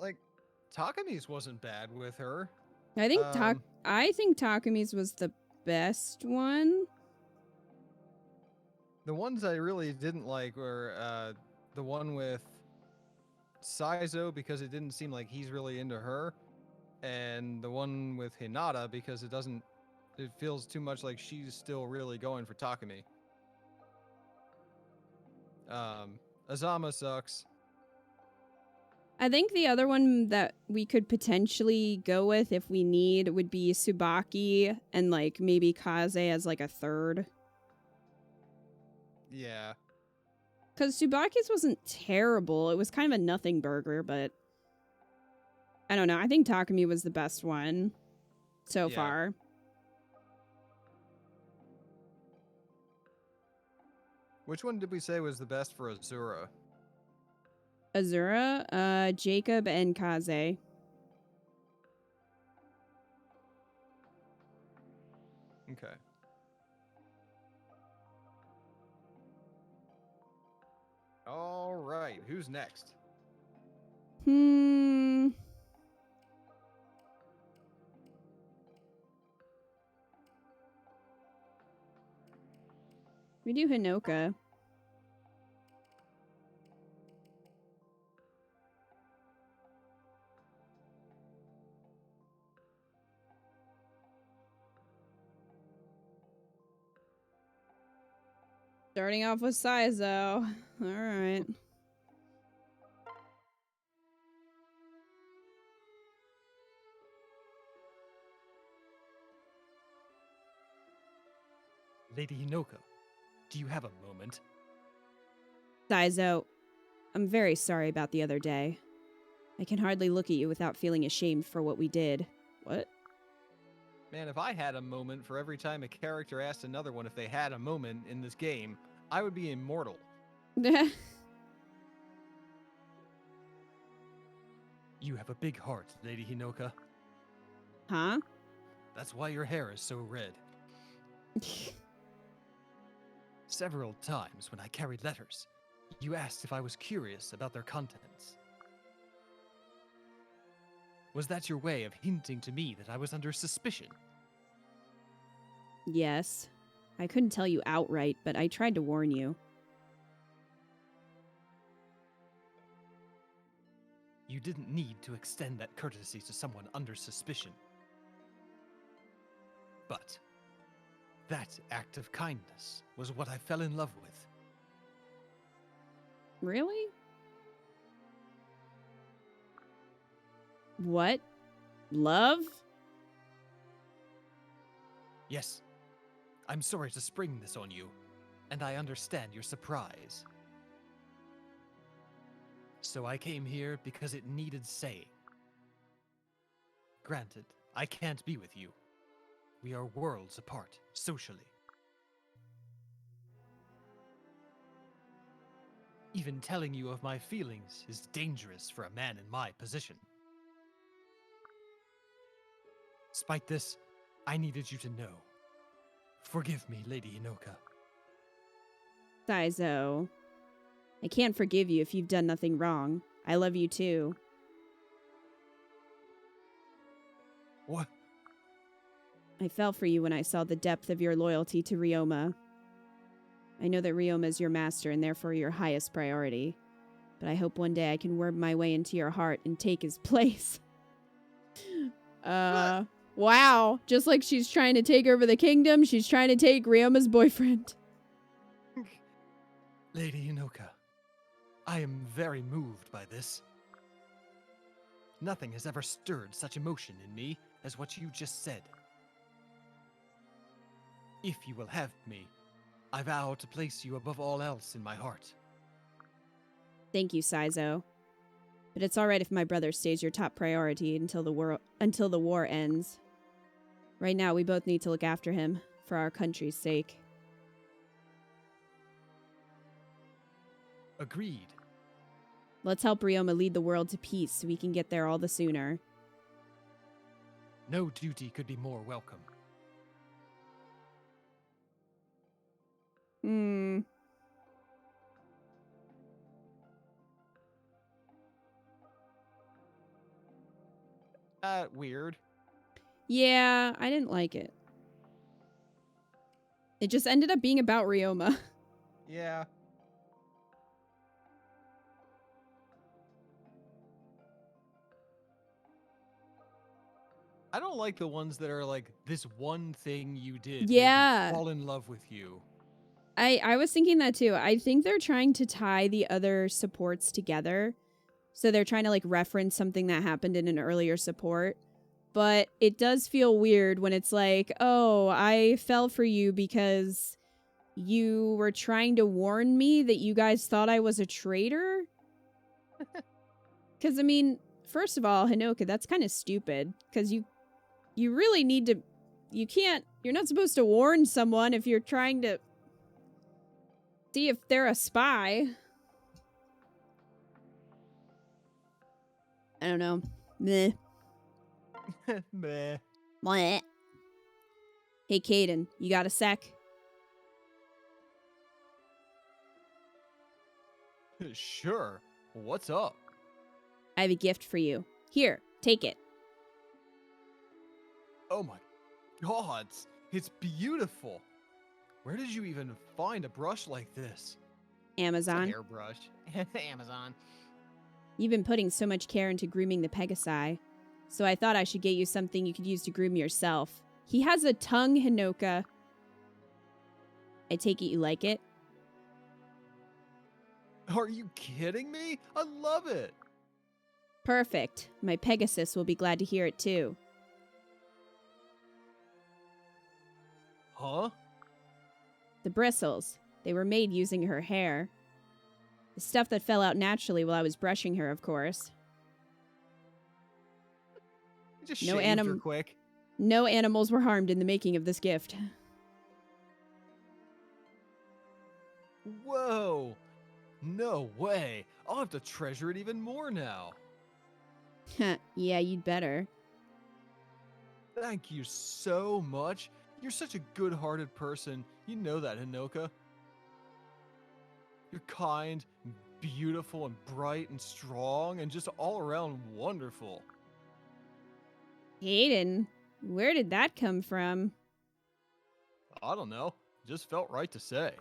Like, Takami's wasn't bad with her. I think Takami's was the best one. The ones I really didn't like were the one with Saizo, because it didn't seem like he's really into her, and the one with Hinata because it feels too much like she's still really going for Takami. Azama sucks. I think the other one that we could potentially go with if we need would be Tsubaki and, like, maybe Kaze as, like, a third. Yeah. Because Tsubaki's wasn't terrible. It was kind of a nothing burger, but... I don't know. I think Takami was the best one so Yeah. far. Which one did we say was the best for Azura? Azura, Jacob, and Kaze. Okay. All right. Who's next? We do Hinoka. Starting off with Saizo. Alright. Lady Hinoka, do you have a moment? Saizo, I'm very sorry about the other day. I can hardly look at you without feeling ashamed for what we did. What? Man, if I had a moment for every time a character asked another one if they had a moment in this game, I would be immortal. You have a big heart, Lady Hinoka. Huh? That's why your hair is so red. Several times when I carried letters, you asked if I was curious about their contents. Was that your way of hinting to me that I was under suspicion? Yes. I couldn't tell you outright, but I tried to warn you. You didn't need to extend that courtesy to someone under suspicion. But that act of kindness was what I fell in love with. Really? What? Love? Yes, I'm sorry to spring this on you, and I understand your surprise. So I came here because it needed saying. Granted, I can't be with you. We are worlds apart, socially. Even telling you of my feelings is dangerous for a man in my position. Despite this, I needed you to know. Forgive me, Lady Hinoka. Saizo. I can't forgive you if you've done nothing wrong. I love you too. What? I fell for you when I saw the depth of your loyalty to Ryoma. I know that Ryoma is your master and therefore your highest priority. But I hope one day I can worm my way into your heart and take his place. Wow. Just like she's trying to take over the kingdom, she's trying to take Ryoma's boyfriend. Lady Hinoka, I am very moved by this. Nothing has ever stirred such emotion in me as what you just said. If you will have me, I vow to place you above all else in my heart. Thank you, Saizo. But it's alright if my brother stays your top priority until the war ends. Right now, we both need to look after him, for our country's sake. Agreed. Let's help Ryoma lead the world to peace so we can get there all the sooner. No duty could be more welcome. Weird. Yeah, I didn't like it. It just ended up being about Ryoma. Yeah. I don't like the ones that are like, this one thing you did made me Yeah. fall in love with you. I was thinking that too. I think they're trying to tie the other supports together. So they're trying to like reference something that happened in an earlier support. But it does feel weird when it's like, oh, I fell for you because you were trying to warn me that you guys thought I was a traitor? Because, I mean, first of all, Hinoka, that's kind of stupid. Because you really need to... You're not supposed to warn someone if you're trying to see if they're a spy. I don't know. Meh. Meh. Meh. Hey, Caden, you got a sec? Sure. What's up? I have a gift for you. Here, take it. Oh my god, it's beautiful. Where did you even find a brush like this? Amazon. It's a hairbrush. Amazon. You've been putting so much care into grooming the Pegasi, so I thought I should get you something you could use to groom yourself. He has a tongue, Hinoka. I take it you like it? Are you kidding me? I love it. Perfect. My Pegasus will be glad to hear it too. Huh? The bristles. They were made using her hair. The stuff that fell out naturally while I was brushing her, of course. You just No shaved her quick. No animals were harmed in the making of this gift. Whoa! No way! I'll have to treasure it even more now. Yeah, you'd better. Thank you so much. You're such a good-hearted person. You know that, Hinoka. You're kind, and beautiful, and bright, and strong, and just all around wonderful. Hayden, where did that come from? I don't know. Just felt right to say.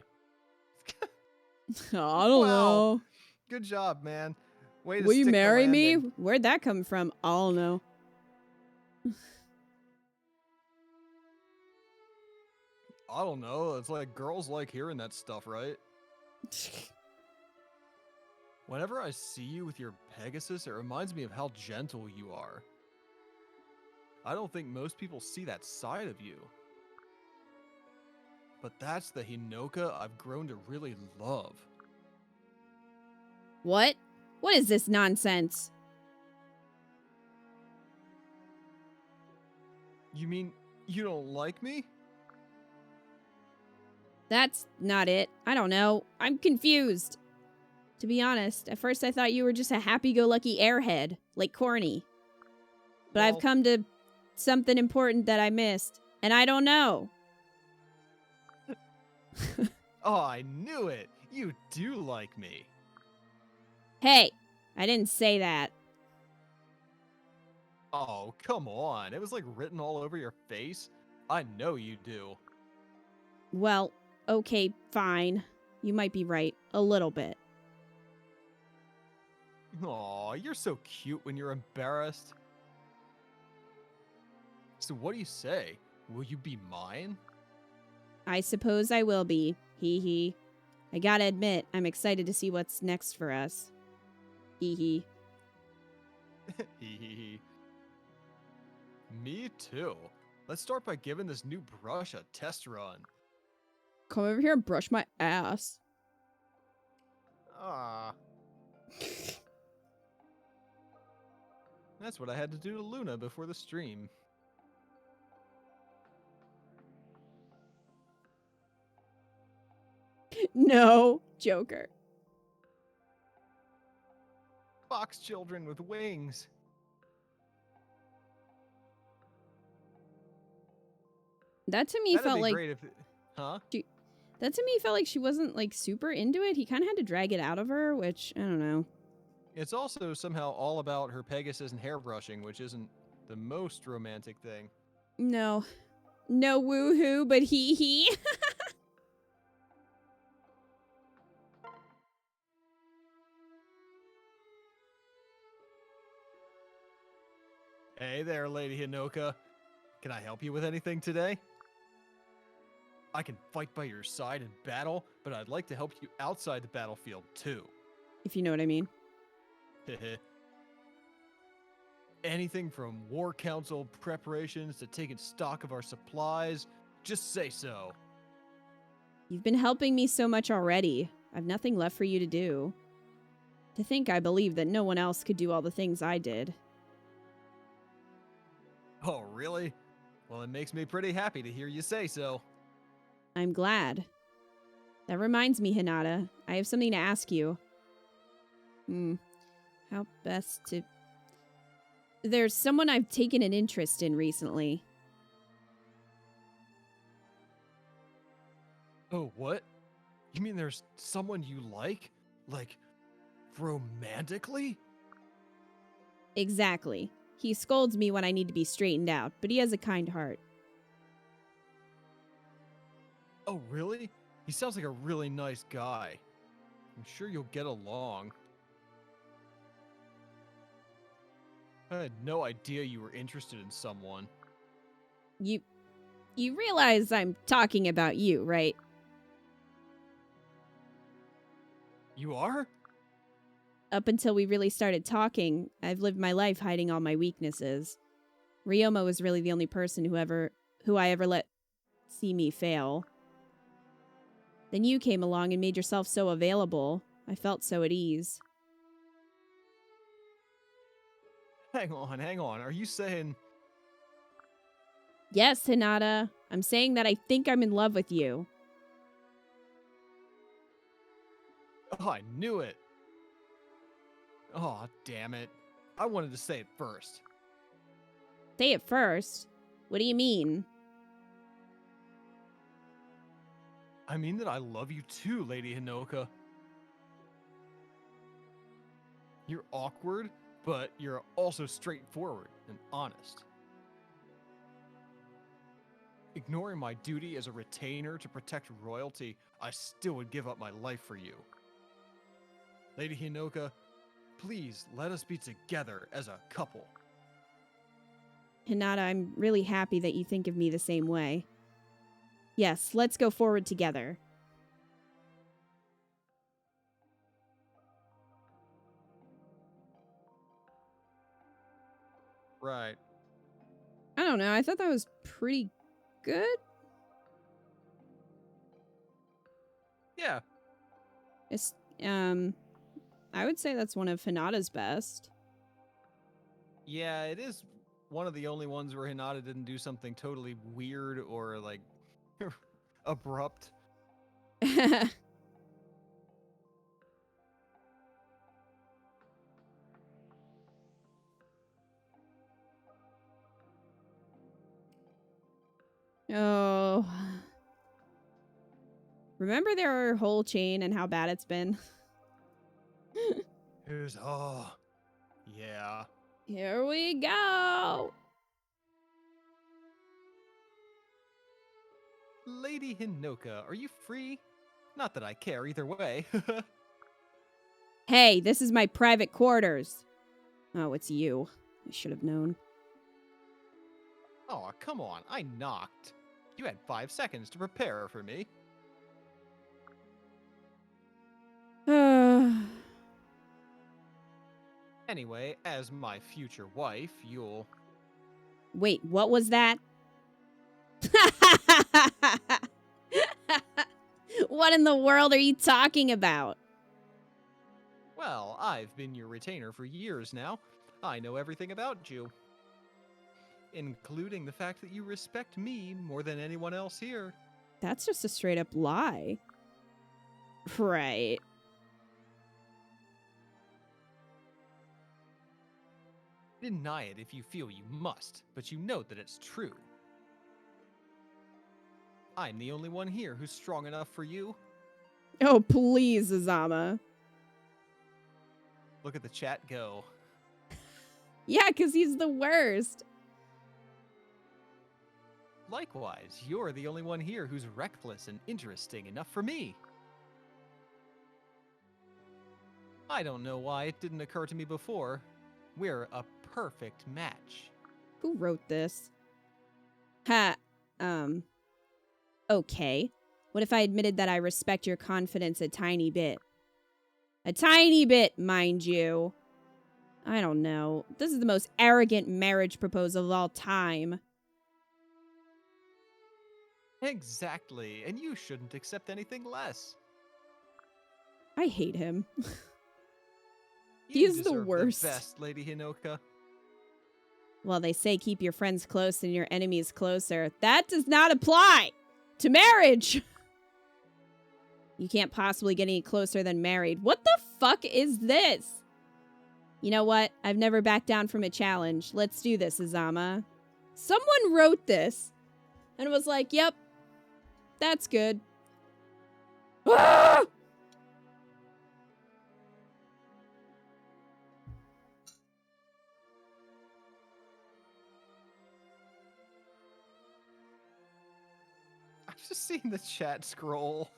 I don't Wow. know. Good job, man. Way to Will you stick the marry me? landing. Where'd that come from? I don't know. I don't know. It's like girls like hearing that stuff, right? Whenever I see you with your Pegasus, it reminds me of how gentle you are. I don't think most people see that side of you. But that's the Hinoka I've grown to really love. What? What is this nonsense? You mean you don't like me? That's not it. I don't know. I'm confused. To be honest, at first I thought you were just a happy-go-lucky airhead, like Corny. But I've Well, come to something important that I missed, and I don't know. Oh, I knew it. You do like me. Hey, I didn't say that. Oh, come on. It was like written all over your face. I know you do. Well, okay, fine. You might be right. A little bit. Aw, you're so cute when you're embarrassed. So what do you say? Will you be mine? I suppose I will be. Hee hee. I gotta admit, I'm excited to see what's next for us. Hee hee. Hee hee hee. Me too. Let's start by giving this new brush a test run. Come over here and brush my ass. Ah. That's what I had to do to Luna before the stream. No, Joker. Fox children with wings. That to me That'd felt be like great if huh? that to me felt like she wasn't like super into it. He kind of had to drag it out of her, which I don't know. It's also somehow all about her Pegasus and hairbrushing, which isn't the most romantic thing. No. No woohoo, but hee hee. Hey there, Lady Hinoka. Can I help you with anything today? I can fight by your side in battle, but I'd like to help you outside the battlefield too. If you know what I mean. Anything from war council preparations to taking stock of our supplies, just say so. You've been helping me so much already. I've nothing left for you to do. To think I believed that no one else could do all the things I did. Oh, really? Well, it makes me pretty happy to hear you say so. I'm glad. That reminds me, Hinata. I have something to ask you. How best to... There's someone I've taken an interest in recently. Oh, what? You mean there's someone you like? Like, romantically? Exactly. He scolds me when I need to be straightened out, but he has a kind heart. Oh, really? He sounds like a really nice guy. I'm sure you'll get along. I had no idea you were interested in someone. You realize I'm talking about you, right? You are? Up until we really started talking, I've lived my life hiding all my weaknesses. Ryoma was really the only person who I ever let see me fail. Then you came along and made yourself so available. I felt so at ease. Hang on. Are you saying... Yes, Hinata. I'm saying that I think I'm in love with you. Oh, I knew it. Oh, damn it. I wanted to say it first. Say it first. What do you mean? I mean that I love you too, Lady Hinoka. You're awkward, but you're also straightforward and honest. Ignoring my duty as a retainer to protect royalty, I still would give up my life for you. Lady Hinoka, please let us be together as a couple. Hinata, I'm really happy that you think of me the same way. Yes, let's go forward together. Right. I don't know. I thought that was pretty good. Yeah. It's, I would say that's one of Hinata's best. Yeah, it is one of the only ones where Hinata didn't do something totally weird or, like, abrupt. Oh. Remember their whole chain and how bad it's been? Yeah. Here we go. Lady Hinoka, are you free? Not that I care either way. Hey, this is my private quarters. Oh, it's you. I should have known. Oh, come on. I knocked. You had 5 seconds to prepare for me. Anyway, as my future wife, you'll... Wait, what was that? What in the world are you talking about? Well, I've been your retainer for years now. I know everything about you. Including the fact that you respect me more than anyone else here. That's just a straight up lie. Right. Deny it if you feel you must, but you know that it's true. I'm the only one here who's strong enough for you. Oh, please, Azama. Look at the chat go. Yeah, because he's the worst. Likewise, you're the only one here who's reckless and interesting enough for me. I don't know why it didn't occur to me before. We're a perfect match. Who wrote this? Ha, okay. What if I admitted that I respect your confidence a tiny bit? A tiny bit, mind you. I don't know. This is the most arrogant marriage proposal of all time. Exactly, and you shouldn't accept anything less. I hate him. You He is the deserve worst. Best, Lady Hinoka. Well, they say keep your friends close and your enemies closer. That does not apply to marriage. You can't possibly get any closer than married. What the fuck is this? You know what? I've never backed down from a challenge. Let's do this, Azama. Someone wrote this and was like, yep, that's good. Ah! I've just seen the chat scroll.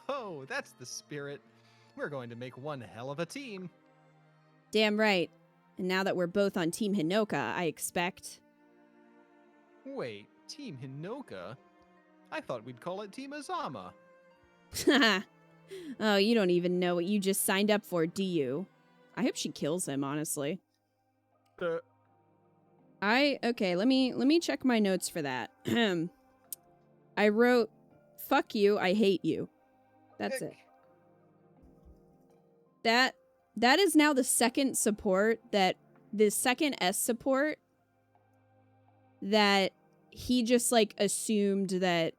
Oh, that's the spirit. We're going to make one hell of a team. Damn right. And now that we're both on Team Hinoka, I expect... Wait, Team Hinoka? I thought we'd call it Team Azama. Oh, you don't even know what you just signed up for, do you? I hope she kills him, honestly. Okay, let me check my notes for that. I wrote fuck you, I hate you. That's it. That is now the second support the second S support that he just, like, assumed that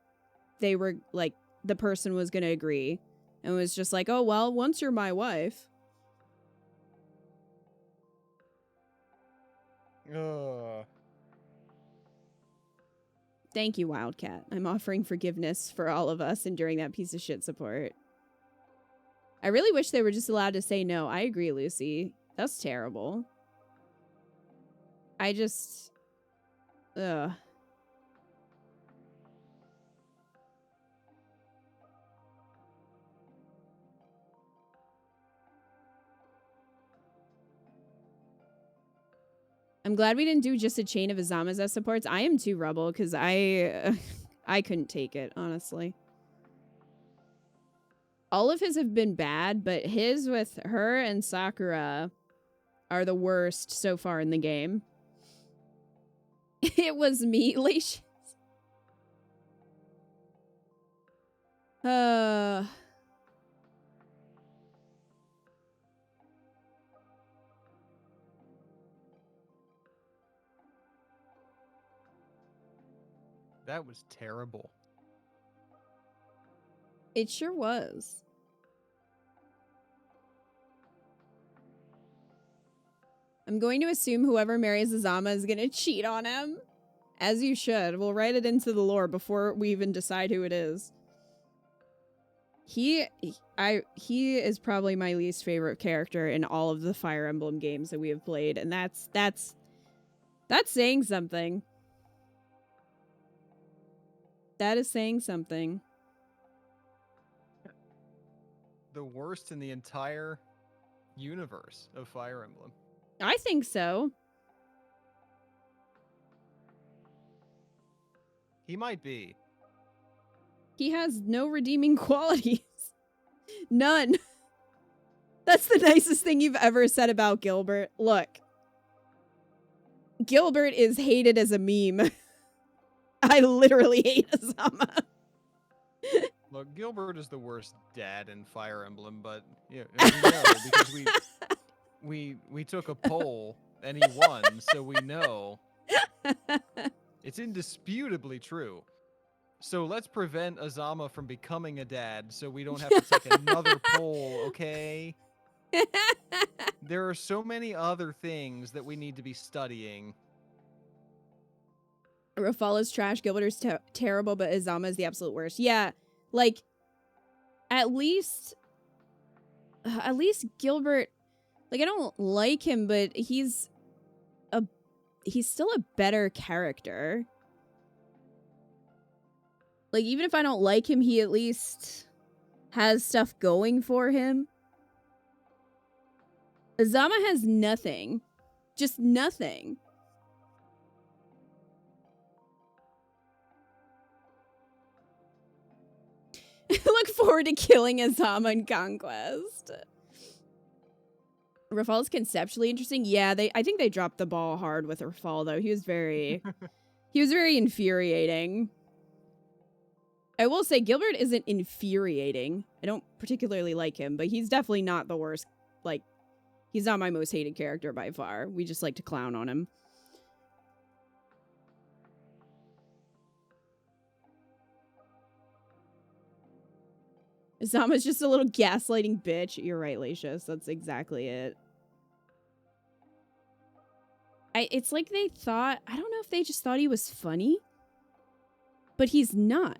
they were, like, the person was gonna agree. And was just like, oh, well, once you're my wife. Thank you, Wildcat. I'm offering forgiveness for all of us enduring that piece of shit support. I really wish they were just allowed to say no. I agree, Lucy. That's terrible. I just... Ugh. I'm glad we didn't do just a chain of Azama's S supports. I am too rebel because I couldn't take it, honestly. All of his have been bad, but his with her and Sakura are the worst so far in the game. It was me, Leash. That was terrible. It sure was. I'm going to assume whoever marries Azama is going to cheat on him. As you should. We'll write it into the lore before we even decide who it is. He is probably my least favorite character in all of the Fire Emblem games that we have played, and that's saying something. That is saying something. The worst in the entire universe of Fire Emblem. I think so. He might be. He has no redeeming qualities. None. That's the nicest thing you've ever said about Gilbert. Look. Gilbert is hated as a meme. I literally hate Azama. Look, Gilbert is the worst dad in Fire Emblem, but yeah, we know because we took a poll and he won, so we know. It's indisputably true. So let's prevent Azama from becoming a dad so we don't have to take another poll, okay? There are so many other things that we need to be studying. Rafal is trash, Gilbert is terrible, but Azama is the absolute worst. Yeah, like, at least Gilbert, like, I don't like him, but he's still a better character. Like, even if I don't like him, he at least has stuff going for him. Azama has nothing. Just nothing. Look forward to killing Azama in Conquest. Rafal's conceptually interesting. Yeah, I think they dropped the ball hard with Rafal, though. He was very infuriating. I will say Gilbert isn't infuriating. I don't particularly like him, but he's definitely not the worst. Like, he's not my most hated character by far. We just like to clown on him. Azama's just a little gaslighting bitch. You're right, Lacius. That's exactly it. It's like they thought... I don't know if they just thought he was funny. But he's not.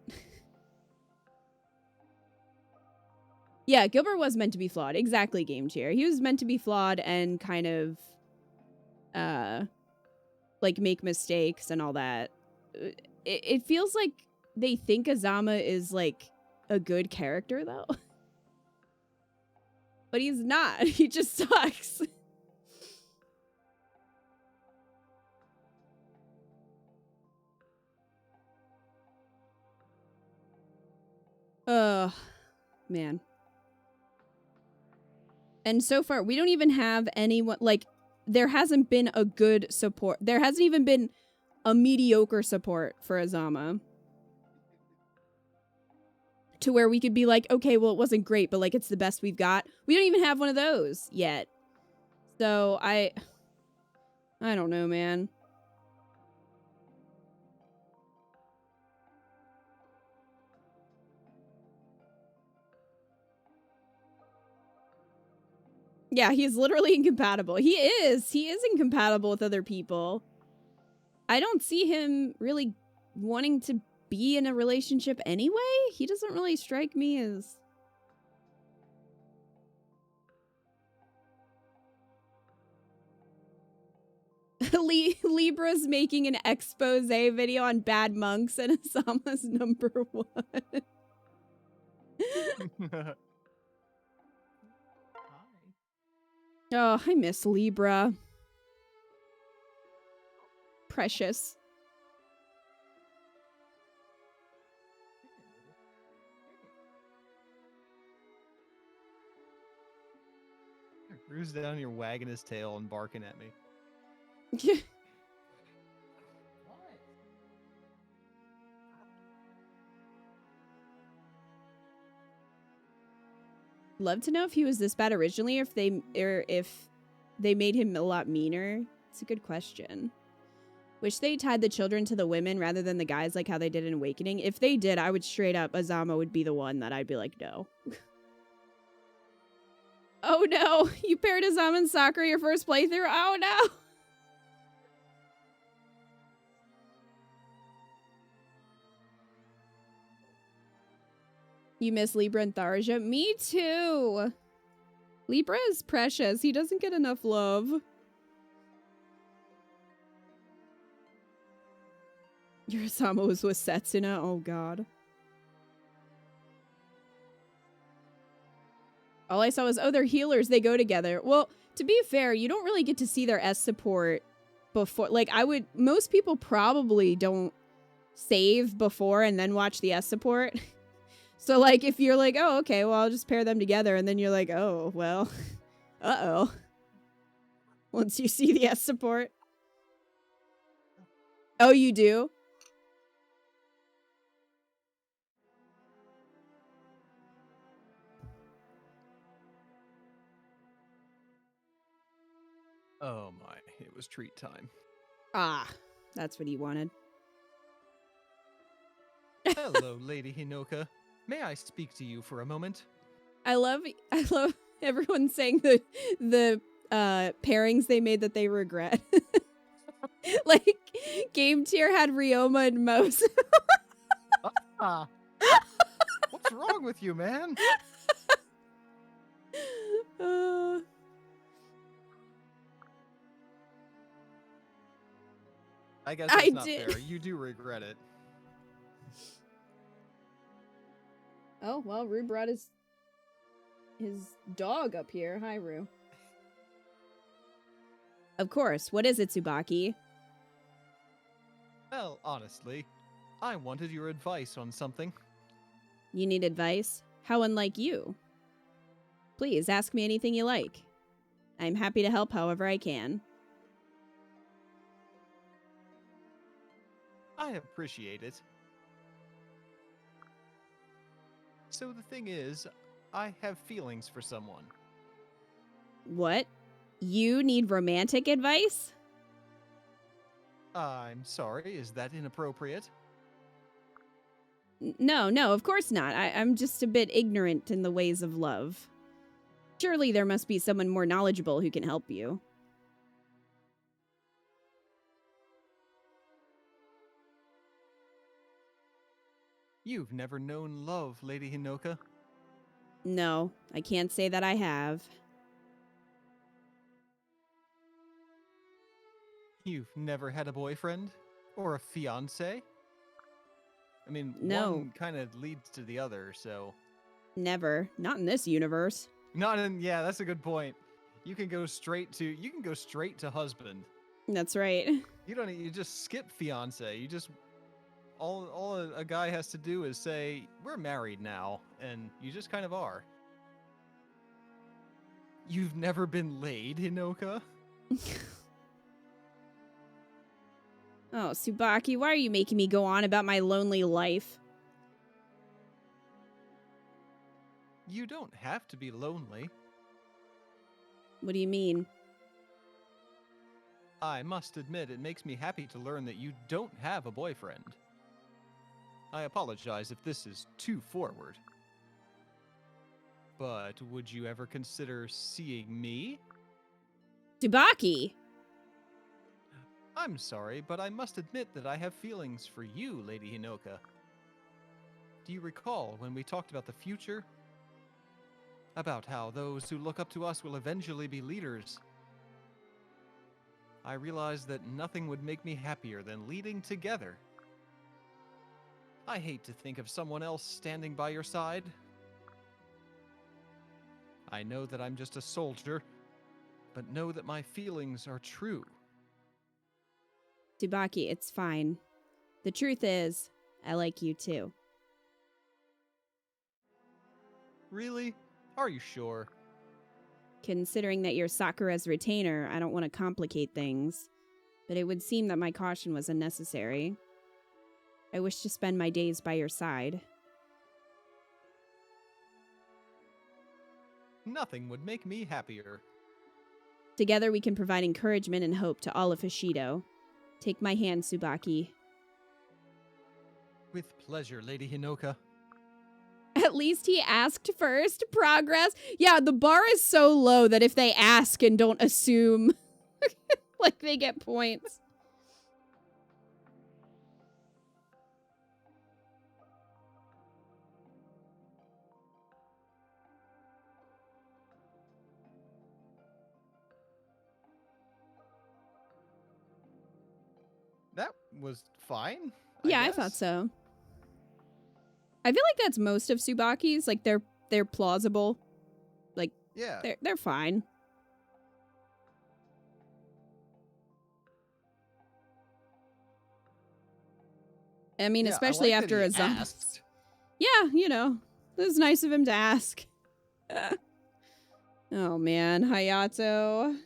Yeah, Gilbert was meant to be flawed. Exactly, Game Cheer. He was meant to be flawed and kind of... like, make mistakes and all that. It feels like they think Azama is, like... a good character, though. But he's not. He just sucks. Man. And so far, we don't even have anyone, like, there hasn't been a good support. There hasn't even been a mediocre support for Azama. to where we could be like, okay, well, it wasn't great, but like it's the best we've got. We don't even have one of those yet. So I don't know, man. Yeah, he's literally incompatible. He is incompatible with other people. I don't see him really wanting to be in a relationship anyway. He doesn't really strike me as... Libra's making an expose video on bad monks and Asama's #1. Oh, I miss Libra. Precious. Rue's down here wagging his tail and barking at me. Love to know if he was this bad originally, or if they made him a lot meaner. It's a good question. Wish they tied the children to the women rather than the guys, like how they did in Awakening. If they did, I would straight up, Azama would be the one that I'd be like, no. Oh no, you paired Azama and Sakura your first playthrough? Oh no! You miss Libra and Tharja? Me too! Libra is precious. He doesn't get enough love. Your Asama was with Setsuna? Oh god. All I saw was, oh, they're healers. They go together. Well, to be fair, you don't really get to see their S support before. Like, most people probably don't save before and then watch the S support. So, like, if you're like, oh, okay, well, I'll just pair them together. And then you're like, oh, well, uh-oh. Once you see the S support. Oh, you do? Oh my, it was treat time. Ah, that's what he wanted. Hello, Lady Hinoka. May I speak to you for a moment? I love everyone saying the pairings they made that they regret. Like, Game Tier had Ryoma and Mose. What's wrong with you, man? I guess that's not fair. You do regret it. Oh, well, Rue brought his dog up here. Hi, Rue. Of course. What is it, Tsubaki? Well, honestly, I wanted your advice on something. You need advice? How unlike you. Please, ask me anything you like. I'm happy to help however I can. I appreciate it. So the thing is, I have feelings for someone. What? You need romantic advice? I'm sorry, is that inappropriate? No, of course not. I'm just a bit ignorant in the ways of love. Surely there must be someone more knowledgeable who can help you. You've never known love, Lady Hinoka. No, I can't say that I have. You've never had a boyfriend? Or a fiancé? I mean, no. One kind of leads to the other, so... Never. Not in this universe. Not in... Yeah, that's a good point. You can go straight to husband. That's right. You just skip fiancé. You just... All a guy has to do is say, we're married now, and you just kind of are. You've never been laid, Hinoka? Oh, Tsubaki, why are you making me go on about my lonely life? You don't have to be lonely. What do you mean? I must admit, it makes me happy to learn that you don't have a boyfriend. I apologize if this is too forward. But would you ever consider seeing me? Tsubaki! I'm sorry, but I must admit that I have feelings for you, Lady Hinoka. Do you recall when we talked about the future? About how those who look up to us will eventually be leaders. I realized that nothing would make me happier than leading together. I hate to think of someone else standing by your side. I know that I'm just a soldier, but know that my feelings are true. Tsubaki, it's fine. The truth is, I like you too. Really? Are you sure? Considering that you're Sakura's retainer, I don't want to complicate things. But it would seem that my caution was unnecessary. I wish to spend my days by your side. Nothing would make me happier. Together we can provide encouragement and hope to all of Hoshido. Take my hand, Tsubaki. With pleasure, Lady Hinoka. At least he asked first. Progress. Yeah, the bar is so low that if they ask and don't assume, like, they get points. That was fine. Yeah, I thought so. I feel like that's most of Tsubaki's. Like, they're plausible. Like, Yeah. they're fine. I mean, Yeah, especially I like after that a he zombie. asked. Yeah, you know, it was nice of him to ask. Oh man, Hayato.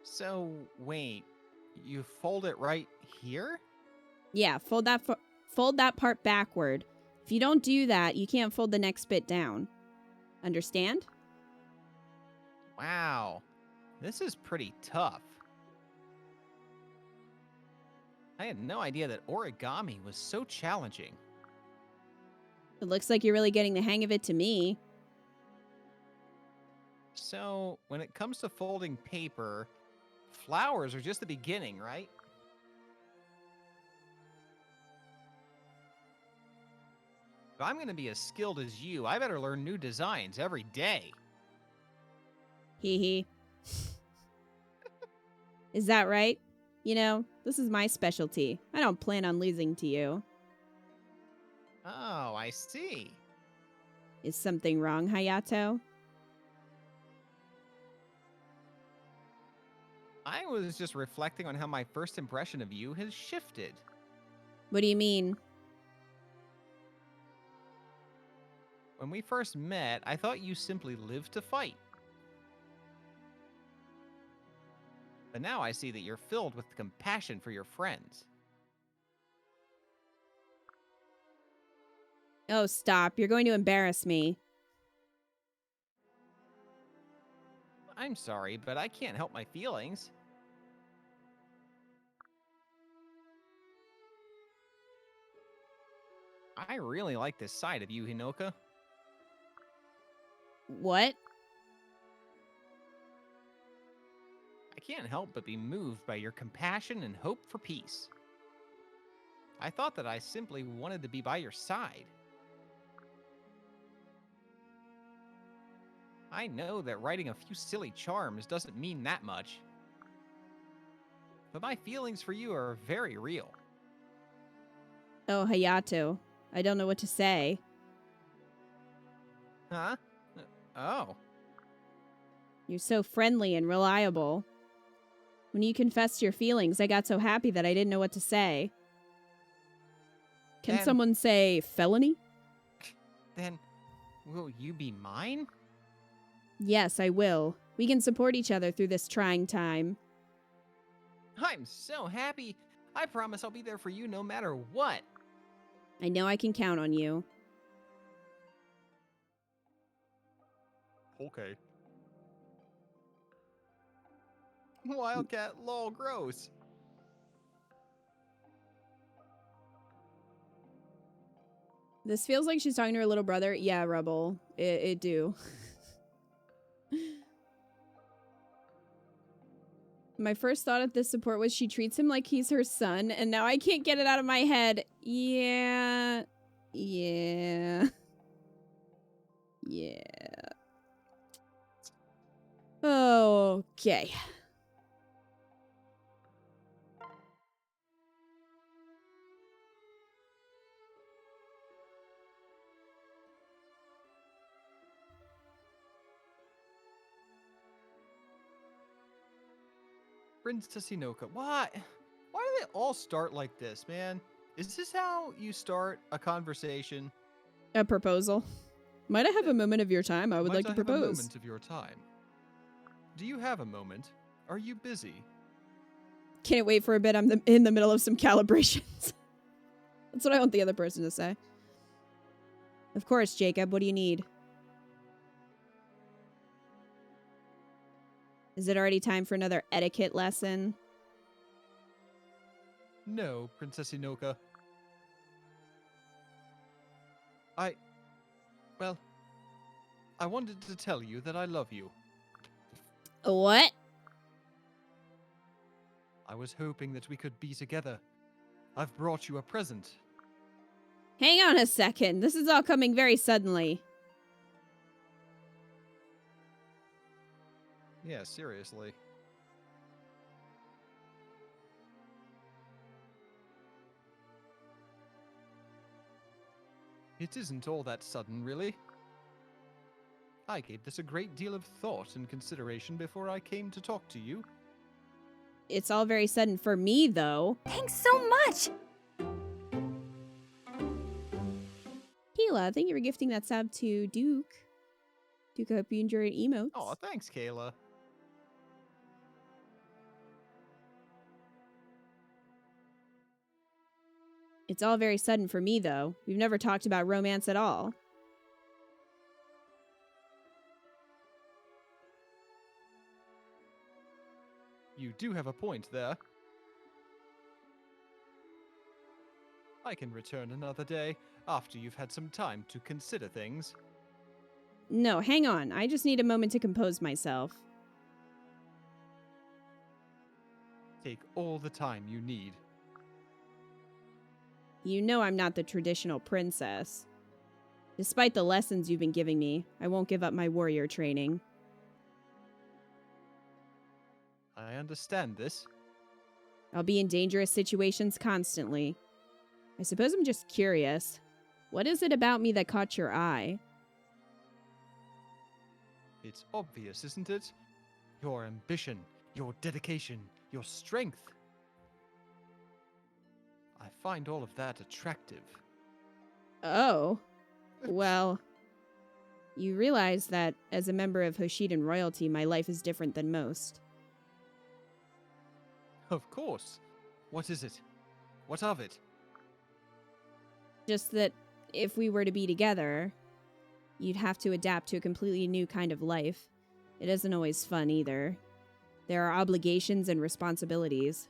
So, wait. You fold it right here? Yeah, fold that part backward. If you don't do that, you can't fold the next bit down. Understand? Wow. This is pretty tough. I had no idea that origami was so challenging. It looks like you're really getting the hang of it to me. So, when it comes to folding paper, flowers are just the beginning, right? If I'm going to be as skilled as you, I better learn new designs every day. Hee hee. Is that right? You know, this is my specialty. I don't plan on losing to you. Oh, I see. Is something wrong, Hayato? I was just reflecting on how my first impression of you has shifted. What do you mean? When we first met, I thought you simply lived to fight. But now I see that you're filled with compassion for your friends. Oh, stop. You're going to embarrass me. I'm sorry, but I can't help my feelings. I really like this side of you, Hinoka. What? I can't help but be moved by your compassion and hope for peace. I thought that I simply wanted to be by your side. I know that writing a few silly charms doesn't mean that much. But my feelings for you are very real. Oh, Hayato. I don't know what to say. Huh? Oh. You're so friendly and reliable. When you confessed your feelings, I got so happy that I didn't know what to say. Can And- someone say felony? Then, will you be mine? Yes, I will. We can support each other through this trying time. I'm so happy. I promise I'll be there for you no matter what. I know I can count on you. Okay. Wildcat lol gross. This feels like she's talking to her little brother. Yeah, Rebel. It do. My first thought of this support was she treats him like he's her son, and now I can't get it out of my head. Yeah. Yeah. Yeah. Okay. Princess Inoka, why? Why do they all start like this, man? Is this how you start a conversation? A proposal. Might I have a moment of your time? I would like to Might I have a propose. moment of your time? Do you have a moment? Are you busy? Can't wait for a bit. I'm in the middle of some calibrations. That's what I want the other person to say. Of course, Jacob. What do you need? Is it already time for another etiquette lesson? No, Princess Inoka. Well, I wanted to tell you that I love you. What? I was hoping that we could be together. I've brought you a present. Hang on a second. This is all coming very suddenly. Yeah, seriously. It isn't all that sudden, really. I gave this a great deal of thought and consideration before I came to talk to you. It's all very sudden for me, though. Thanks so much! Keela, thank you for gifting that sub to Duke. Duke, I hope you enjoyed emotes. Oh, thanks, Kayla. It's all very sudden for me, though. We've never talked about romance at all. You do have a point there. I can return another day after you've had some time to consider things. No, hang on. I just need a moment to compose myself. Take all the time you need. You know I'm not the traditional princess. Despite the lessons you've been giving me, I won't give up my warrior training. I understand this. I'll be in dangerous situations constantly. I suppose I'm just curious. What is it about me that caught your eye? It's obvious, isn't it? Your ambition, your dedication, your strength. I find all of that attractive. Oh. Well, you realize that as a member of Hoshidan royalty, my life is different than most. Of course. What is it? What of it? Just that if we were to be together, you'd have to adapt to a completely new kind of life. It isn't always fun either. There are obligations and responsibilities.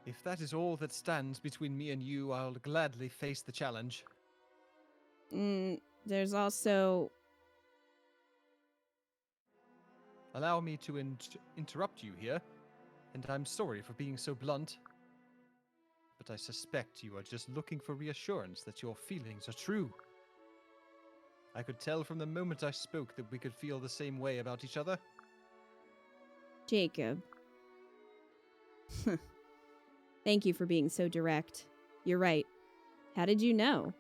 If that is all that stands between me and you, I'll gladly face the challenge. There's also... Allow me to interrupt you here, and I'm sorry for being so blunt. But I suspect you are just looking for reassurance that your feelings are true. I could tell from the moment I spoke that we could feel the same way about each other. Jacob. Thank you for being so direct. You're right. How did you know?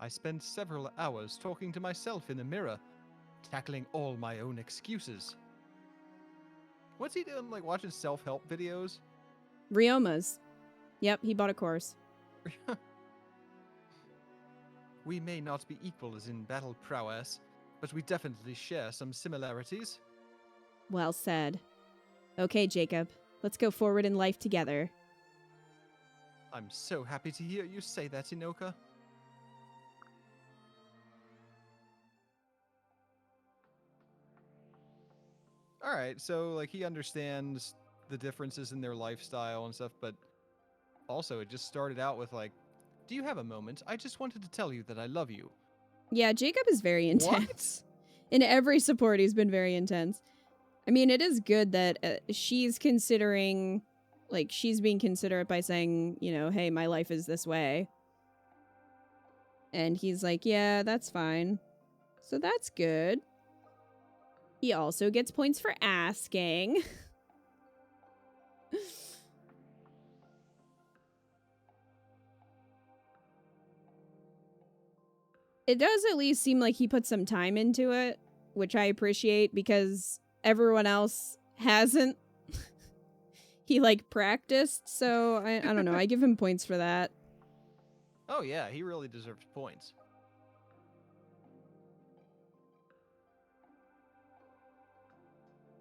I spent several hours talking to myself in the mirror, tackling all my own excuses. What's he doing, like watching self-help videos? Ryoma's. Yep, he bought a course. We may not be equals in battle prowess, but we definitely share some similarities. Well said. Okay, Jacob. Let's go forward in life together. I'm so happy to hear you say that, Inoka. Alright, so, like, he understands the differences in their lifestyle and stuff, but also it just started out with, like, do you have a moment? I just wanted to tell you that I love you. Yeah, Jacob is very What? intense. In every support, he's been very intense. I mean, it is good that she's considering, like, she's being considerate by saying, you know, hey, my life is this way. And he's like, yeah, that's fine. So that's good. He also gets points for asking. It does at least seem like he put some time into it, which I appreciate because everyone else hasn't. He, like, practiced, so I don't know. I give him points for that. Oh yeah, he really deserves points.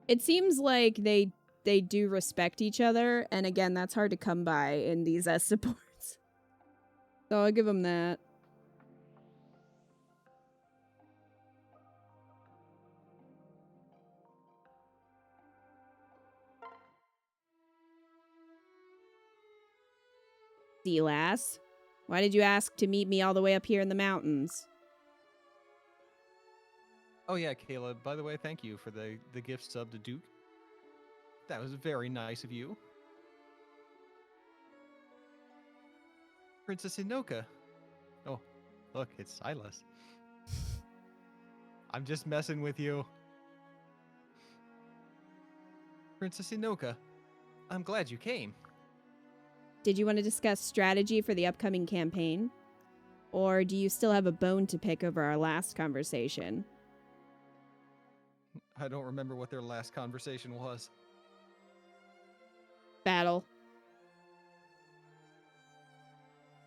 It seems like they do respect each other, and again, that's hard to come by in these supports. So I'll give him that. See, lass. Why did you ask to meet me all the way up here in the mountains? Oh yeah, Caleb, by the way, thank you for the gift sub to Duke. That was very nice of you. Princess Inoka. Oh, look, it's Silas. I'm just messing with you. Princess Inoka, I'm glad you came. Did you want to discuss strategy for the upcoming campaign? Or do you still have a bone to pick over our last conversation? I don't remember what their last conversation was. Battle.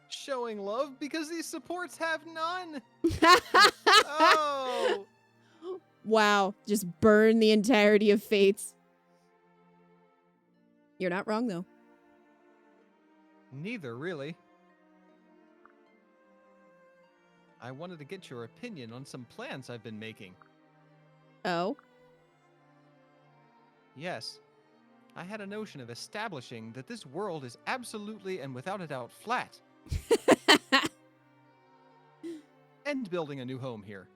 Showing love because these supports have none. Oh! Wow. Just burn the entirety of Fates. You're not wrong, though. Neither, really. I wanted to get your opinion on some plans I've been making. Oh? Yes. I had a notion of establishing that this world is absolutely and without a doubt flat. And building a new home here.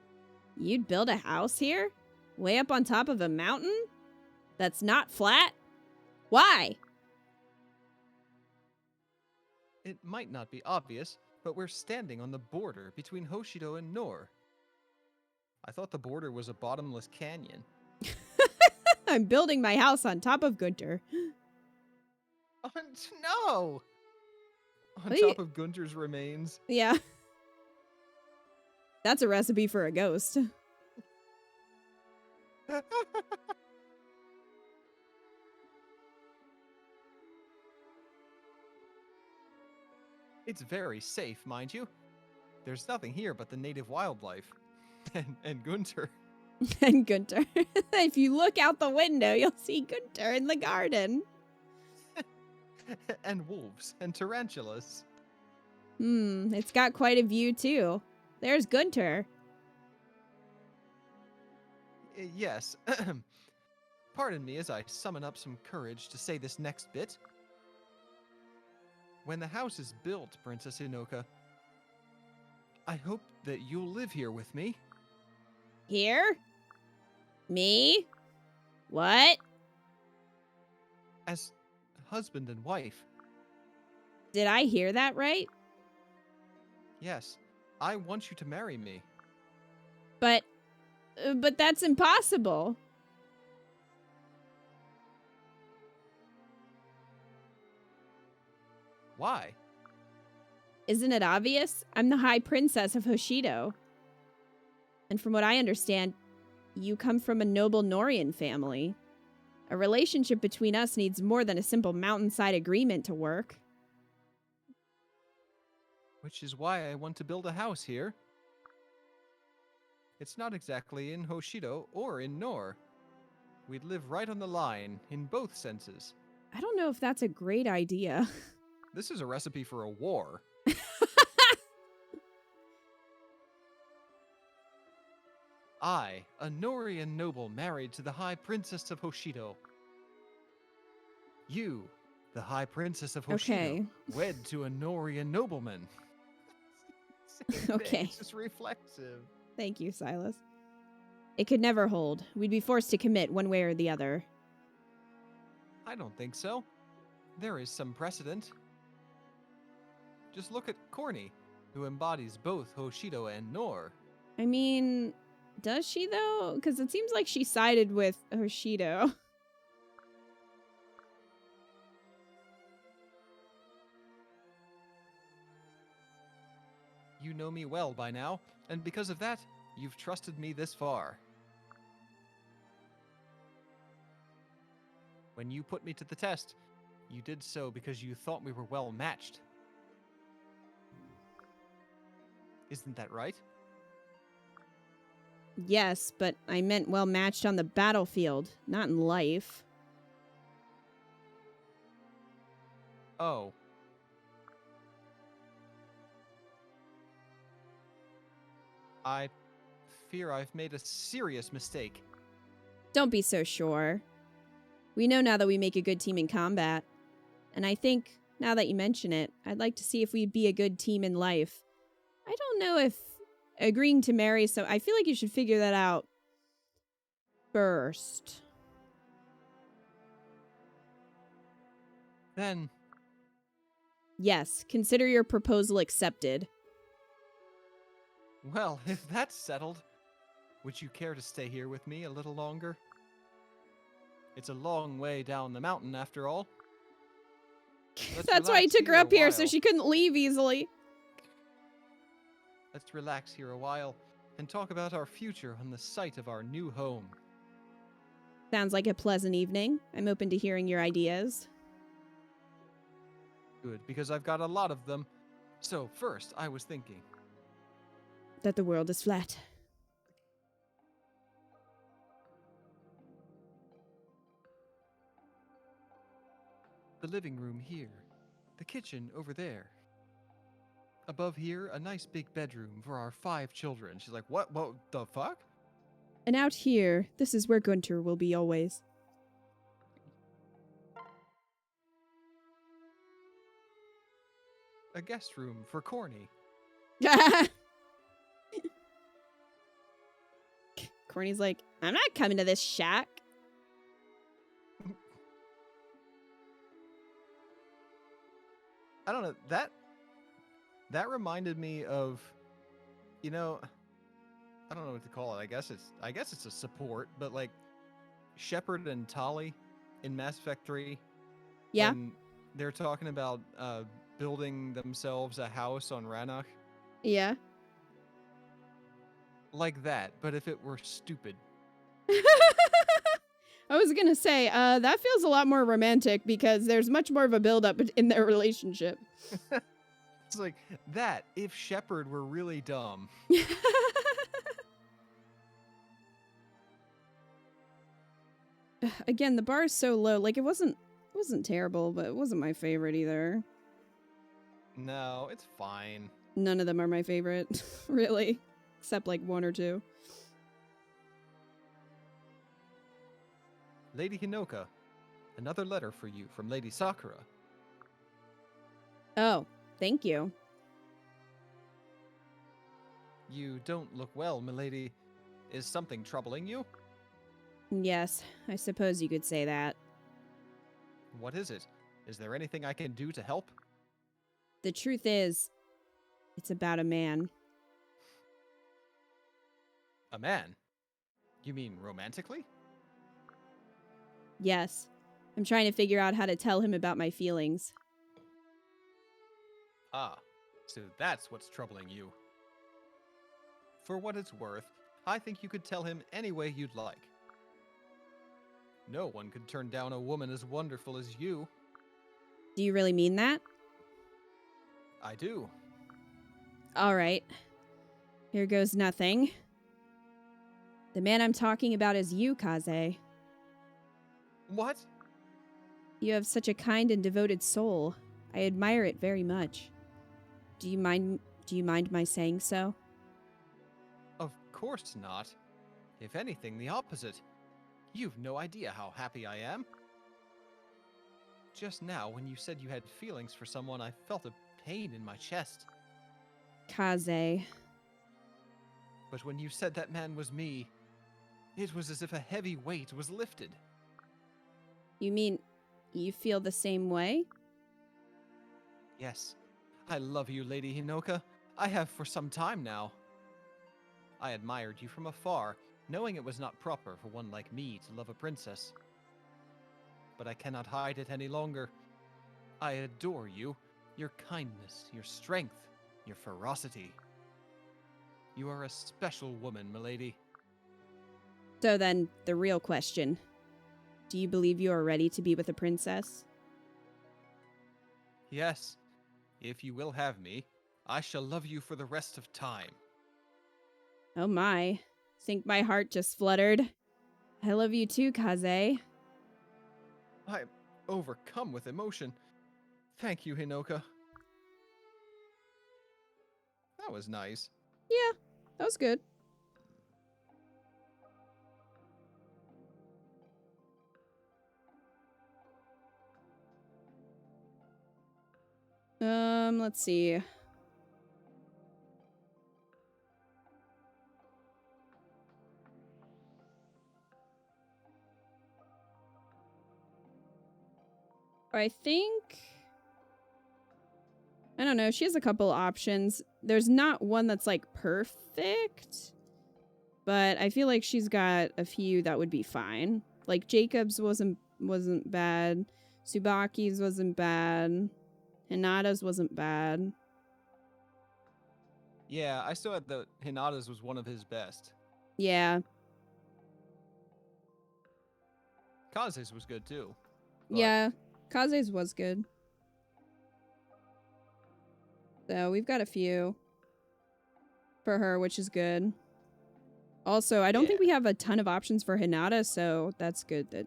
You'd build a house here? Way up on top of a mountain? That's not flat? Why? It might not be obvious, but we're standing on the border between Hoshido and Nor. I thought the border was a bottomless canyon. I'm building my house on top of Gunter. Oh, no! On What are top of Gunter's remains. Yeah. That's a recipe for a ghost. It's very safe, mind you. There's nothing here but the native wildlife. And Gunter. And Gunter. If you look out the window, you'll see Gunter in the garden. And wolves and tarantulas. It's got quite a view, too. There's Gunter. Yes. Pardon me as I summon up some courage to say this next bit. When the house is built, Princess Inoka, I hope that you'll live here with me. Here? Me? What? As husband and wife. Did I hear that right? Yes, I want you to marry me. But that's impossible. Why? Isn't it obvious? I'm the High Princess of Hoshido. And from what I understand, you come from a noble Norian family. A relationship between us needs more than a simple mountainside agreement to work. which is why I want to build a house here. It's not exactly in Hoshido or in Nor. We'd live right on the line, in both senses. I don't know if that's a great idea. This is a recipe for a war. I, a Norian noble married to the High Princess of Hoshido. You, the High Princess of Hoshido, Okay. wed to a Norian nobleman. Same thing, Okay. it's just reflexive. Thank you, Silas. It could never hold. We'd be forced to commit one way or the other. I don't think so. There is some precedent. Just look at Corny, who embodies both Hoshido and Nor. I mean, does she though? Because it seems like she sided with Hoshido. You know me well by now, and because of that, you've trusted me this far. When you put me to the test, you did so because you thought we were well matched. Isn't that right? Yes, but I meant well matched on the battlefield, not in life. Oh. I fear I've made a serious mistake. Don't be so sure. We know now that we make a good team in combat. And I think, now that you mention it, I'd like to see if we'd be a good team in life. I don't know if agreeing to marry, so I feel like you should figure that out first. Then, Yes, consider your proposal accepted. well, if that's settled, would you care to stay here with me a little longer? It's a long way down the mountain, after all. Let's That's why he relax took her here a up here, so while. she couldn't leave easily. Let's relax here a while and talk about our future on the site of our new home. Sounds like a pleasant evening. I'm open to hearing your ideas. Good, because I've got a lot of them. So, first, I was thinking. That the world is flat. The living room here. The kitchen over there. Above here, a nice big bedroom for our 5 children. She's like, what the fuck? And out here, this is where Gunter will be always. A guest room for Corny. Corny's like, I'm not coming to this shack. I don't know, that reminded me of, you know, I don't know what to call it. I guess it's a support, but like Shepard and Tali in Mass Effect 3. Yeah. When they're talking about building themselves a house on Rannoch. Yeah. Like that, but if it were stupid. I was gonna say, that feels a lot more romantic because there's much more of a build-up in their relationship. It's like that if Shepard were really dumb. Again, the bar is so low. Like, it wasn't terrible, but it wasn't my favorite either. No, it's fine. None of them are my favorite, really. Except, like, 1 or 2. Lady Hinoka, another letter for you from Lady Sakura. Oh, thank you. You don't look well, milady. Is something troubling you? Yes, I suppose you could say that. What is it? Is there anything I can do to help? The truth is, it's about a man. A man? You mean romantically? Yes. I'm trying to figure out how to tell him about my feelings. Ah, so that's what's troubling you. For what it's worth, I think you could tell him any way you'd like. No one could turn down a woman as wonderful as you. Do you really mean that? I do. All right. Here goes nothing. The man I'm talking about is you, Kaze. What? You have such a kind and devoted soul. I admire it very much. Do you mind my saying so? Of course not. If anything, the opposite. You've no idea how happy I am. Just now, when you said you had feelings for someone, I felt a pain in my chest. Kaze. But when you said that man was me, it was as if a heavy weight was lifted. You mean you feel the same way? Yes, I love you, Lady Hinoka. I have for some time now. I admired you from afar, knowing it was not proper for one like me to love a princess. But I cannot hide it any longer. I adore you, your kindness, your strength, your ferocity. You are a special woman, milady. So then, the real question. Do you believe you are ready to be with a princess? Yes, if you will have me, I shall love you for the rest of time. Oh my. Think my heart just fluttered. I love you too, Kaze. I'm overcome with emotion. Thank you, Hinoka. That was nice. Yeah, that was good. Let's see. I think... I don't know. She has a couple options. There's not one that's, like, perfect. But I feel like she's got a few that would be fine. Like, Jacob's wasn't bad. Tsubaki's wasn't bad. Hinata's wasn't bad. Yeah, I still had the Hinata's was one of his best. Yeah. Kaze's was good too. But Yeah. Kaze's was good. So we've got a few for her, which is good. Also, I don't think we have a ton of options for Hinata, so that's good. That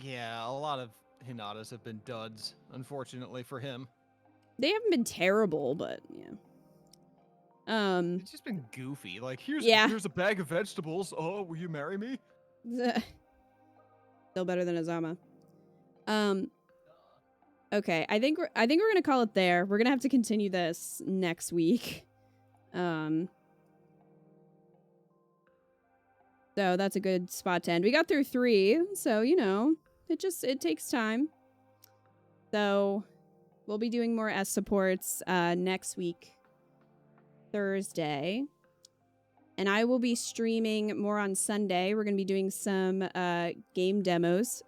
yeah, a lot of Hinata's have been duds, unfortunately for him. they haven't been terrible, but yeah. It's just been goofy. Like, here's a bag of vegetables. Oh, will you marry me? Still better than Azama. Okay, I think we're gonna call it there. We're gonna have to continue this next week. So that's a good spot to end. We got through 3, so you know, it takes time. So we'll be doing more S supports next week, Thursday. And I will be streaming more on Sunday. We're going to be doing some game demos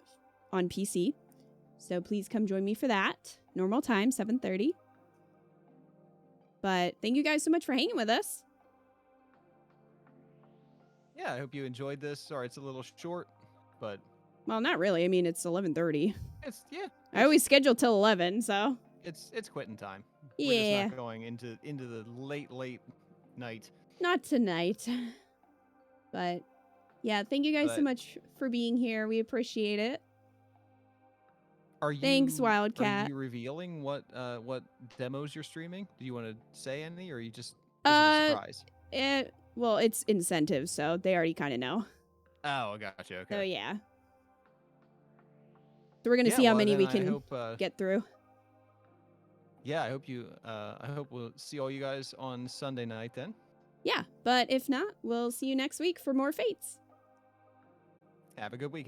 on PC. So please come join me for that. Normal time, 7:30. But thank you guys so much for hanging with us. Yeah, I hope you enjoyed this. Sorry, it's a little short, but Well, not really. I mean, it's 11:30. I always schedule till 11, so. It's quitting time. Yeah. We're just not going into the late night. Not tonight. But yeah, thank you guys so much for being here. We appreciate it. Thanks, Wildcat. Are you revealing what demos you're streaming? Do you want to say any, or are you just is it a surprise? Well, it's incentives, so they already kind of know. Oh, gotcha. Okay. So yeah. So we're gonna see how many we can get through. Yeah, I hope we'll see all you guys on Sunday night then. Yeah, but if not, we'll see you next week for more Fates. Have a good weekend.